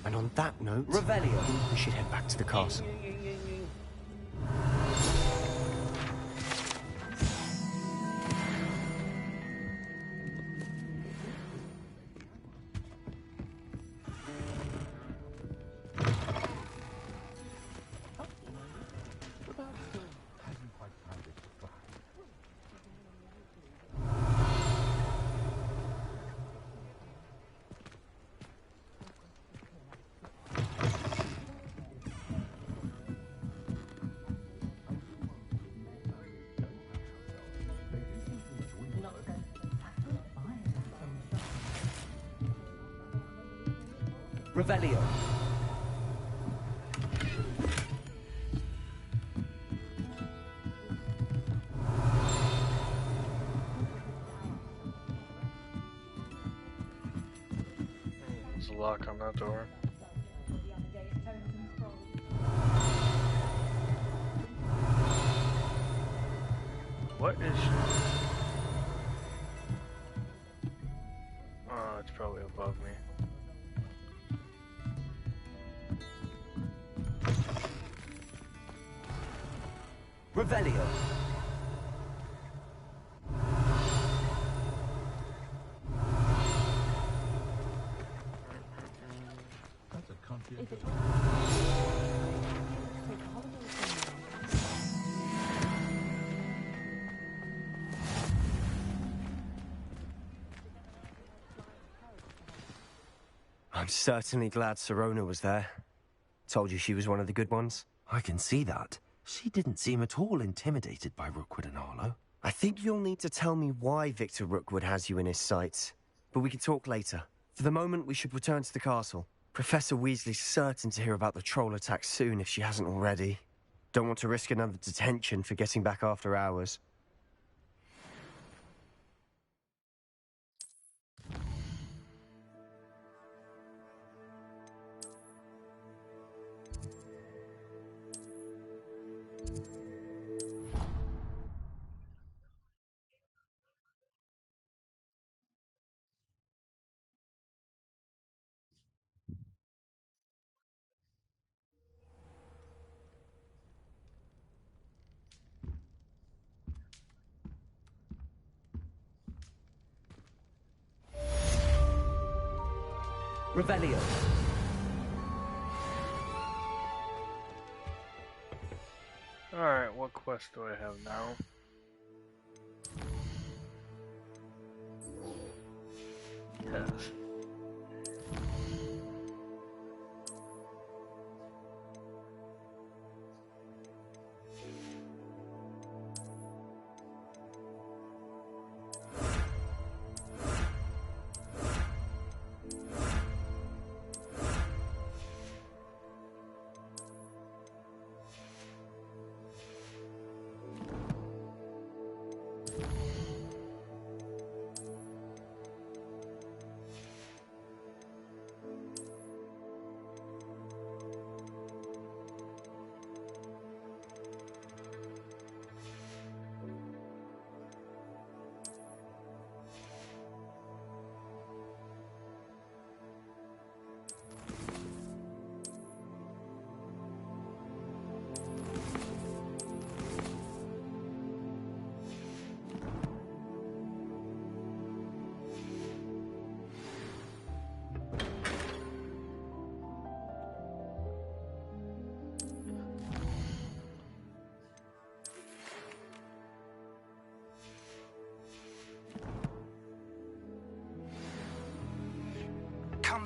Speaker 13: And on that note...
Speaker 11: Revelio.
Speaker 13: We should head back to the castle.
Speaker 11: Revelio.
Speaker 1: There's a lock on that door. What is... Oh, it's probably above me.
Speaker 11: Revelio.
Speaker 20: That's a confident.
Speaker 13: I'm certainly glad Sirona was there. Told you she was one of the good ones.
Speaker 9: I can see that. She didn't seem at all intimidated by Rookwood and Harlow.
Speaker 13: I think you'll need to tell me why Victor Rookwood has you in his sights. But we can talk later. For the moment, we should return to the castle. Professor Weasley's certain to hear about the troll attack soon if she hasn't already. Don't want to risk another detention for getting back after hours.
Speaker 11: Revelio.
Speaker 1: Alright, what quest do I have now? Yes.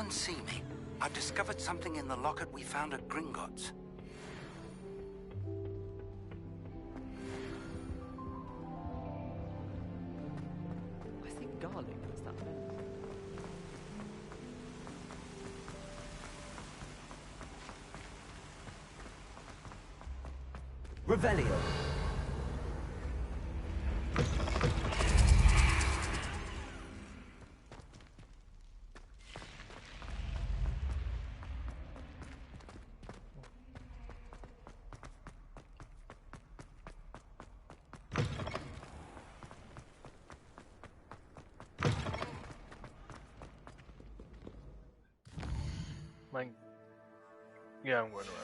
Speaker 19: and see me. I've discovered something in the locket we found at Gringotts.
Speaker 9: I think garlic is that meant.
Speaker 2: Revelio.
Speaker 1: Like, yeah, I'm going the right way.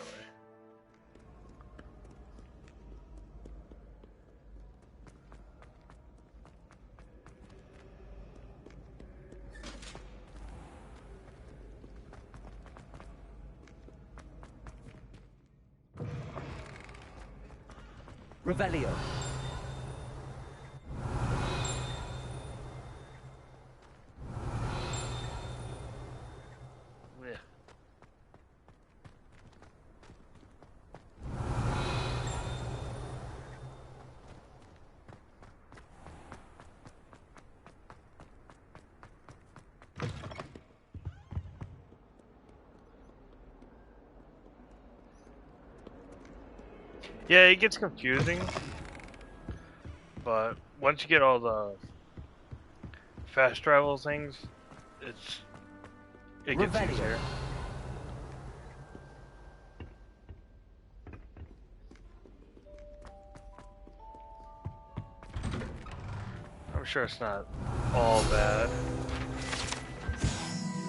Speaker 2: Revelio.
Speaker 1: Yeah. Yeah, it gets confusing, but once you get all the fast travel things, it gets
Speaker 2: Revelio.
Speaker 1: easier. I'm sure it's not all bad.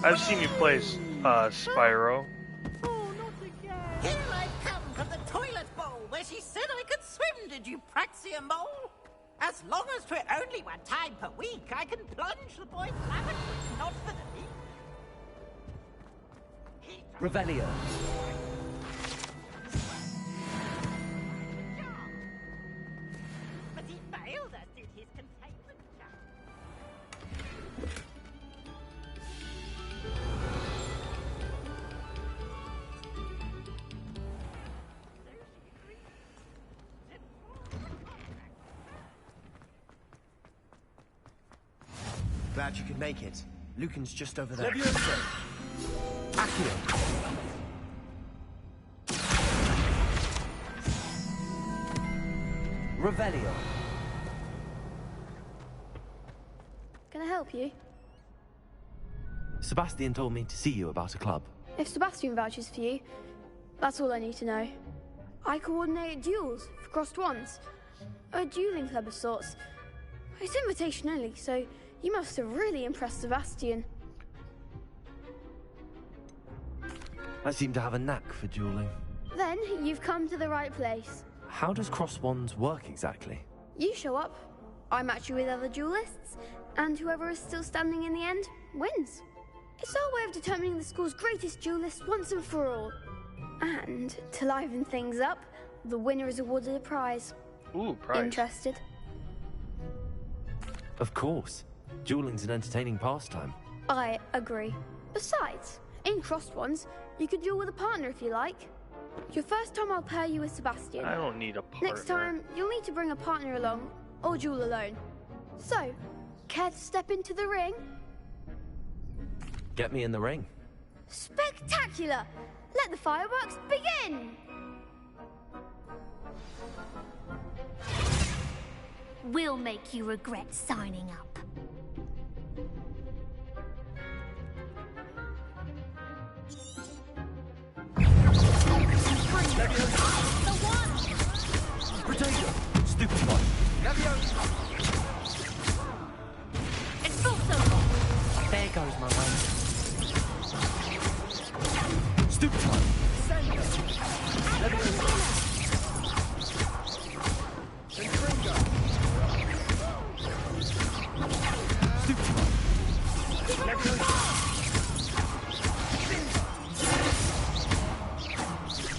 Speaker 1: I've seen you play Spyro.
Speaker 7: Here I've come from the toilet bowl where she said I could swim, did you Praxia mole? As long as 'twere only one time per week, I can plunge the boy's lavatory, not for the meat.
Speaker 2: Revelio.
Speaker 7: But he failed us, did his containment job.
Speaker 21: Glad you could make it. Lucan's just over there.
Speaker 2: Accio. Revelio.
Speaker 6: Can I help you?
Speaker 9: Sebastian told me to see you about a club.
Speaker 6: If Sebastian vouches for you, that's all I need to know. I coordinate duels for crossed wands. A dueling club of sorts. It's invitation only, so you must have really impressed Sebastian.
Speaker 9: I seem to have a knack for dueling.
Speaker 6: Then you've come to the right place.
Speaker 9: How does cross wands work exactly?
Speaker 6: You show up, I match you with other duelists, and whoever is still standing in the end wins. It's our way of determining the school's greatest duelist once and for all. And to liven things up, the winner is awarded a prize.
Speaker 1: Ooh, prize.
Speaker 6: Interested?
Speaker 9: Of course. Dueling's an entertaining pastime.
Speaker 6: I agree. Besides, in crossed ones, you could duel with a partner if you like. Your first time I'll pair you with Sebastian.
Speaker 1: I don't need a partner.
Speaker 6: Next time, you'll need to bring a partner along, or duel alone. So, care to step into the ring?
Speaker 9: Get me in the ring.
Speaker 6: Spectacular! Let the fireworks begin!
Speaker 17: We'll make you regret signing up.
Speaker 9: Potato! Stupid one!
Speaker 17: It's also
Speaker 12: There goes my way.
Speaker 9: Stupid one!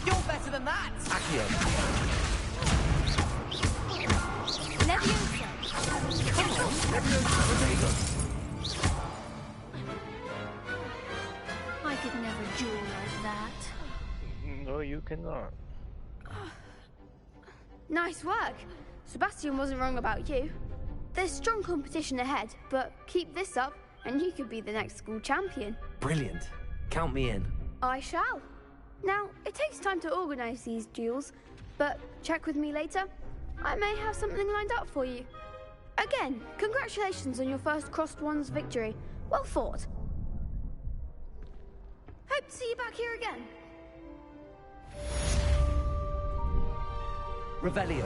Speaker 7: You're better than that!
Speaker 9: Accio.
Speaker 1: you cannot.
Speaker 6: Nice work. Sebastian wasn't wrong about you. There's strong competition ahead, but keep this up and you could be the next school champion.
Speaker 2: Brilliant. Count me in.
Speaker 6: I shall. Now, it takes time to organise these duels, but check with me later. I may have something lined up for you. Again, congratulations on your first Crossed Wands victory. Well fought. Hope to see you back here again.
Speaker 2: Revelio.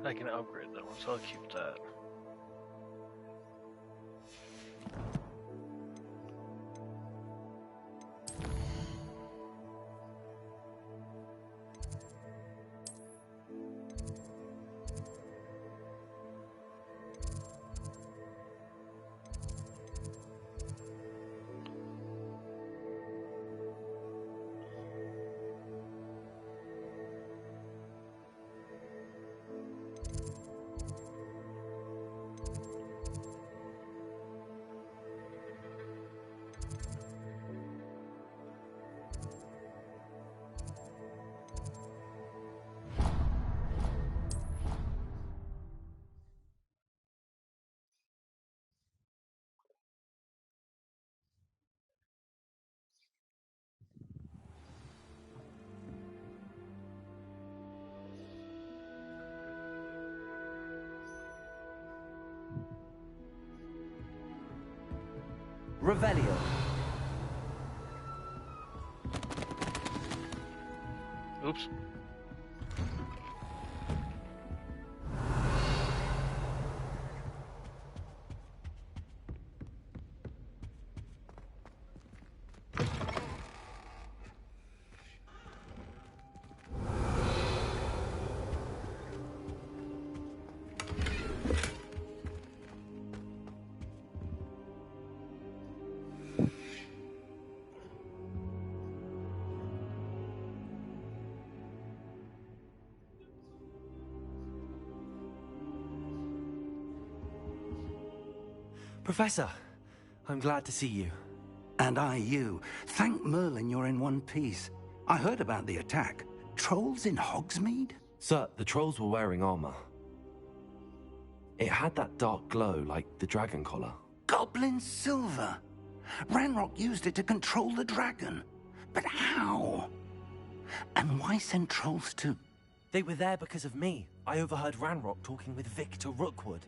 Speaker 1: I can upgrade that one, so I'll keep that.
Speaker 2: Revelio.
Speaker 1: Oops.
Speaker 9: Professor, I'm glad to see you.
Speaker 19: And I you. Thank Merlin you're in one piece. I heard about the attack. Trolls in Hogsmeade?
Speaker 9: Sir, the trolls were wearing armor. It had that dark glow like the dragon collar.
Speaker 19: Goblin silver. Ranrock used it to control the dragon. But how? And why send trolls to...
Speaker 9: They were there because of me. I overheard Ranrock talking with Victor Rookwood.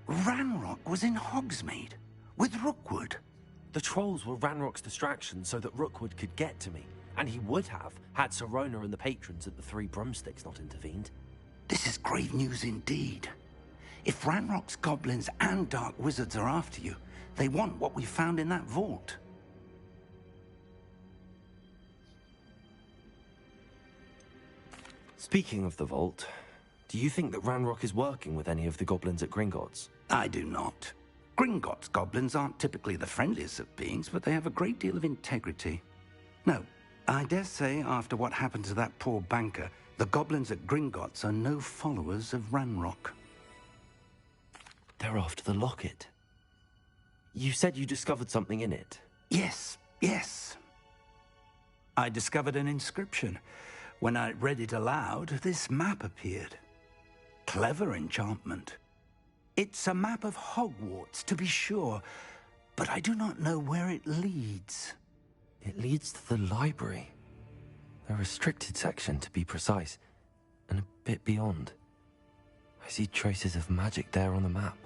Speaker 19: Ranrock was in Hogsmeade? With Rookwood?
Speaker 9: The trolls were Ranrock's distraction so that Rookwood could get to me. And he would have, had Sirona and the patrons at the Three Broomsticks not intervened.
Speaker 19: This is grave news indeed. If Ranrock's goblins and dark wizards are after you, they want what we found in that vault.
Speaker 9: Speaking of the vault, do you think that Ranrock is working with any of the goblins at Gringotts?
Speaker 19: I do not. Gringotts goblins aren't typically the friendliest of beings, but they have a great deal of integrity. No, I dare say after what happened to that poor banker, the goblins at Gringotts are no followers of Ranrock.
Speaker 9: They're after the locket. You said you discovered something in it.
Speaker 19: Yes, yes. I discovered an inscription. When I read it aloud, this map appeared. Clever enchantment. It's a map of Hogwarts, to be sure, but I do not know where it leads.
Speaker 9: It leads to the library. The restricted section, to be precise, and a bit beyond. I see traces of magic there on the map.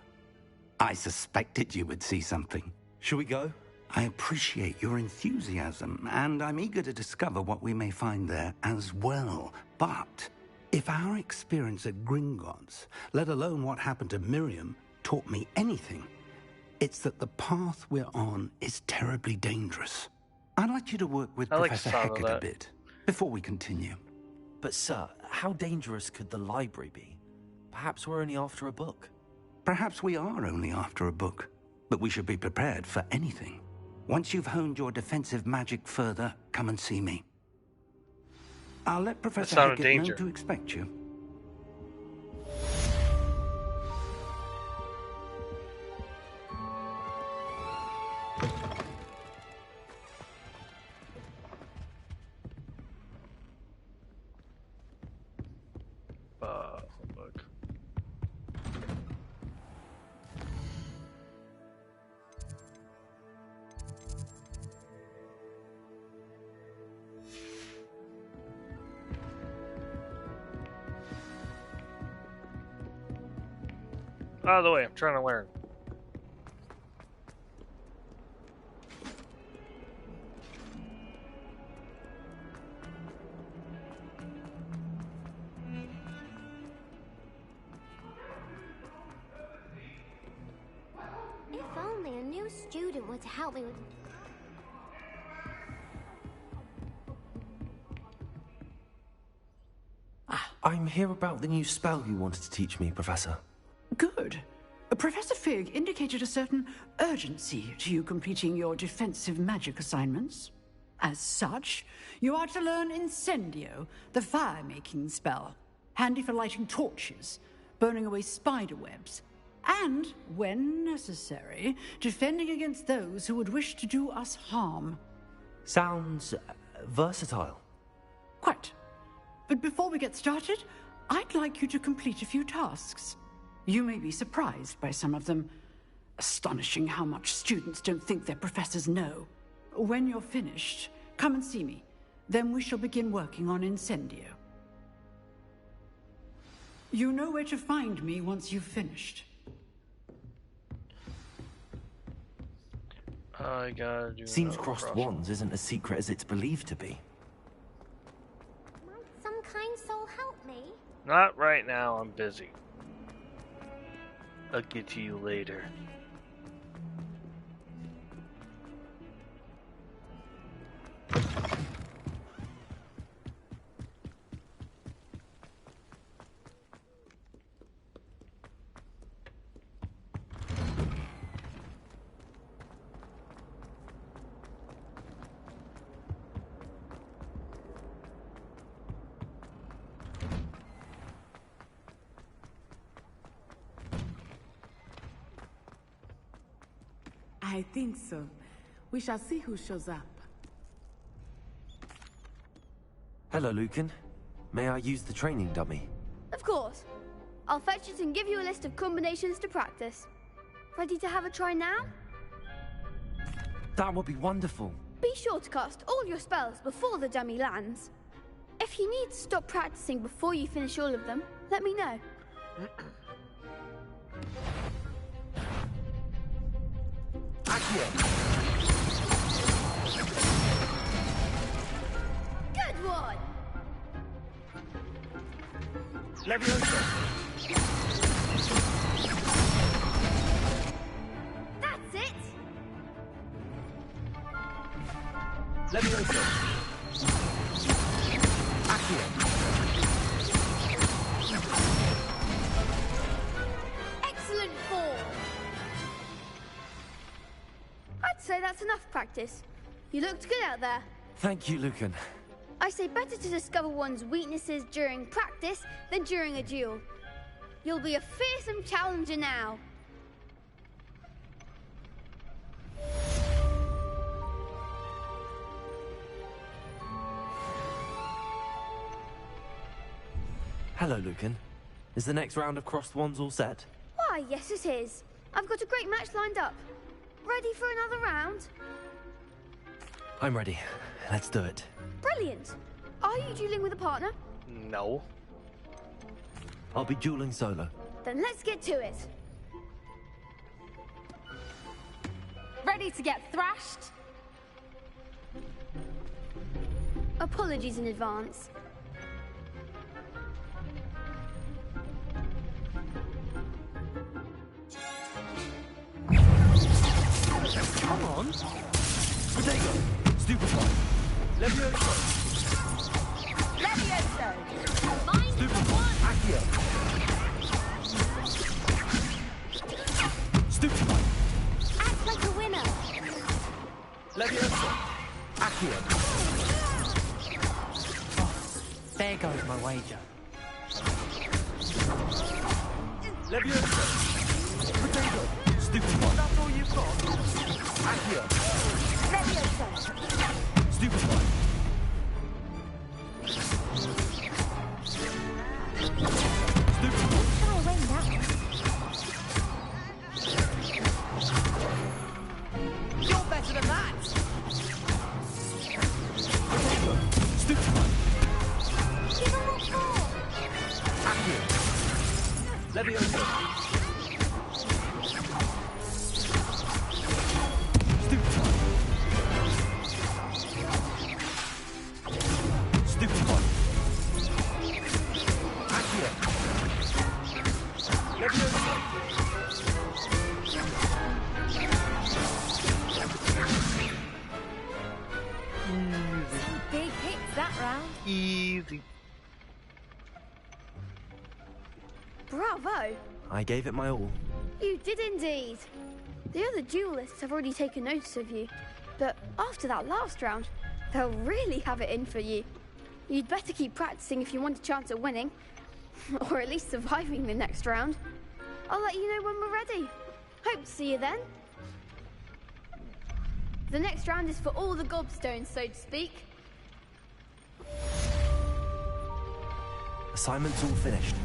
Speaker 19: I suspected you would see something.
Speaker 9: Shall we go?
Speaker 19: I appreciate your enthusiasm, and I'm eager to discover what we may find there as well. But if our experience at Gringotts, let alone what happened to Miriam, taught me anything, it's that the path we're on is terribly dangerous. I'd like you to work with Professor Hecat a bit before we continue.
Speaker 9: But sir, how dangerous could the library be? Perhaps we're only after a book.
Speaker 19: Perhaps we are only after a book, but we should be prepared for anything. Once you've honed your defensive magic further, come and see me. I'll let Professor Hecat know to expect you.
Speaker 1: Look. Out of the way, I'm trying to learn.
Speaker 10: If only a new student were to help me with...
Speaker 9: I'm here about the new spell you wanted to teach me, Professor.
Speaker 14: Good. Professor Fig indicated a certain urgency to you completing your defensive magic assignments. As such, you are to learn Incendio, the fire-making spell, handy for lighting torches, burning away spider webs, and, when necessary, defending against those who would wish to do us harm.
Speaker 9: Sounds versatile.
Speaker 14: Quite. But before we get started, I'd like you to complete a few tasks. You may be surprised by some of them. Astonishing how much students don't think their professors know. When you're finished, come and see me. Then we shall begin working on Incendio. You know where to find me once you've finished.
Speaker 1: I gotta do.
Speaker 9: Seems crossed wands isn't as secret as it's believed to be.
Speaker 10: Might some kind soul help me?
Speaker 1: Not right now, I'm busy. I'll get to you later.
Speaker 23: I think so. We shall see who shows up.
Speaker 9: Hello, Lucan. May I use the training dummy?
Speaker 6: Of course. I'll fetch it and give you a list of combinations to practice. Ready to have a try now?
Speaker 9: That would be wonderful.
Speaker 6: Be sure to cast all your spells before the dummy lands. If you need to stop practicing before you finish all of them, let me know. Good one!
Speaker 9: Leviosa!
Speaker 6: That's it!
Speaker 9: Leviosa!
Speaker 6: Excellent form! I'd say that's enough practice. You looked good out there.
Speaker 9: Thank you, Lucan.
Speaker 6: I say better to discover one's weaknesses during practice than during a duel. You'll be a fearsome challenger now.
Speaker 9: Hello, Lucan. Is the next round of crossed wands all set?
Speaker 6: Why, yes it is. I've got a great match lined up. Ready for another round?
Speaker 9: I'm ready. Let's do it.
Speaker 6: Brilliant. Are you dueling with a partner?
Speaker 1: No.
Speaker 9: I'll be dueling solo.
Speaker 6: Then let's get to it.
Speaker 24: Ready to get thrashed?
Speaker 6: Apologies in advance.
Speaker 9: Levioso.
Speaker 24: Levioso! Mind the one!
Speaker 9: Accio. Stupefy.
Speaker 24: Act like a winner!
Speaker 9: Levioso. Accio.
Speaker 12: There goes my wager.
Speaker 9: Levioso. Potato. Stupefy. That's all you've got. Accio.
Speaker 24: Levioso!
Speaker 9: Stupefy.
Speaker 24: Don't shy away now.
Speaker 7: You're better than that!
Speaker 9: Stupefy.
Speaker 24: Give him what for!
Speaker 9: Accio. Levioso. Stupefy. Stupefy. Accio. Levioso.
Speaker 24: Some big hits that round.
Speaker 1: Easy.
Speaker 6: Bravo!
Speaker 2: I gave it my all.
Speaker 6: You did indeed. The other duelists have already taken notice of you, but after that last round, they'll really have it in for you. You'd better keep practicing if you want a chance at winning, or at least surviving the next round. I'll let you know when we're ready. Hope to see you then. The next round is for all the gobstones, so to speak.
Speaker 2: Assignment's all finished.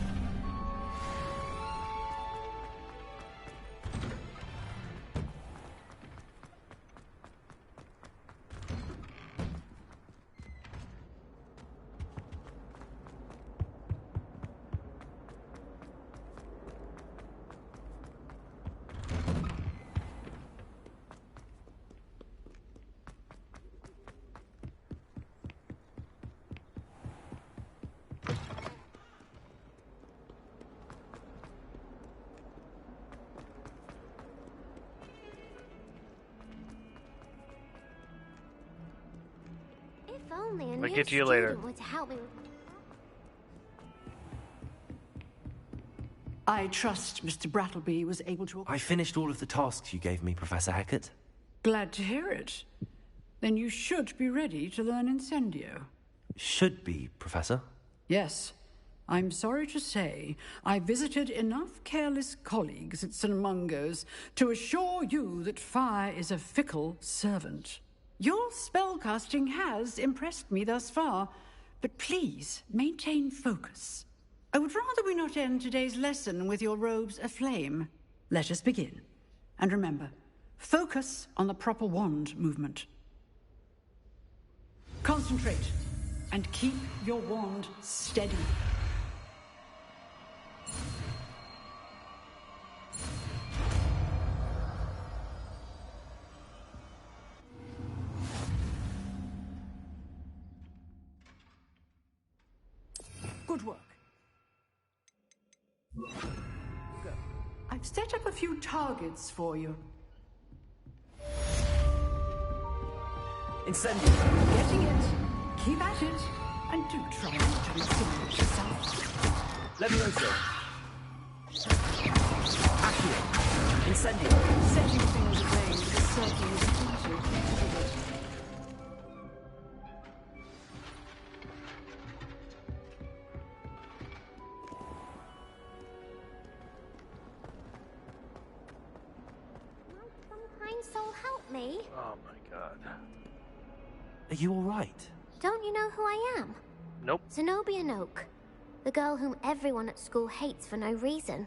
Speaker 10: If only a
Speaker 1: I'll
Speaker 10: new
Speaker 1: get to you later.
Speaker 10: student were to help me with...
Speaker 14: I trust Mr. Brattleby was able to...
Speaker 2: I finished all of the tasks you gave me, Professor Hackett.
Speaker 14: Glad to hear it. Then you should be ready to learn Incendio.
Speaker 2: Should be, Professor.
Speaker 14: Yes. I'm sorry to say I visited enough careless colleagues at St. Mungo's to assure you that fire is a fickle servant. Your spellcasting has impressed me thus far, but please maintain focus. I would rather we not end today's lesson with your robes aflame. Let us begin. And remember, focus on the proper wand movement. Concentrate and keep your wand steady. Good work. Go. I've set up a few targets for you.
Speaker 2: Incendio.
Speaker 14: Getting it. Keep at it. And do try not to intimidate yourself.
Speaker 2: Levioso. Accio. Incendio.
Speaker 14: Setting things ablaze is certainly easier to do.
Speaker 10: Some kind soul help me?
Speaker 1: Oh my god.
Speaker 2: Are you all right?
Speaker 10: Don't you know who I am?
Speaker 1: Nope.
Speaker 10: Zenobia Noak. The girl whom everyone at school hates for no reason.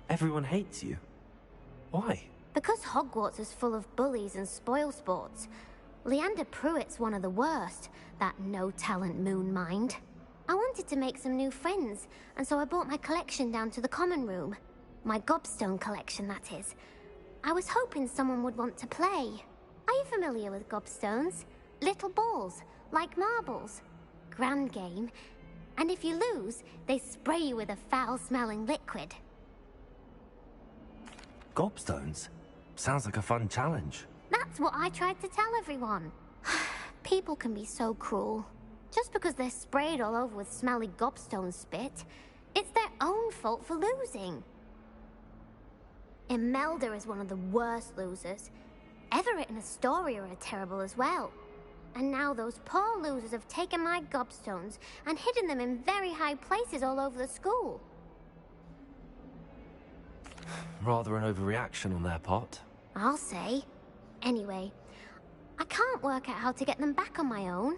Speaker 2: Everyone hates you. Why?
Speaker 10: Because Hogwarts is full of bullies and spoilsports. Leander Pruitt's one of the worst, that no-talent moon mind. I wanted to make some new friends, and so I brought my collection down to the common room. My gobstone collection, that is. I was hoping someone would want to play. Are you familiar with gobstones? Little balls, like marbles. Grand game. And if you lose, they spray you with a foul-smelling liquid.
Speaker 2: Gobstones? Sounds like a fun challenge.
Speaker 10: That That's what I tried to tell everyone. People can be so cruel. Just because they're sprayed all over with smelly gobstone spit, it's their own fault for losing. Imelda is one of the worst losers. Everett and Astoria are terrible as well. And now those poor losers have taken my gobstones and hidden them in very high places all over the school.
Speaker 9: Rather an overreaction on their part.
Speaker 10: I'll say. Anyway, I can't work out how to get them back on my own.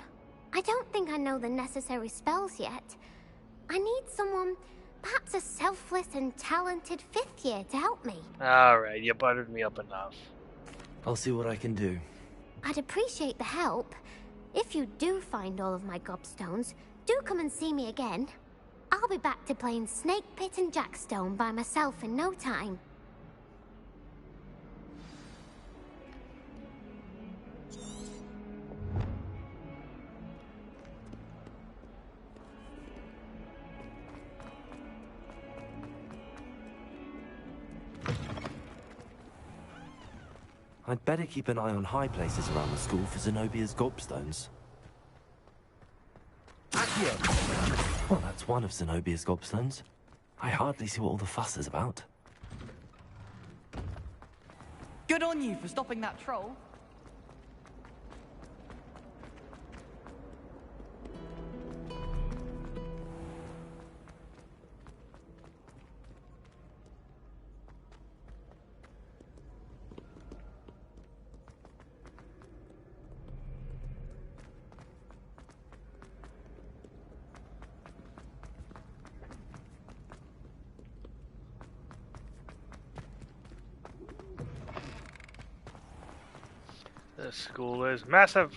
Speaker 10: I don't think I know the necessary spells yet. I need someone, perhaps a selfless and talented 5th year to help me.
Speaker 1: Alright, you buttered me up enough.
Speaker 9: I'll see what I can do.
Speaker 10: I'd appreciate the help. If you do find all of my gobstones, do come and see me again. I'll be back to playing Snake Pit and Jackstone by myself in no time.
Speaker 9: I'd better keep an eye on high places around the school for Zenobia's gobstones. Well, that's one of Zenobia's gobstones. I hardly see what all the fuss is about.
Speaker 4: Good on you for stopping that troll.
Speaker 1: This school is massive.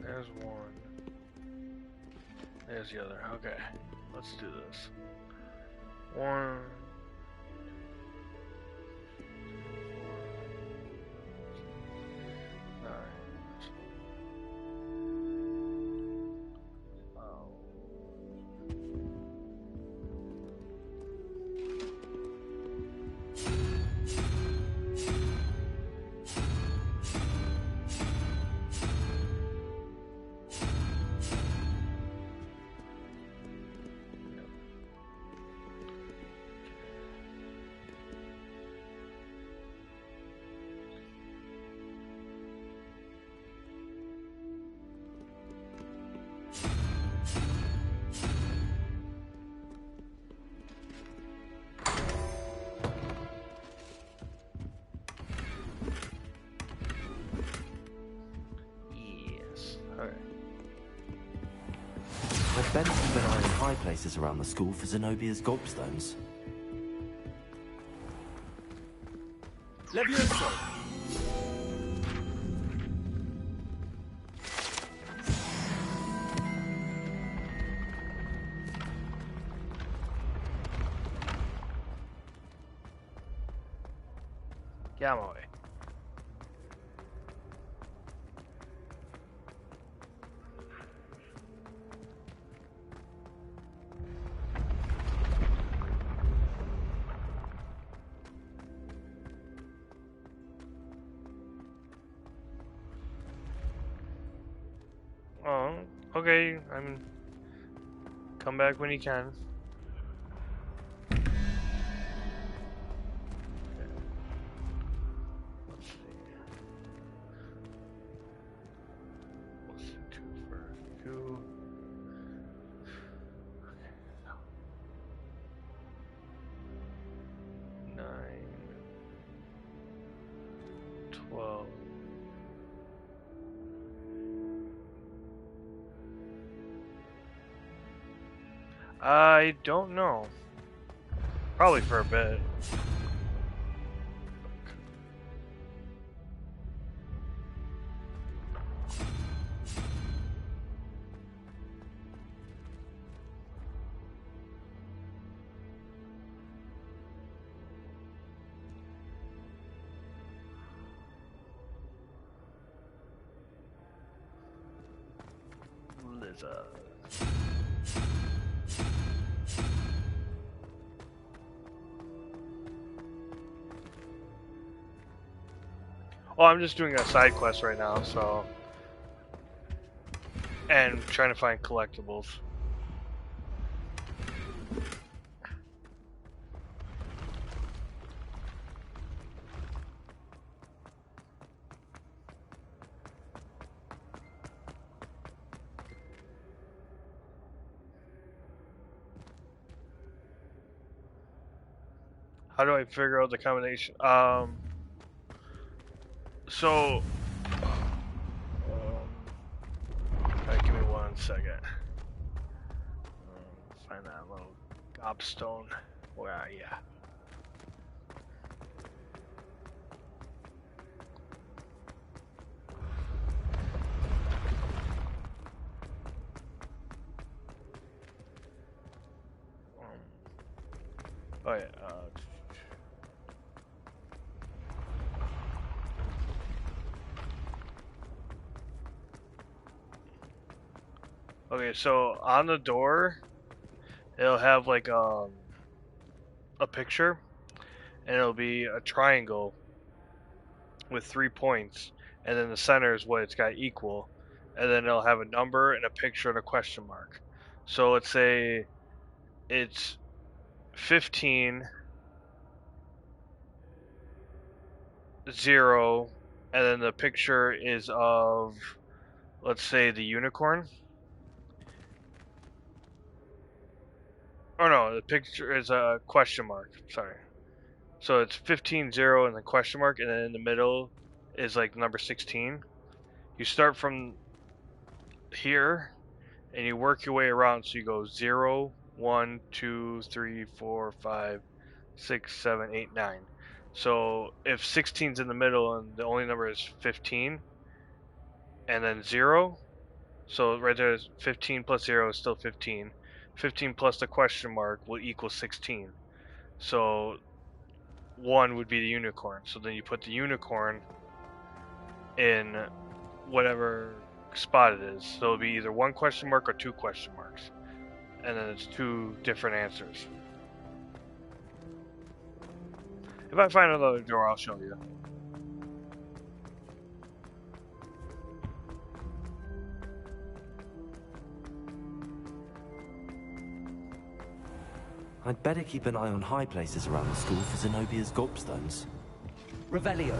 Speaker 1: There's one. There's the other. Okay, let's do this. One.
Speaker 9: I'd better keep an eye on high places around the school for Zenobia's gobstones.
Speaker 8: Levioso!
Speaker 1: Get out of my way. Oh, okay. Come back when you can. I don't know. Probably for a bit. Jesus. Oh, I'm just doing a side quest right now, so. And trying to find collectibles. How do I figure out the combination? So, alright, give me 1 second. Find that little gobstone. Where are ya? Oh yeah. Okay, so on the door, it'll have like a picture, and it'll be a triangle with 3 points, and then the center is what it's got equal, and then it'll have a number and a picture and a question mark. So let's say it's 15, 0, and then the picture is of, let's say, the unicorn. Oh no, the picture is a question mark. Sorry. So it's 15, 0, and then question mark, and then in the middle is like number 16. You start from here, and you work your way around. So you go 0, 1, 2, 3, 4, 5, 6, 7, 8, 9. So if 16's in the middle and the only number is 15, and then 0, so right there is 15 plus 0 is still 15. 15 plus the question mark will equal 16. So 1 would be the unicorn. So then you put the unicorn in whatever spot it is. So it'll be either 1 question mark or 2 question marks. And then it's 2 different answers. If I find another door, I'll show you.
Speaker 9: I'd better keep an eye on high places around the school for Zenobia's gobstones.
Speaker 2: Revelio.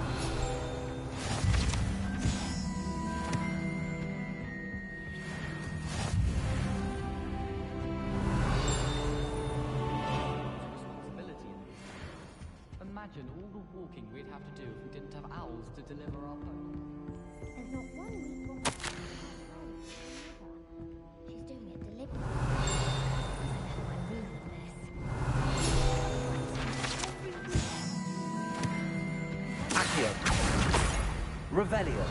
Speaker 4: Imagine all the walking we'd have to do if we didn't have owls to deliver our post.
Speaker 10: There's not one week gone. She's doing it deliberately.
Speaker 2: Accio. Revelio.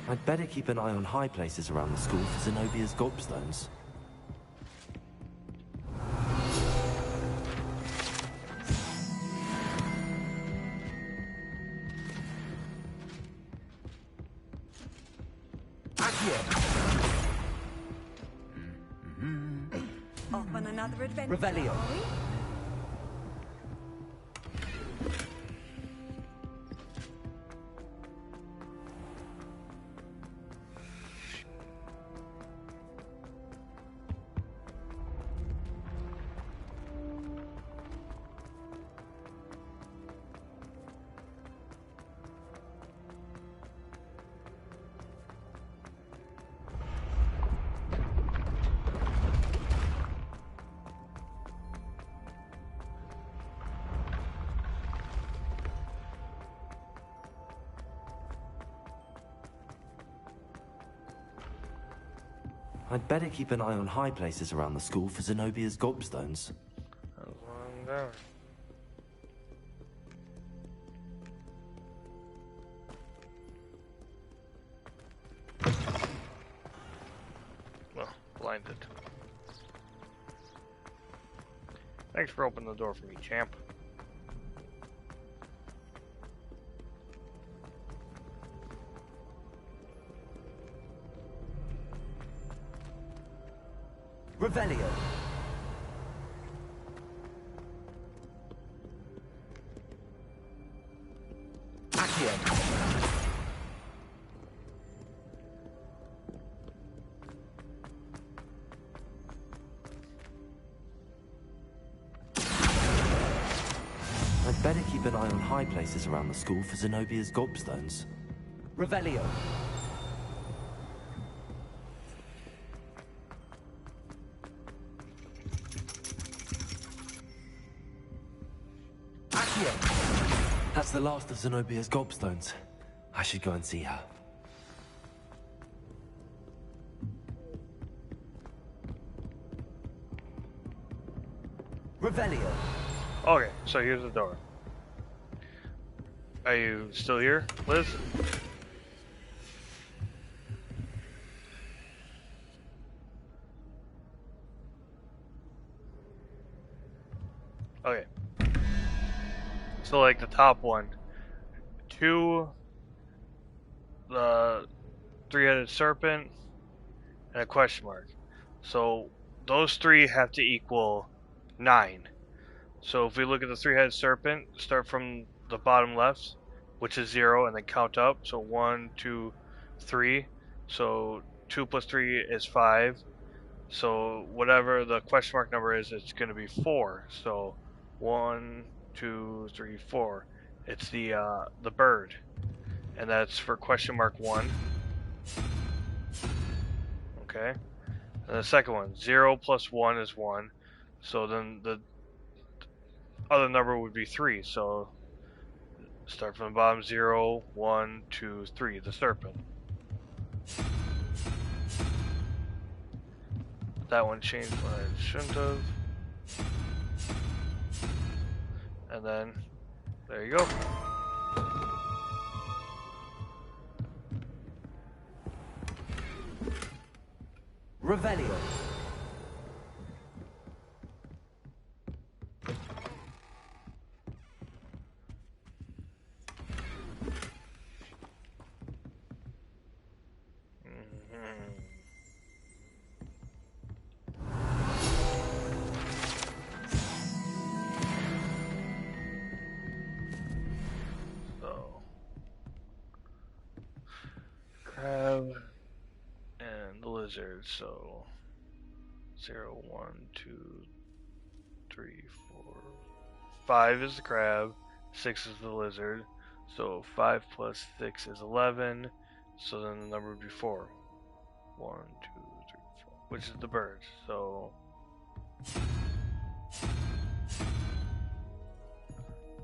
Speaker 9: I'd better keep an eye on high places around the school for Zenobia's gobstones.
Speaker 8: Off on another adventure.
Speaker 2: Revelio.
Speaker 8: Are we?
Speaker 9: I'd better keep an eye on high places around the school for Zenobia's gobstones.
Speaker 1: Blinded. Thanks for opening the door for me, champ.
Speaker 2: Revelio. Accio.
Speaker 9: I'd better keep an eye on high places around the school for Zenobia's gobstones.
Speaker 2: Revelio.
Speaker 9: Accio! That's the last of Zenobia's gobstones. I should go and see her.
Speaker 2: Revelio.
Speaker 1: Okay, so here's the door. Are you still here, Liz? Okay. So like the top one. 2, the three-headed serpent, and a question mark. So those 3 have to equal 9. So if we look at the three-headed serpent, start from the bottom left, which is 0, and then count up. So 1, 2, 3. So 2 plus 3 is 5. So whatever the question mark number is, it's going to be 4. So 1, 2, 3, 4. It's the bird, and that's for question mark 1. Okay. And the second one, 0 plus 1 is 1. So then the other number would be 3. So start from the bottom, 0, 1, 2, 3, the serpent. That one changed when I shouldn't have. And then, there you go.
Speaker 2: Revelio.
Speaker 1: Crab and the lizard. So 0, 1, 2, 3, 4, 5 is the crab, 6 is the lizard. So 5 plus 6 is 11. So then the number would be 4. 1, 2, 3, 4, which is the bird. So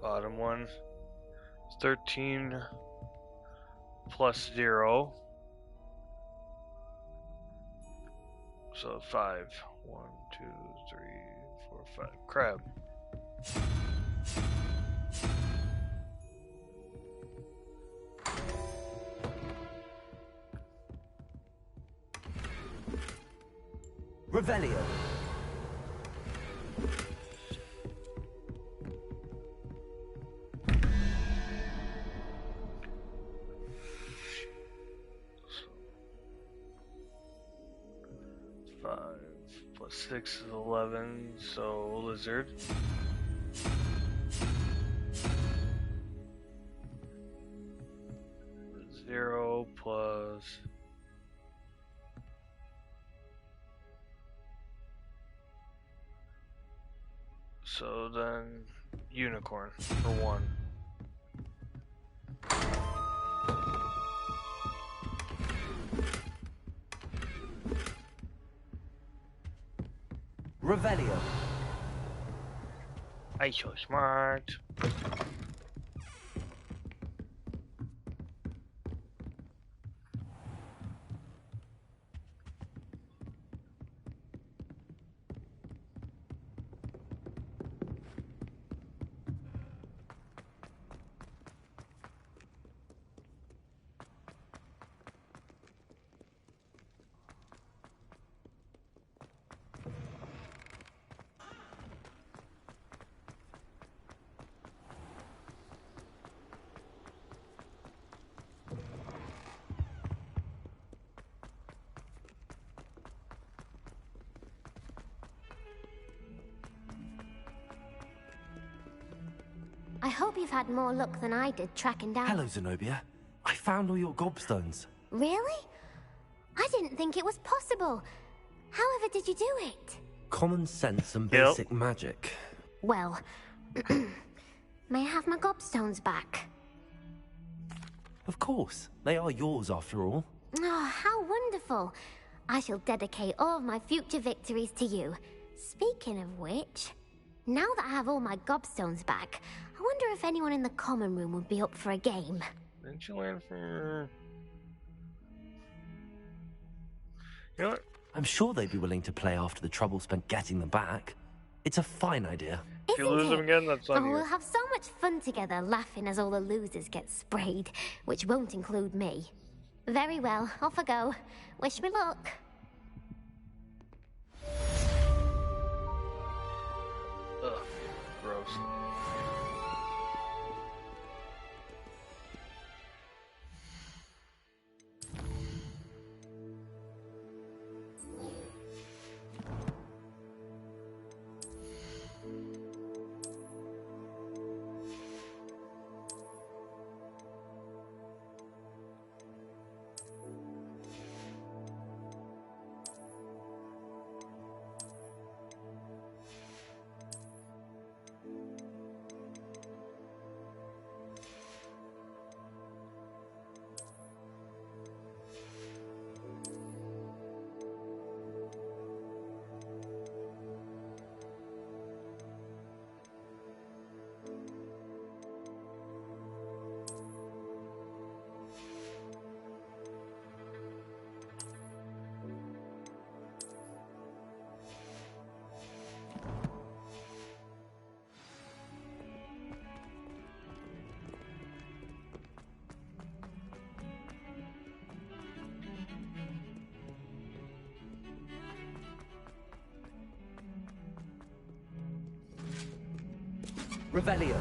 Speaker 1: bottom one, 13 plus 0. So 5. 1, 2, 3, 4, 5. Crab.
Speaker 2: Revelio.
Speaker 1: Five plus 6 is 11, so lizard. Zero plus so then unicorn for 1.
Speaker 2: Revelio.
Speaker 1: I'm so smart.
Speaker 10: I hope you've had more luck than I did tracking down...
Speaker 9: Hello, Zenobia. I found all your gobstones.
Speaker 10: Really? I didn't think it was possible. However did you do it?
Speaker 9: Common sense and basic magic.
Speaker 10: Well, may I have my gobstones back?
Speaker 9: Of course. They are yours, after all.
Speaker 10: Oh, how wonderful. I shall dedicate all of my future victories to you. Speaking of which, now that I have all my gobstones back, I wonder if anyone in the common room would be up for a game.
Speaker 1: Didn't you land for... You know what?
Speaker 9: I'm sure they'd be willing to play after the trouble spent getting them back. It's a fine idea.
Speaker 1: If you lose them again, that's on you.
Speaker 10: We'll have so much fun together laughing as all the losers get sprayed, which won't include me. Very well, off I go. Wish me luck.
Speaker 1: Ugh, gross.
Speaker 9: Revelio.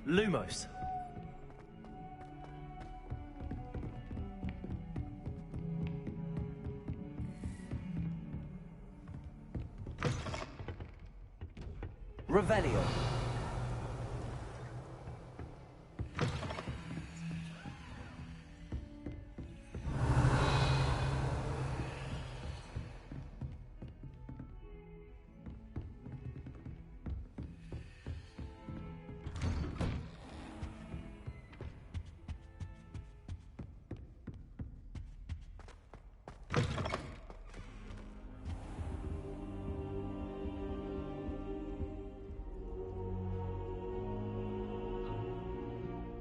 Speaker 9: Lumos. Revelio.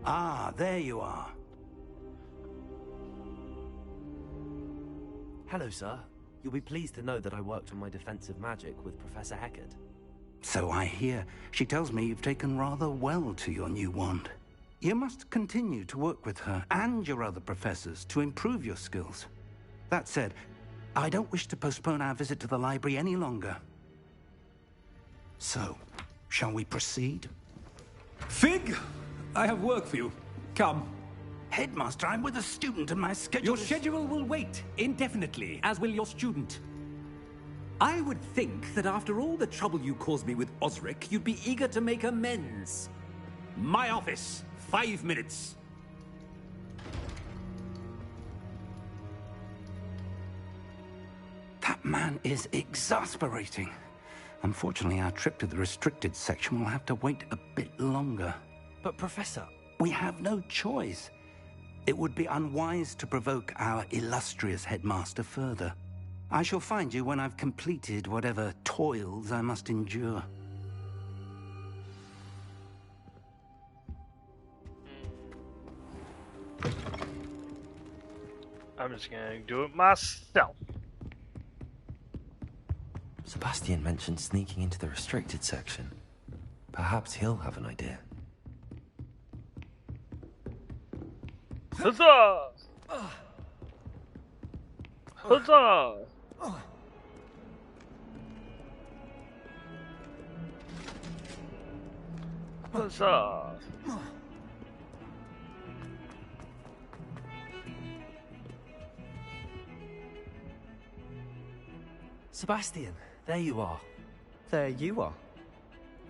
Speaker 19: Ah, there you are.
Speaker 9: Hello, sir. You'll be pleased to know that I worked on my defensive magic with Professor Heckard.
Speaker 19: So I hear. She tells me you've taken rather well to your new wand. You must continue to work with her and your other professors to improve your skills. That said, I don't wish to postpone our visit to the library any longer. So, shall we proceed?
Speaker 5: Fig! I have work for you. Come.
Speaker 19: Headmaster, I'm with a student and my schedule
Speaker 5: Your schedule will wait indefinitely, as will your student. I would think that after all the trouble you caused me with Osric, you'd be eager to make amends. My office. 5 minutes.
Speaker 19: That man is exasperating. Unfortunately, our trip to the restricted section will have to wait a bit longer.
Speaker 9: But, Professor...
Speaker 19: We have no choice. It would be unwise to provoke our illustrious headmaster further. I shall find you when I've completed whatever toils I must endure.
Speaker 1: I'm just gonna do it myself.
Speaker 9: Sebastian mentioned sneaking into the restricted section. Perhaps he'll have an idea.
Speaker 1: Huzzah! Huzzah! Huzzah!
Speaker 21: Sebastian, there you are. There you are.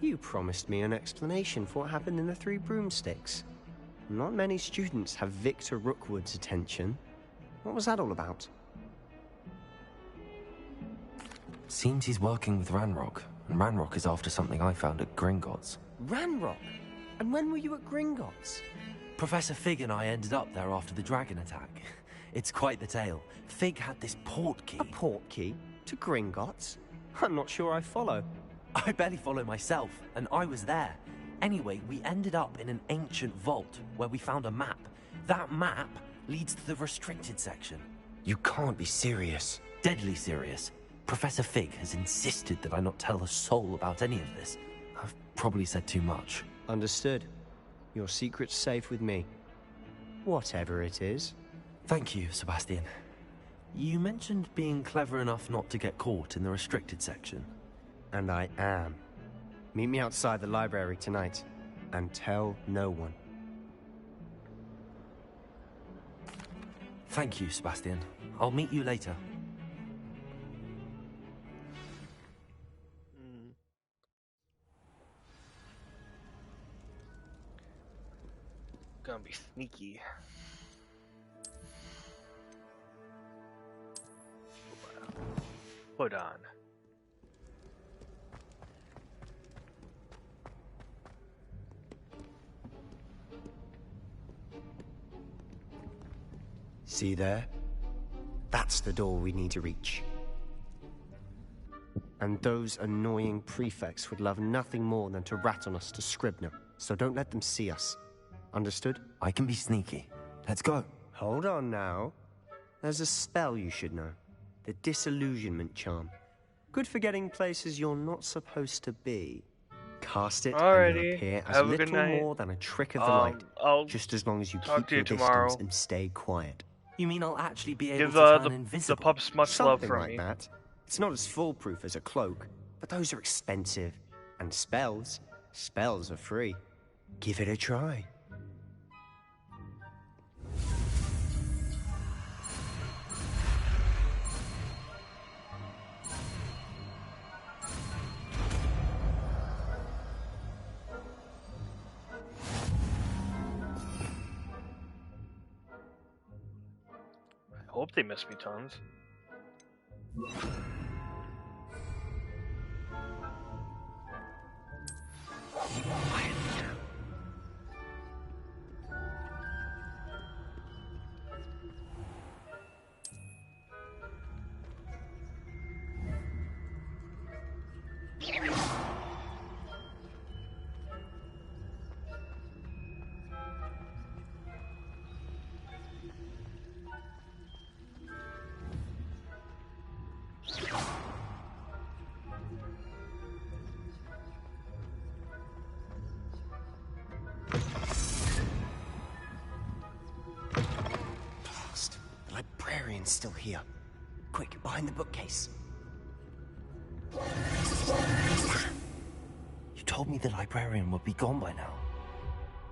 Speaker 21: You promised me an explanation for what happened in the Three Broomsticks. Not many students have Victor Rookwood's attention. What was that all about?
Speaker 9: Seems he's working with Ranrock, and Ranrock is after something I found at Gringotts.
Speaker 21: Ranrock? And when were you at Gringotts?
Speaker 9: Professor Fig and I ended up there after the dragon attack. It's quite the tale. Fig had this port key.
Speaker 21: A port key? To Gringotts? I'm not sure I follow.
Speaker 9: I barely follow myself, and I was there. Anyway, we ended up in an ancient vault where we found a map. That map leads to the restricted section.
Speaker 21: You can't be serious.
Speaker 9: Deadly serious. Professor Fig has insisted that I not tell a soul about any of this. I've probably said too much.
Speaker 21: Understood. Your secret's safe with me. Whatever it is.
Speaker 9: Thank you, Sebastian. You mentioned being clever enough not to get caught in the restricted section.
Speaker 21: And I am. Meet me outside the library tonight, and tell no one.
Speaker 9: Thank you, Sebastian. I'll meet you later.
Speaker 1: Gonna be sneaky. Hold on.
Speaker 21: See there? That's the door we need to reach. And those annoying prefects would love nothing more than to rat on us to Scribner, so don't let them see us. Understood?
Speaker 9: I can be sneaky. Let's go.
Speaker 21: Hold on now. There's a spell you should know. The Disillusionment Charm. Good for getting places you're not supposed to be. Cast it and you'll appear as
Speaker 1: Have a good
Speaker 21: little
Speaker 1: night.
Speaker 21: more than a trick of the light.
Speaker 1: I'll
Speaker 21: just as long as you
Speaker 1: talk
Speaker 21: keep
Speaker 1: to you
Speaker 21: your
Speaker 1: tomorrow.
Speaker 21: distance and stay quiet.
Speaker 9: You mean I'll actually be able
Speaker 1: Give
Speaker 9: to turn
Speaker 1: the
Speaker 9: invisible?
Speaker 1: pups much love
Speaker 21: Something
Speaker 1: from
Speaker 21: like
Speaker 1: me.
Speaker 21: that. It's not as foolproof as a cloak, but those are expensive. And spells are free. Give it a try.
Speaker 1: I hope they miss me tons.
Speaker 21: Blast. The librarian's still here. Quick, behind the bookcase.
Speaker 9: You told me the librarian would be gone by now.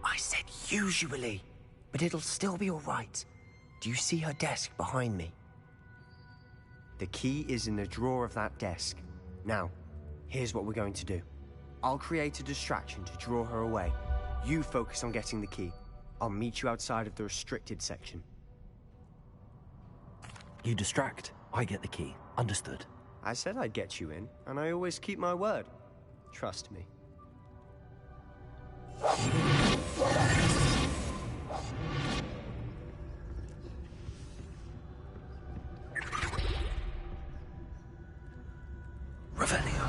Speaker 21: I said usually, but it'll still be all right. Do you see her desk behind me? The key is in the drawer of that desk. Now, here's what we're going to do. I'll create a distraction to draw her away. You focus on getting the key. I'll meet you outside of the restricted section.
Speaker 9: You distract, I get the key. Understood.
Speaker 21: I said I'd get you in, and I always keep my word. Trust me.
Speaker 9: Revelio.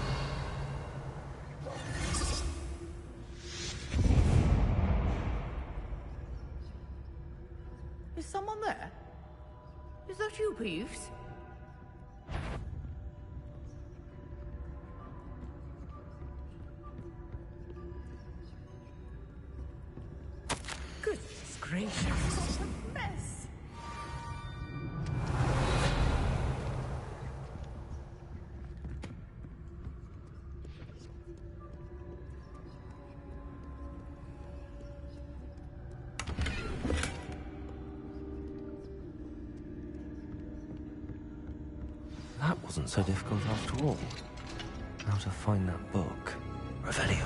Speaker 7: Is someone there? Is that you, Peeves? Goodness gracious, what a mess!
Speaker 9: That wasn't so difficult after all. How to find that book. Revelio.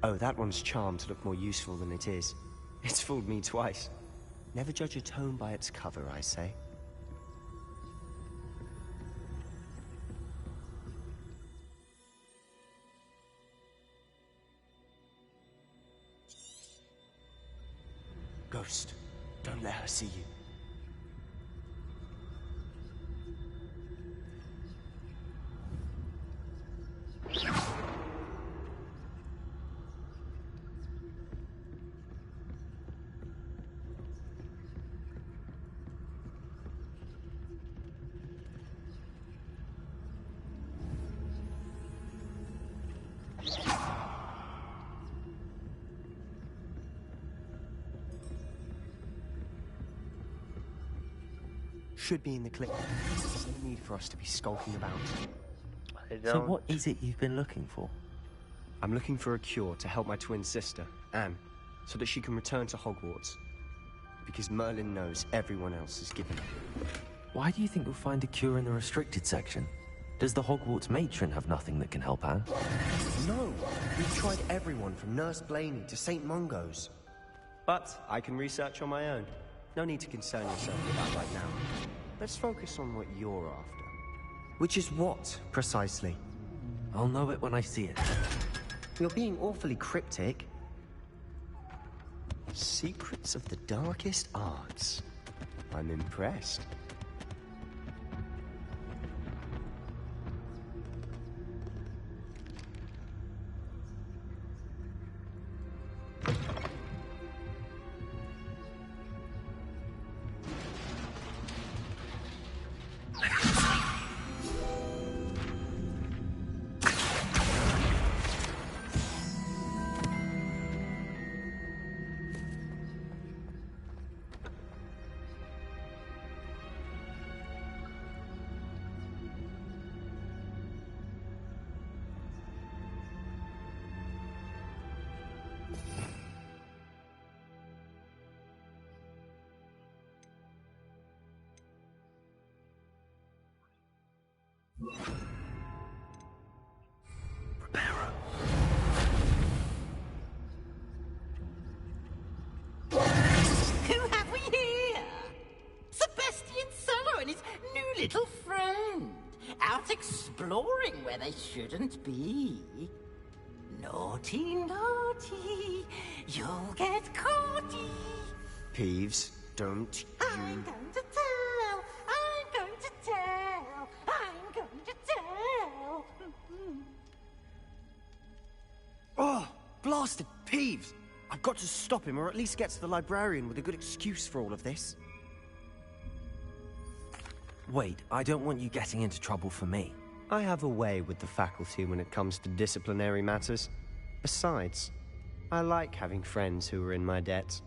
Speaker 13: Oh, that one's charmed to look more useful than it is. It's fooled me twice. Never judge a tome by its cover, I say. Ghost, don't let her see you. Should be in the clip. There's no need for us to be skulking about.
Speaker 9: So what is it you've been looking for?
Speaker 13: I'm looking for a cure to help my twin sister, Anne, so that she can return to Hogwarts. Because Merlin knows everyone else is given up.
Speaker 9: Why do you think you'll find a cure in the restricted section? Does the Hogwarts matron have nothing that can help Anne?
Speaker 13: No! We've tried everyone from Nurse Blaney to St. Mungo's. But I can research on my own. No need to concern yourself with that right now. Let's focus on what you're after. Which is what, precisely?
Speaker 9: I'll know it when I see it.
Speaker 13: You're being awfully cryptic. Secrets of the darkest arts. I'm impressed.
Speaker 7: Who have we here? Sebastian Solo and his new little friend. Out exploring where they shouldn't be. Naughty, naughty. You'll get caughty.
Speaker 13: Peeves, don't
Speaker 7: I'm going to tell. I'm going to tell. I'm going to tell.
Speaker 13: Oh, blasted Peeves! I've got to stop him, or at least get to the librarian with a good excuse for all of this.
Speaker 9: Wait, I don't want you getting into trouble for me.
Speaker 13: I have a way with the faculty when it comes to disciplinary matters. Besides, I like having friends who are in my debt.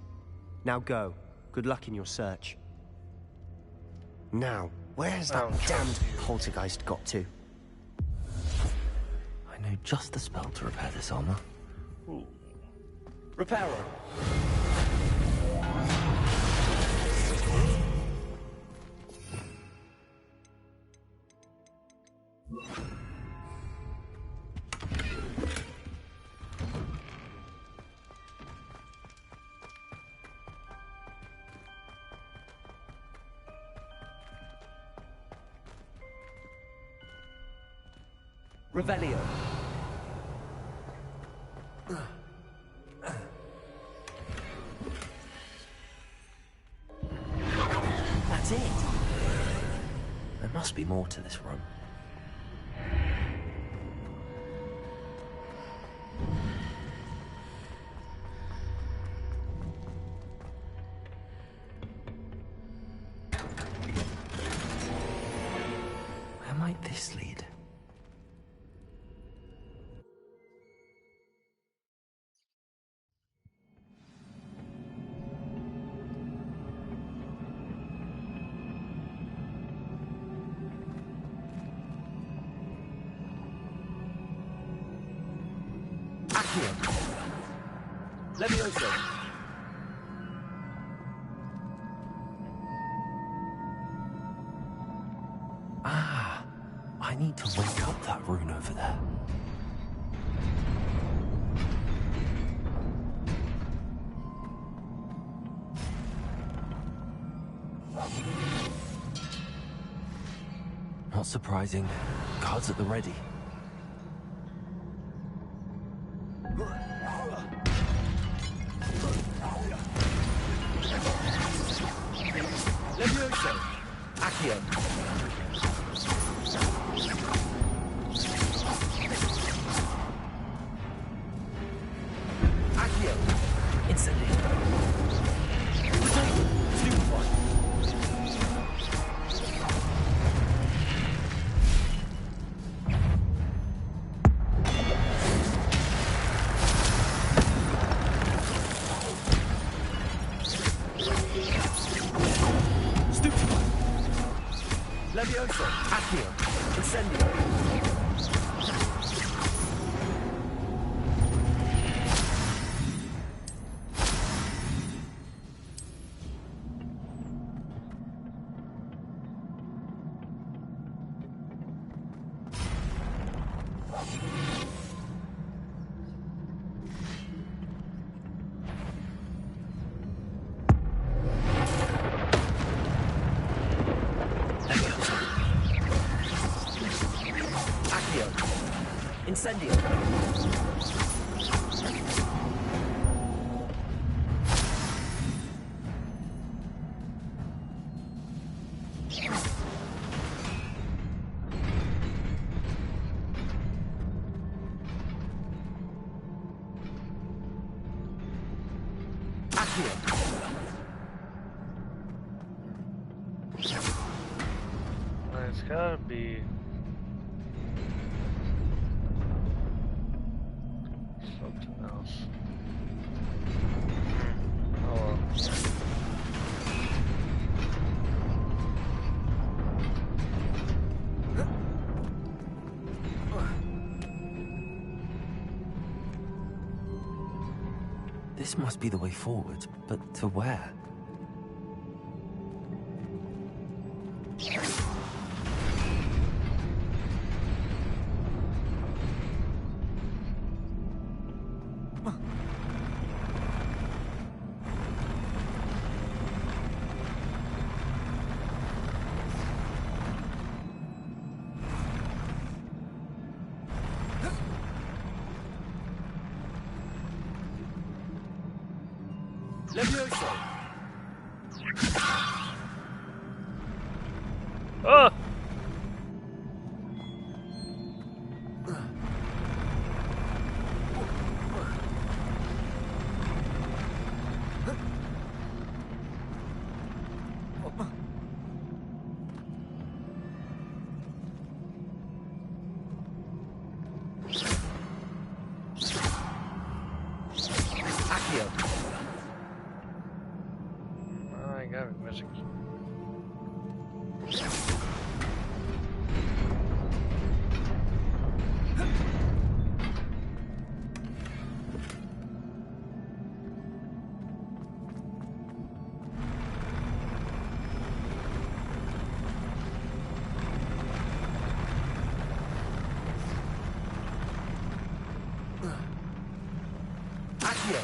Speaker 13: Now go. Good luck in your search. Now, where's that damned poltergeist got to?
Speaker 9: I know just the spell to repair this armor.
Speaker 1: Ooh.
Speaker 9: Reparo.
Speaker 2: Revelio.
Speaker 9: That's it. There must be more to this room. Where might this lead?
Speaker 21: Levioso! Ah, I need to wake up that rune over there. Not surprising. Guards at the ready. Levioso! Accio! Accio! Incendio! Stupefy! Levioso! Accio! Incendio! Incendio! Accio!
Speaker 1: It's gotta be something else. Oh well.
Speaker 21: This must be the way forward, but to where? Levioso!
Speaker 1: Oh!
Speaker 21: Accio!
Speaker 1: I got it, music.
Speaker 21: Accio!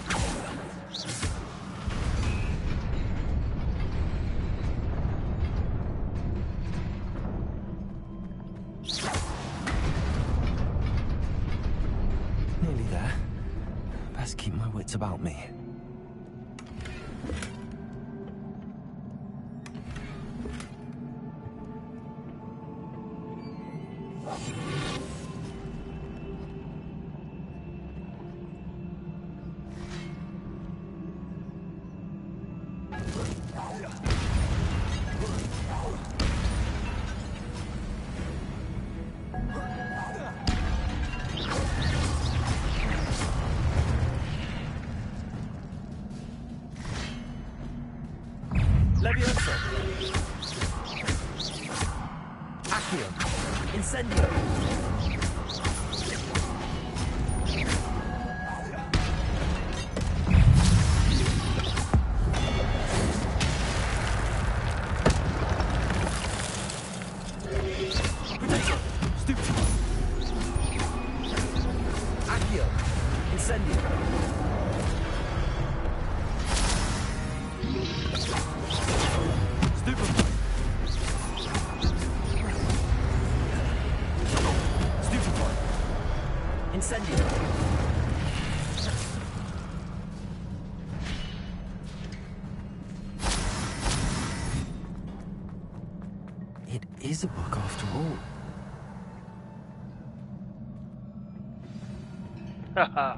Speaker 21: Nearly there. Best keep my wits about me. Levioso! Accio! Incendio!
Speaker 9: is a book after all.
Speaker 1: Haha.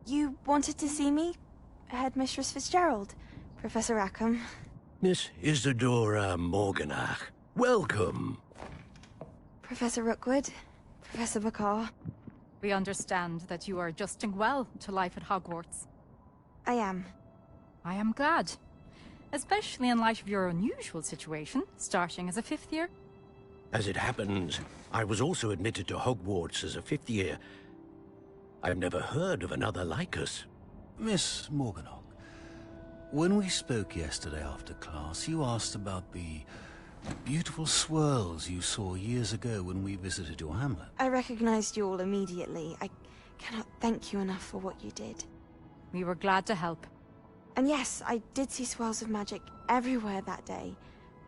Speaker 8: You wanted to see me? Headmistress Fitzgerald, Professor Rackham.
Speaker 3: Miss Isadora Morganach, welcome.
Speaker 8: Professor Rookwood, Professor Bakar.
Speaker 15: We understand that you are adjusting well to life at Hogwarts.
Speaker 8: I am.
Speaker 15: I am glad. Especially in light of your unusual situation, starting as a 5th year.
Speaker 3: As it happens, I was also admitted to Hogwarts as a 5th year. I've never heard of another like us.
Speaker 16: Miss Morganach, when we spoke yesterday after class, you asked about the beautiful swirls you saw years ago when we visited your hamlet.
Speaker 8: I recognized you all immediately. I cannot thank you enough for what you did.
Speaker 15: We were glad to help.
Speaker 8: And yes, I did see swirls of magic everywhere that day.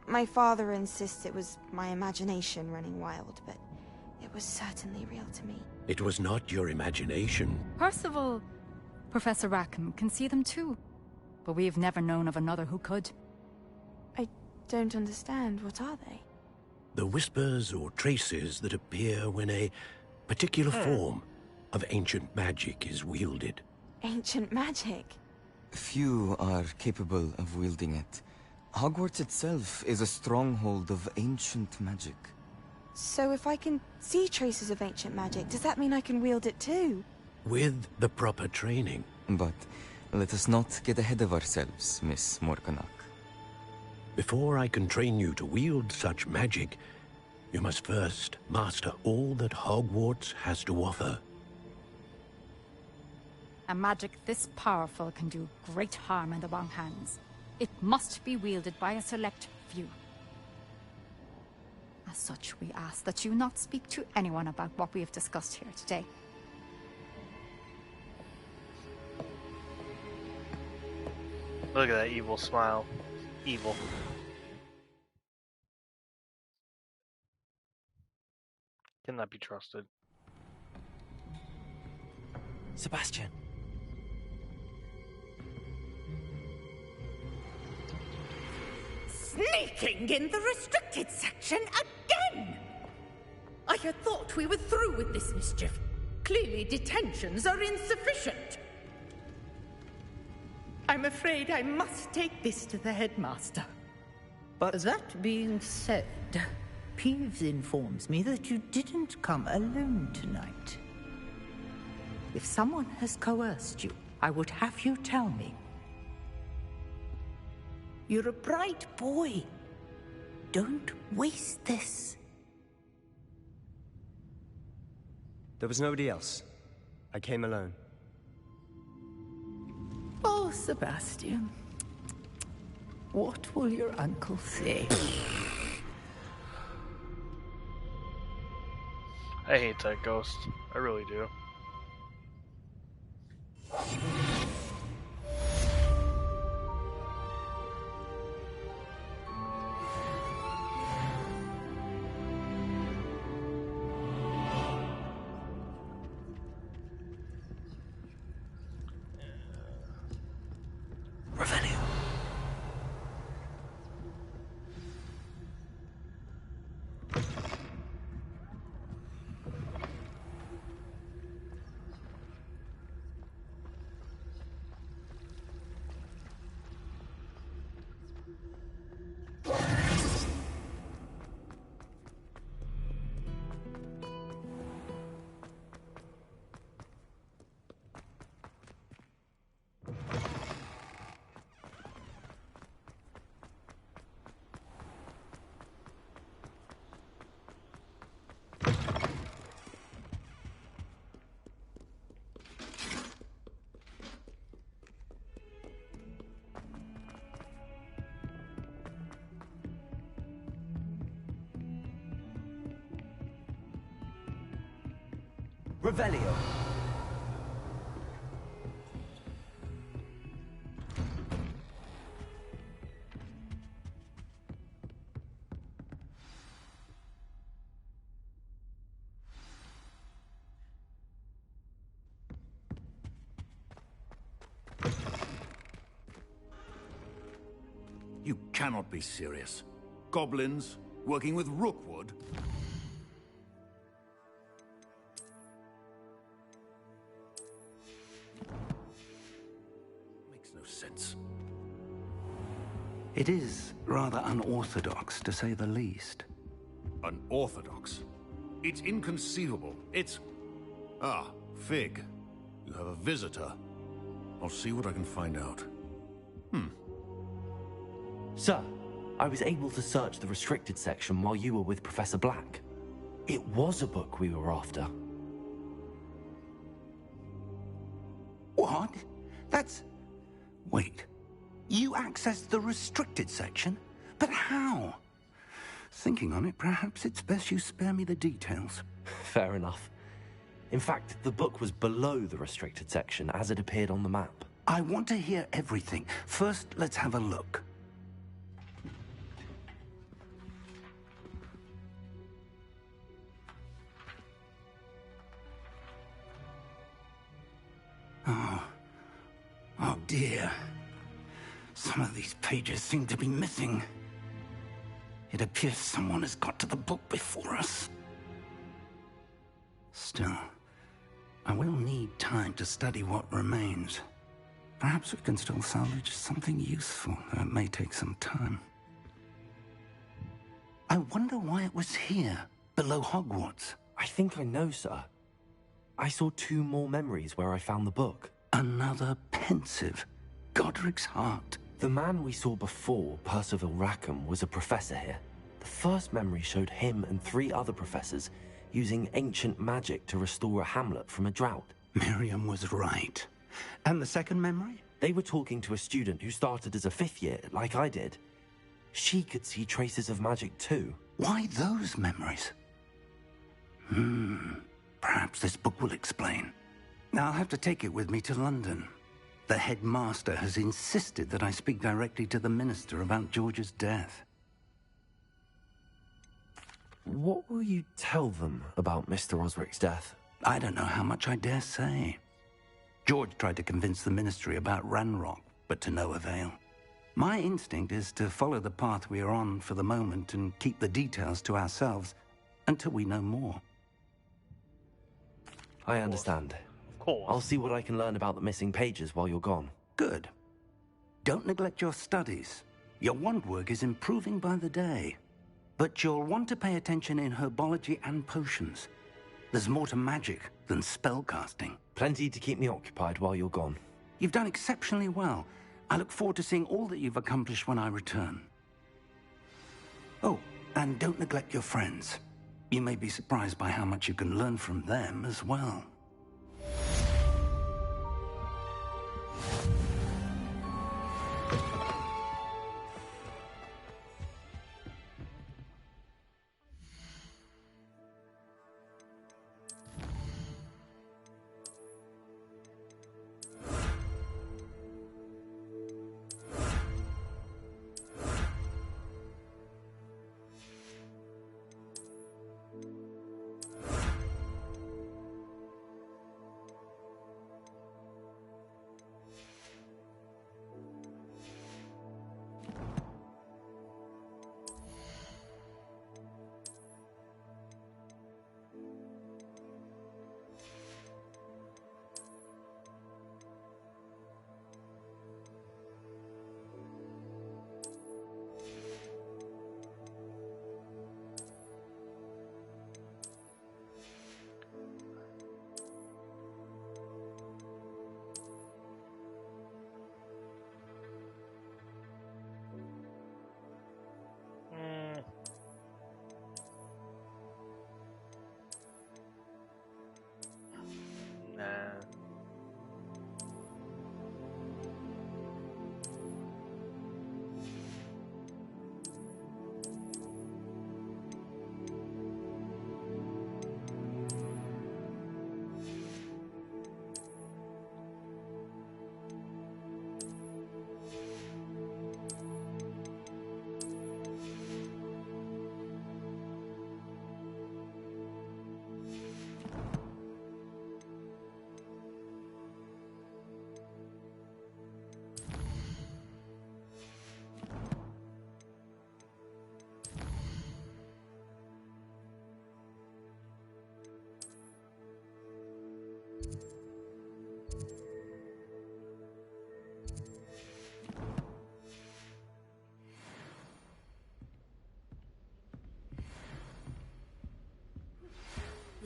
Speaker 8: My father insists it was my imagination running wild, but it was certainly real to me.
Speaker 3: It was not your imagination.
Speaker 15: Percival, Professor Rackham can see them too. But we've never known of another who could.
Speaker 8: I don't understand. What are they?
Speaker 3: The whispers or traces that appear when a particular form of ancient magic is wielded.
Speaker 8: Ancient magic?
Speaker 18: Few are capable of wielding it. Hogwarts itself is a stronghold of ancient magic.
Speaker 8: So if I can see traces of ancient magic, does that mean I can wield it too?
Speaker 3: With the proper training.
Speaker 18: But let us not get ahead of ourselves, Miss Morganach.
Speaker 3: Before I can train you to wield such magic, you must first master all that Hogwarts has to offer.
Speaker 15: A magic this powerful can do great harm in the wrong hands. It must be wielded by a select few. As such, we ask that you not speak to anyone about what we have discussed here today.
Speaker 1: Look at that evil smile. Evil. Cannot be trusted.
Speaker 2: Sebastian.
Speaker 7: Sneaking in the restricted section again! I had thought we were through with this mischief. Clearly detentions are insufficient. I'm afraid I must take this to the headmaster.
Speaker 11: But that being said, Peeves informs me that you didn't come alone tonight. If someone has coerced you, I would have you tell me. You're a bright boy. Don't waste this.
Speaker 21: There was nobody else. I came alone.
Speaker 11: Oh, Sebastian. What will your uncle say?
Speaker 1: I hate that ghost. I really do.
Speaker 2: Revelio.
Speaker 16: You cannot be serious. Goblins working with Rookwood? Makes no sense.
Speaker 19: It is rather unorthodox, to say the least.
Speaker 16: Unorthodox? It's inconceivable. It's... Ah, Fig. You have a visitor. I'll see what I can find out.
Speaker 9: Sir, I was able to search the restricted section while you were with Professor Black. It was a book we were after.
Speaker 19: What? That's... Wait. You accessed the restricted section? But how? Thinking on it, perhaps it's best you spare me the details.
Speaker 9: Fair enough. In fact, the book was below the restricted section as it appeared on the map.
Speaker 19: I want to hear everything. First, let's have a look. Oh dear. Some of these pages seem to be missing. It appears someone has got to the book before us. Still, I will need time to study what remains. Perhaps we can still salvage something useful, though it may take some time. I wonder why it was here, below Hogwarts.
Speaker 9: I think I know, sir. I saw 2 more memories where I found the book.
Speaker 19: Another pensive. Godric's heart.
Speaker 9: The man we saw before, Percival Rackham, was a professor here. The first memory showed him and 3 other professors using ancient magic to restore a hamlet from a drought.
Speaker 19: Miriam was right. And the second memory?
Speaker 9: They were talking to a student who started as a 5th year, like I did. She could see traces of magic too.
Speaker 19: Why those memories? Perhaps this book will explain. Now I'll have to take it with me to London. The headmaster has insisted that I speak directly to the minister about George's death.
Speaker 9: What will you tell them about Mr. Osric's death?
Speaker 19: I don't know how much I dare say. George tried to convince the ministry about Ranrock, but to no avail. My instinct is to follow the path we are on for the moment and keep the details to ourselves until we know more.
Speaker 9: I understand.
Speaker 1: Of course.
Speaker 9: I'll see what I can learn about the missing pages while you're gone.
Speaker 19: Good. Don't neglect your studies. Your wand work is improving by the day. But you'll want to pay attention in herbology and potions. There's more to magic than spellcasting.
Speaker 9: Plenty to keep me occupied while you're gone.
Speaker 19: You've done exceptionally well. I look forward to seeing all that you've accomplished when I return. Oh, and don't neglect your friends. You may be surprised by how much you can learn from them as well.
Speaker 1: Nah.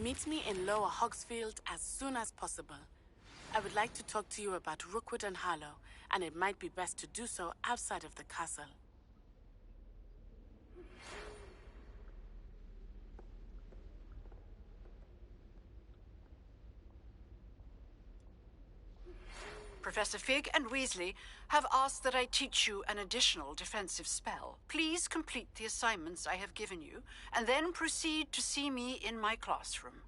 Speaker 17: Meet me in Lower Hogsfield as soon as possible. I would like to talk to you about Rookwood and Harlow, and it might be best to do so outside of the castle.
Speaker 14: Professor Fig and Weasley have asked that I teach you an additional defensive spell. Please complete the assignments I have given you, and then proceed to see me in my classroom.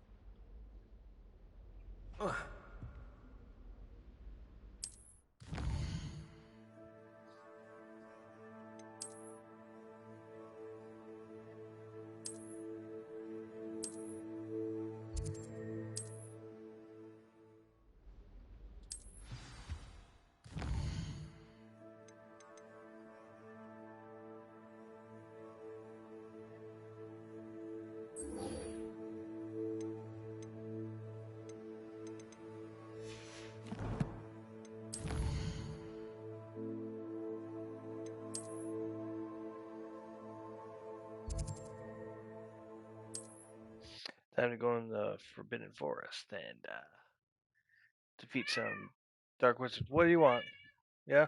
Speaker 1: Time to go in the Forbidden Forest and defeat some dark wizards. What do you want? Yeah?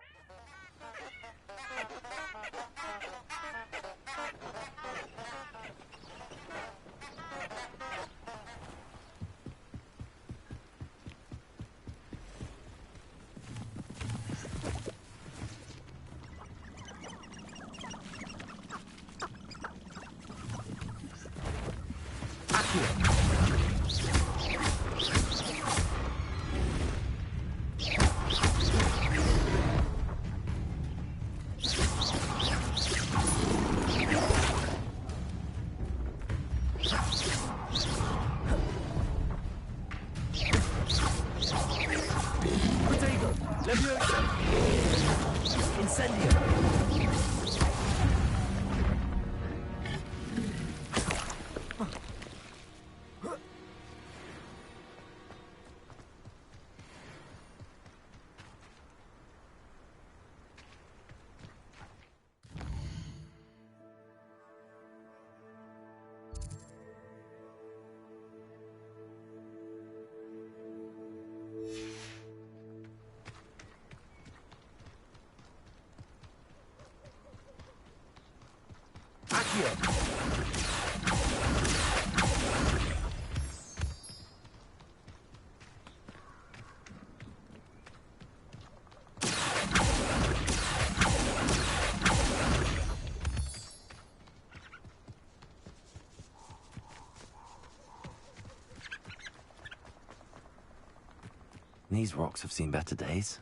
Speaker 9: These rocks have seen better days.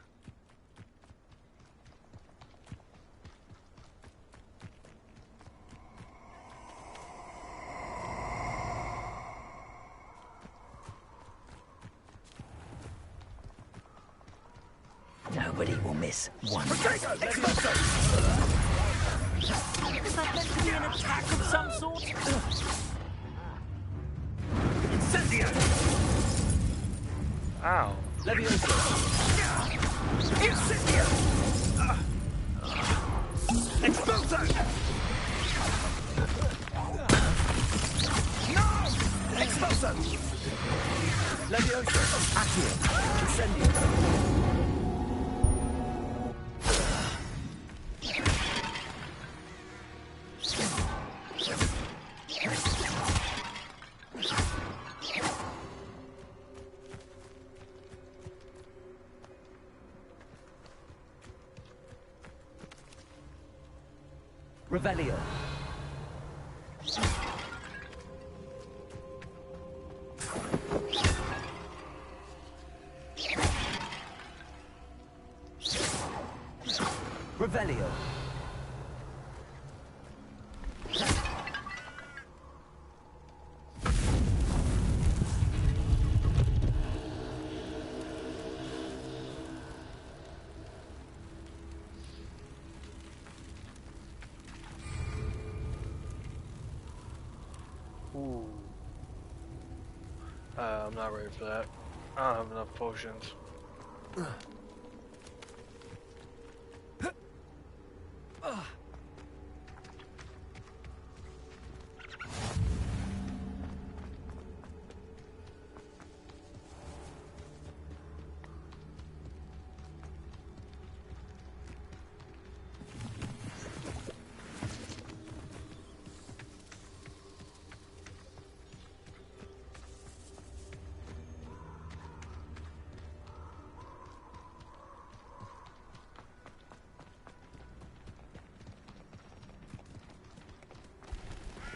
Speaker 2: Nobody will miss one.
Speaker 12: Is that meant to be an attack of some sort? Incendio!
Speaker 1: Ow.
Speaker 12: Levioso! Incendio! Expulso! No! Expulso! Levioso! Accio! Incendio!
Speaker 2: Revelio. Revelio.
Speaker 1: Ooh. I'm not ready for that. I don't have enough potions.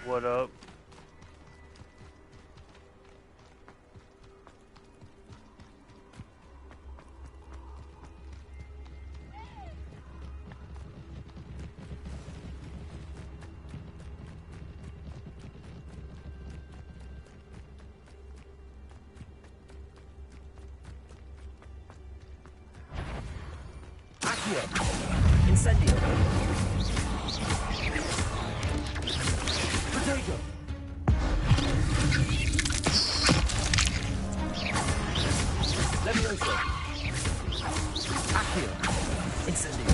Speaker 1: What up?
Speaker 2: Accio. Incendio. Potato. Levioso. Accio. Incendio.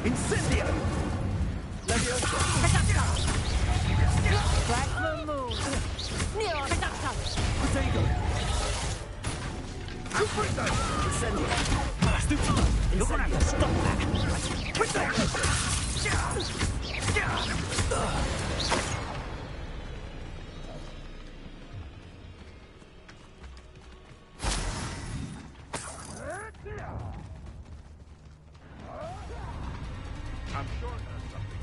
Speaker 12: Incendio! Levioso!
Speaker 7: Black Moon Moon! Neo Reducto!
Speaker 12: Potato!
Speaker 2: Incendio.
Speaker 12: You're gonna have to stop that! Potato! I'm sure there's something.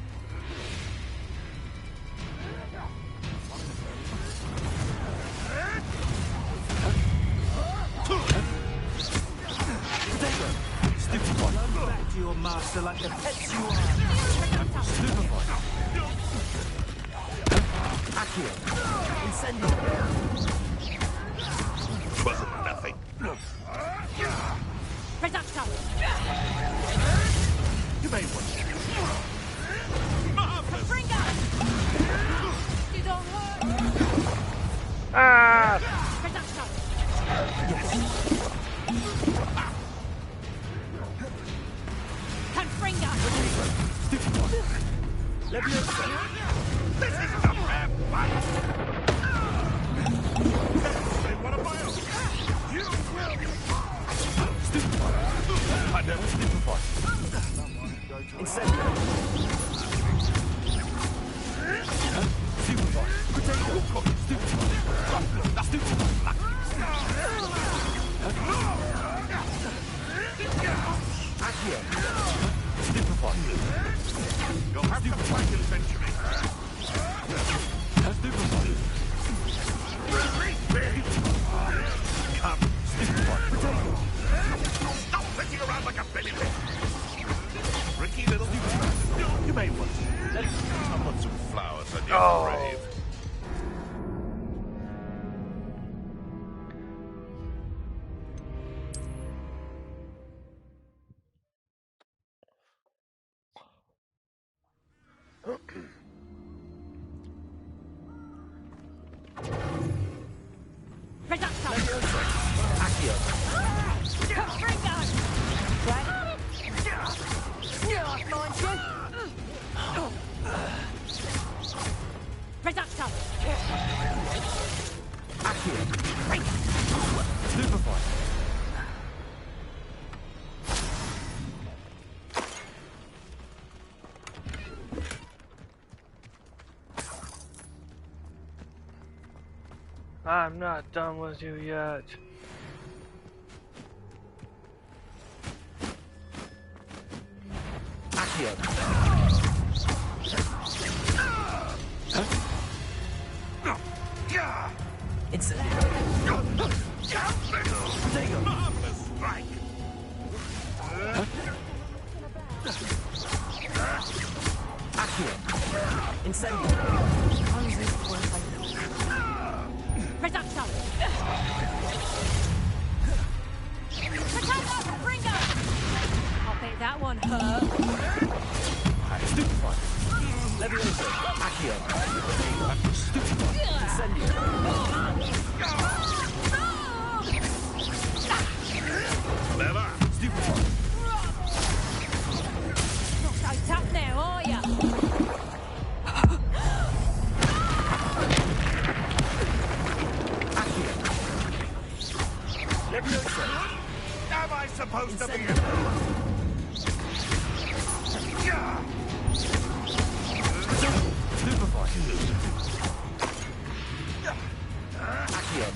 Speaker 2: Stupid one.
Speaker 12: Run back to your master like the pets you are.
Speaker 2: Stupid one. Accio. Incendio.
Speaker 12: Wasn't nothing.
Speaker 7: Reducto!
Speaker 12: You may want to.
Speaker 7: Fringa! You don't hurt!
Speaker 1: Ah!
Speaker 7: Reducto! Confringa!
Speaker 12: Levioso! This is the map!
Speaker 20: You'll have to fight it eventually. Release me! Come, stop flitting around like a belly pig! Ricky little you may want to. I'll put some flowers on your grave.
Speaker 1: I'm not done with you yet.
Speaker 2: It's
Speaker 20: marvelous strike.
Speaker 2: Incendio.
Speaker 15: Reduction! Potato! Bringo! I'll bet that one hurt.
Speaker 2: Stupefy. Levioso. Accio. Stupefy. Incendio.
Speaker 20: Clever.
Speaker 2: Stupefy.
Speaker 15: Not so tough now, are ya?
Speaker 2: Levioso.
Speaker 20: Am I supposed to be?
Speaker 2: Stupefy. Accio.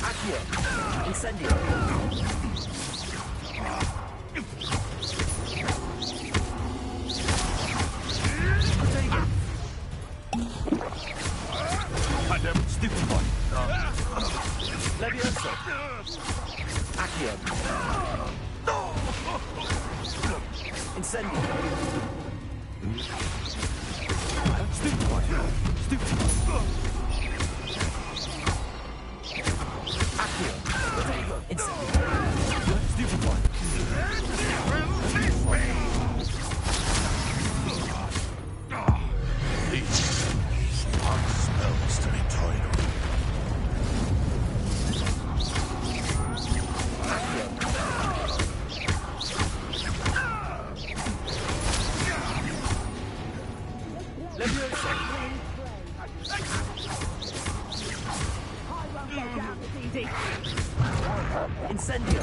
Speaker 2: Accio. Incendio. Stupefy. Levioso. Accio. Incendio. Stupefy. Stupefy. Accio. Incendio. Stupefy.
Speaker 20: These smart spells to be toyed with.
Speaker 2: Levioso. Incendio.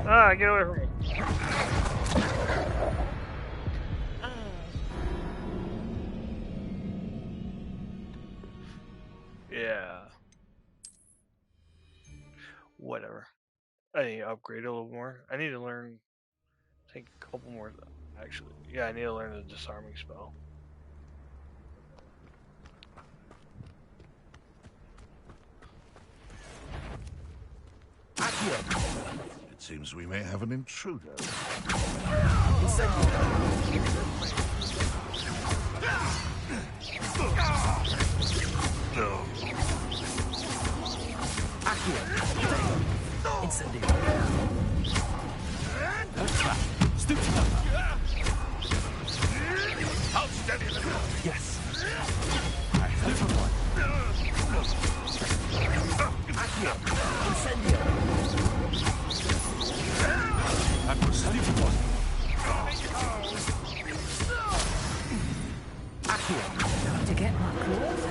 Speaker 1: Ah, get away from me. Yeah. Whatever. I need to upgrade a little more. I need to learn, I think, a couple more, actually. Yeah, I need to learn the disarming spell.
Speaker 20: It seems we may have an intruder.
Speaker 11: To get my claws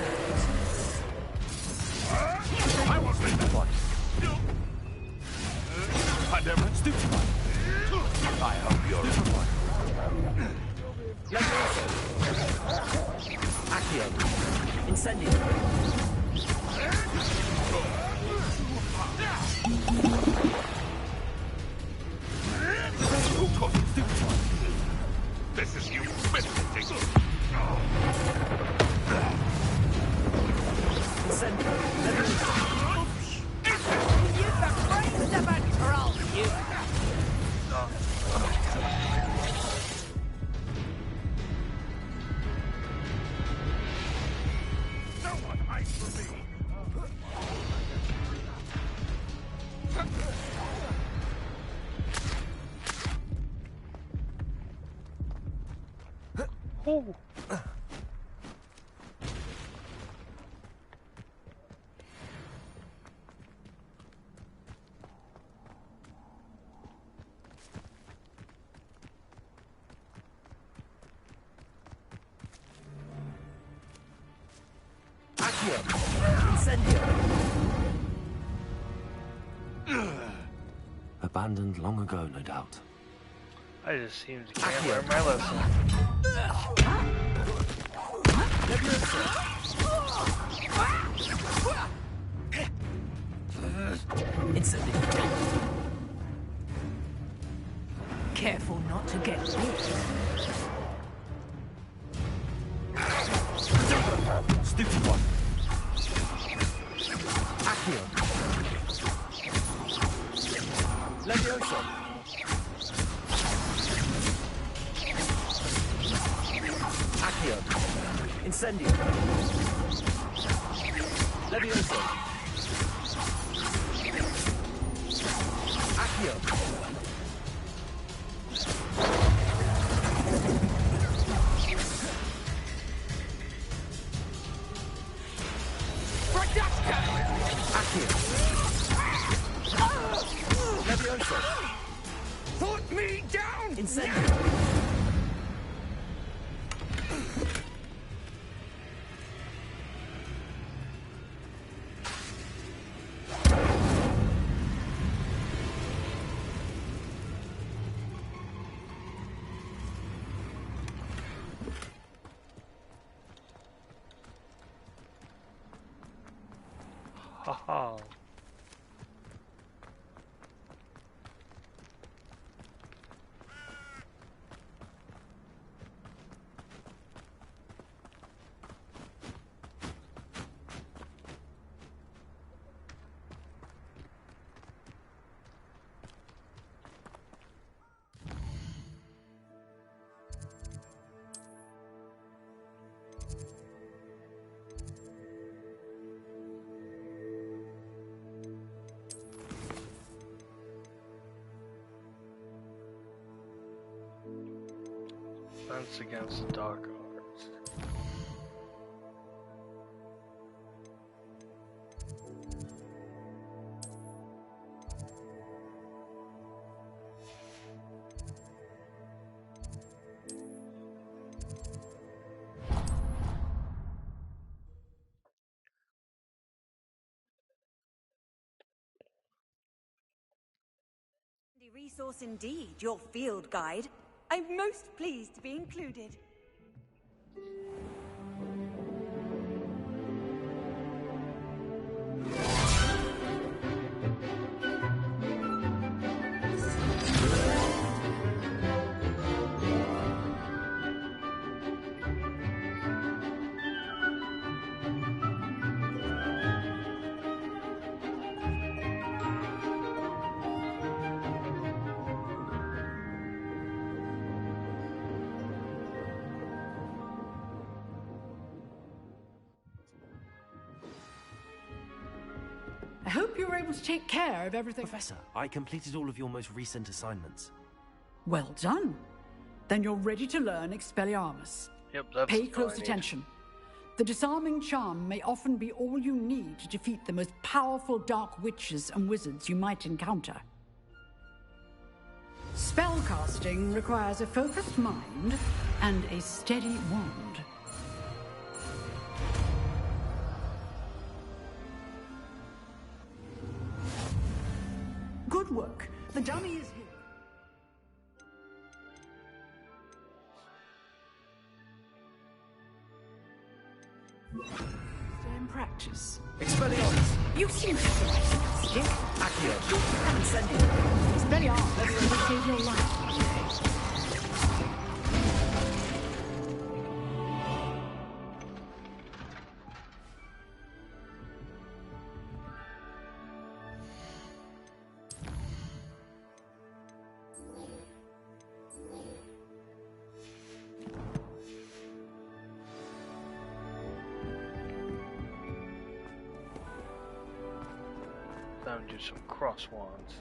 Speaker 20: I was in that one. I never stupid one. I hope you're
Speaker 2: Accio. Incendio.
Speaker 20: Who called you stupid one? This is you meditating.
Speaker 2: Incendio.
Speaker 7: You've the brains of a troll, you!
Speaker 20: No one hides from me.
Speaker 1: Ooh.
Speaker 2: Accio. Incendio. Abandoned long ago, no doubt.
Speaker 1: I just seem to can't learn my lesson.
Speaker 2: Incendio.
Speaker 11: Careful not to get bit.
Speaker 2: Stupid one. Accio. Levioso. Accio. Incendio. Levioso. Accio. Accio. Levioso.
Speaker 20: Put me down!
Speaker 2: Incendio.
Speaker 1: Haha. Defense against dark arts.
Speaker 6: The resource indeed, your field guide. I'm most pleased to be included.
Speaker 14: hope you were able to take care of everything.
Speaker 9: Professor, I completed all of your most recent assignments.
Speaker 14: Well done. Then you're ready to learn Expelliarmus.
Speaker 1: Yep, that's
Speaker 14: Pay
Speaker 1: all
Speaker 14: close
Speaker 1: I need.
Speaker 14: attention. The disarming charm may often be all you need to defeat the most powerful dark witches and wizards you might encounter. Spellcasting requires a focused mind and a steady wand. Good work. The dummy is here. Still in practice.
Speaker 9: Expelliarmus!
Speaker 14: You seem to have the right stick.
Speaker 9: Accio!
Speaker 14: Incendio! Expelliarmus will save your life.
Speaker 1: Time to do some cross wands.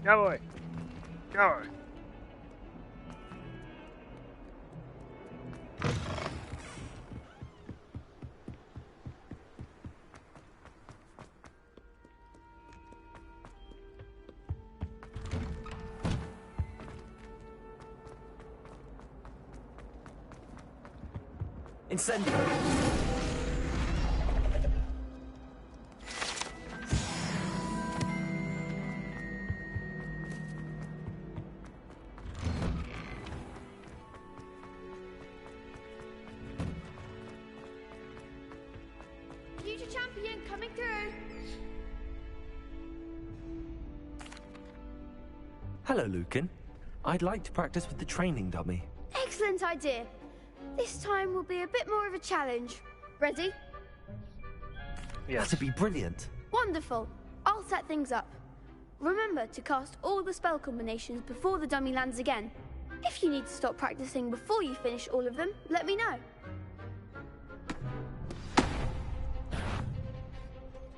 Speaker 1: Cowboy! Cowboy!
Speaker 9: Incendio!
Speaker 4: Future champion coming through.
Speaker 9: Hello, Lucan. I'd like to practice with the training dummy.
Speaker 4: Excellent idea. This time will be a bit more of a challenge. Ready?
Speaker 1: Yes.
Speaker 9: That'd be brilliant.
Speaker 4: Wonderful. I'll set things up. Remember to cast all the spell combinations before the dummy lands again. If you need to stop practicing before you finish all of them, let me know.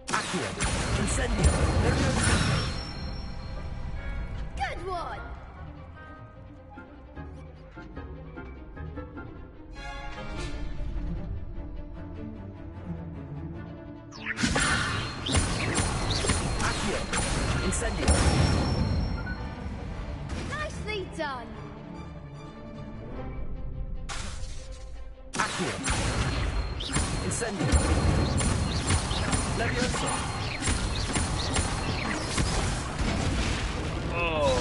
Speaker 9: Accio! Incendio!
Speaker 4: Good one!
Speaker 9: Accio! Incendio!
Speaker 4: Nicely done!
Speaker 9: Accio! Incendio! Leviosa!
Speaker 1: Oh!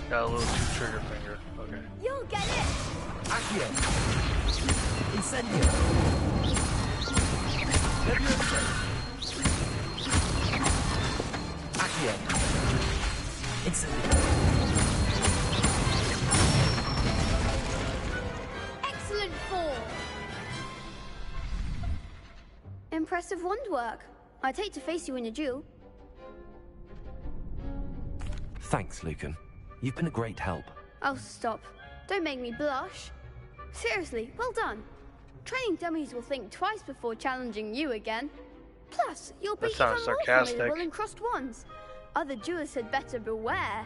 Speaker 1: Got a little too trigger finger. Okay.
Speaker 4: You'll get it!
Speaker 9: Accio! Incendio! Leviosa! Accio! Incendio!
Speaker 4: Excellent form! Impressive wand work. I'd hate to face you in a duel.
Speaker 9: Thanks, Lucan. You've been a great help.
Speaker 4: Oh, stop. Don't make me blush. Seriously, well done. Training dummies will think twice before challenging you again. Plus, you'll be even more
Speaker 1: sarcastic.
Speaker 4: formidable in crossed wands. Other duelists had better beware.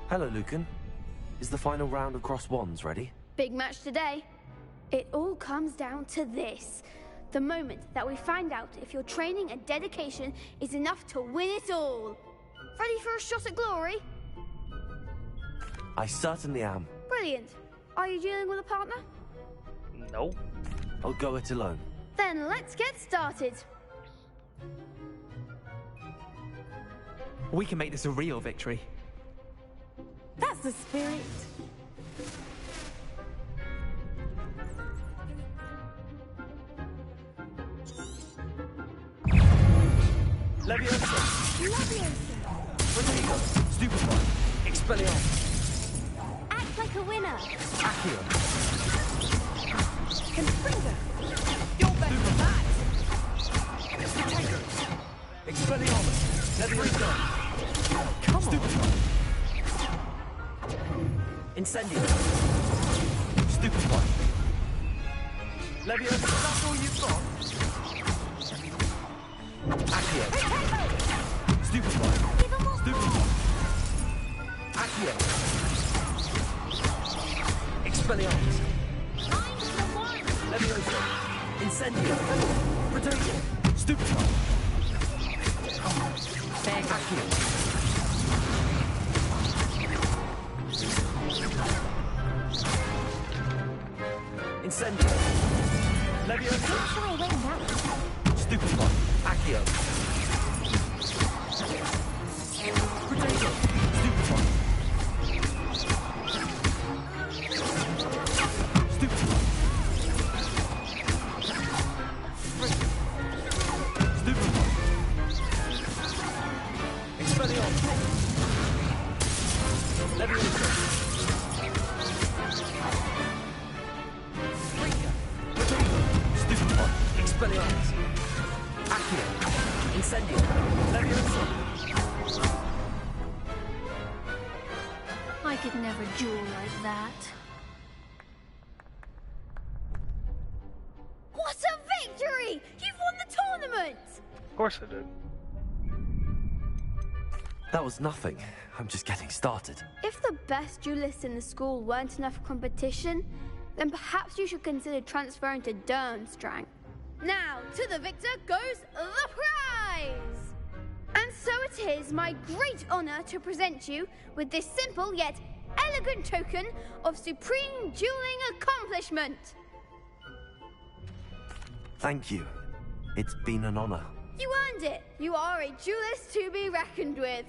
Speaker 9: Hello, Lucan. Is the final round of cross wands ready?
Speaker 4: Big match today. It all comes down to this. The moment that we find out if your training and dedication is enough to win it all. Ready for a shot at glory?
Speaker 9: I certainly am.
Speaker 4: Brilliant. Are you dealing with a partner?
Speaker 1: No.
Speaker 9: I'll go it alone.
Speaker 4: Then let's get started.
Speaker 22: We can make this a real victory.
Speaker 17: That's the spirit.
Speaker 9: Leviosa!
Speaker 4: Leviosa!
Speaker 9: Protego! Stupefy! Expelliarmus!
Speaker 4: Act like a winner.
Speaker 9: Accio!
Speaker 14: Confringo! You're better than that! Protego!
Speaker 9: Expelliarmus! Leviosa! Come on! Incendio! Stupefy! Leviosa, that's all you've got? Accio! Stupefy! Stupefy! Accio! Expelliarmus! Leviosa! Incendio! Protego! Stupefy! Accio! Incendio! Leviosa! Stupefy! Accio! Protego! Stupefy! Stupefy! Stupefy! Expelliarmus! Leviosa! Stupefy! Expelliarmus! Accio! Incendio! Leviosa!
Speaker 4: I could never duel like that. What a victory! You've won the tournament!
Speaker 1: Of course I did.
Speaker 9: That was nothing. I'm just getting started.
Speaker 4: If the best duelists in the school weren't enough competition, then perhaps you should consider transferring to Durmstrang. Now, to the victor goes the prize! And so it is my great honor to present you with this simple yet elegant token of supreme dueling accomplishment.
Speaker 9: Thank you. It's been an honor.
Speaker 4: You earned it. You are a duelist to be reckoned with.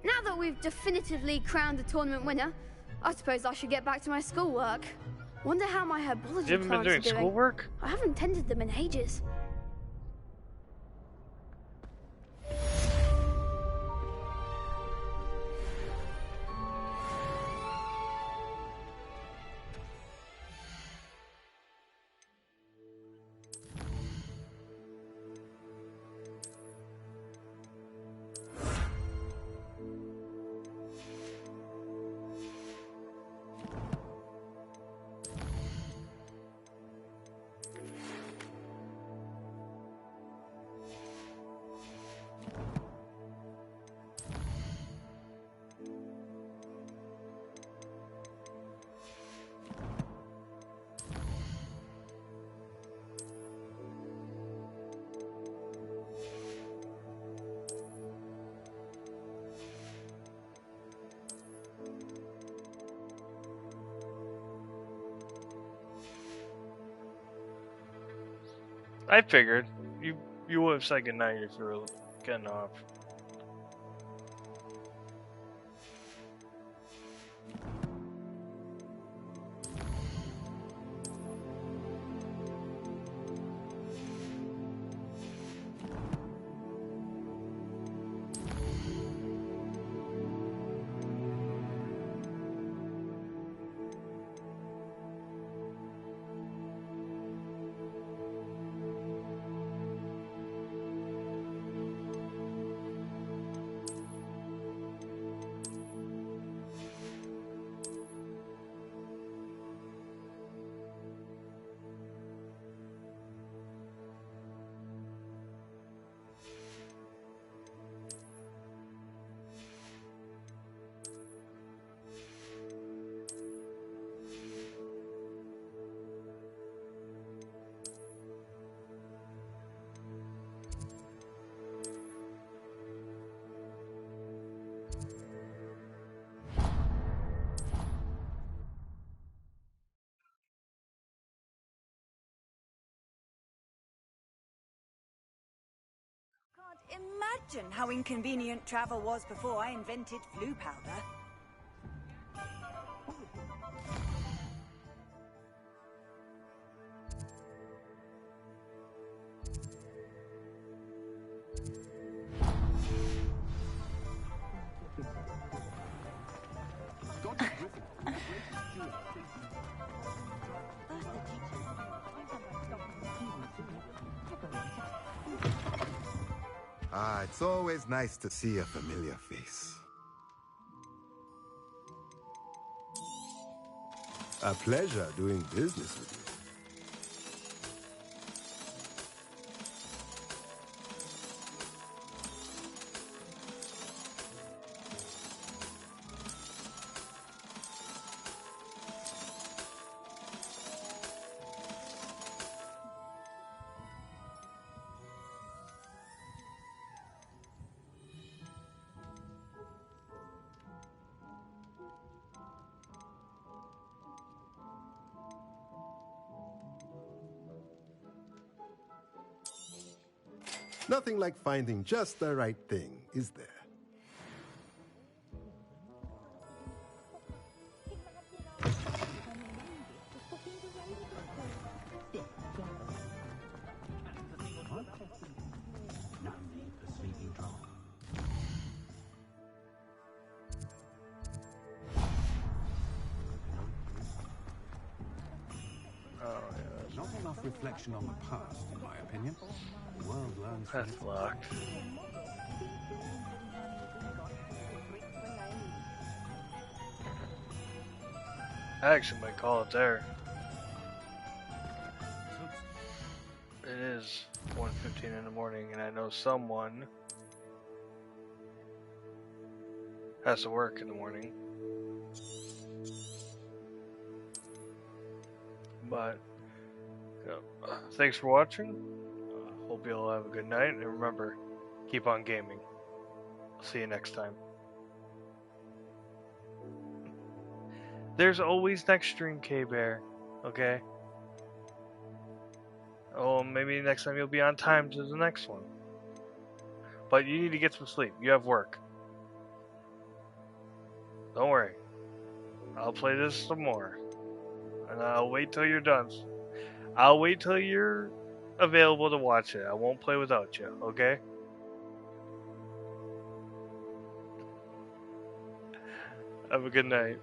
Speaker 4: Now that we've definitively crowned the tournament winner, I suppose I should get back to my schoolwork. Wonder how my herbology
Speaker 1: You haven't been
Speaker 4: plants are
Speaker 1: doing
Speaker 4: doing.
Speaker 1: schoolwork?
Speaker 4: I haven't tended them in ages.
Speaker 1: I figured. You would have said goodnight if you were getting off.
Speaker 6: Imagine how inconvenient travel was before I invented flu powder.
Speaker 10: Ah, it's always nice to see a familiar face. A pleasure doing business with you. Nothing like finding just the right thing, is there?
Speaker 19: Not enough reflection on the past, in my opinion. The world learns from
Speaker 1: That's locked. I actually might call it there. It is 1:15 in the morning, and I know someone has to work in the morning. But thanks for watching. Hope you all have a good night, and remember, keep on gaming. I'll see you next time. There's always next stream, K-Bear. Okay? Oh, maybe next time you'll be on time to the next one. But you need to get some sleep. You have work. Don't worry. I'll play this some more. And I'll wait till you're done. I'll wait till you're available to watch it. I won't play without you, okay? Have a good night.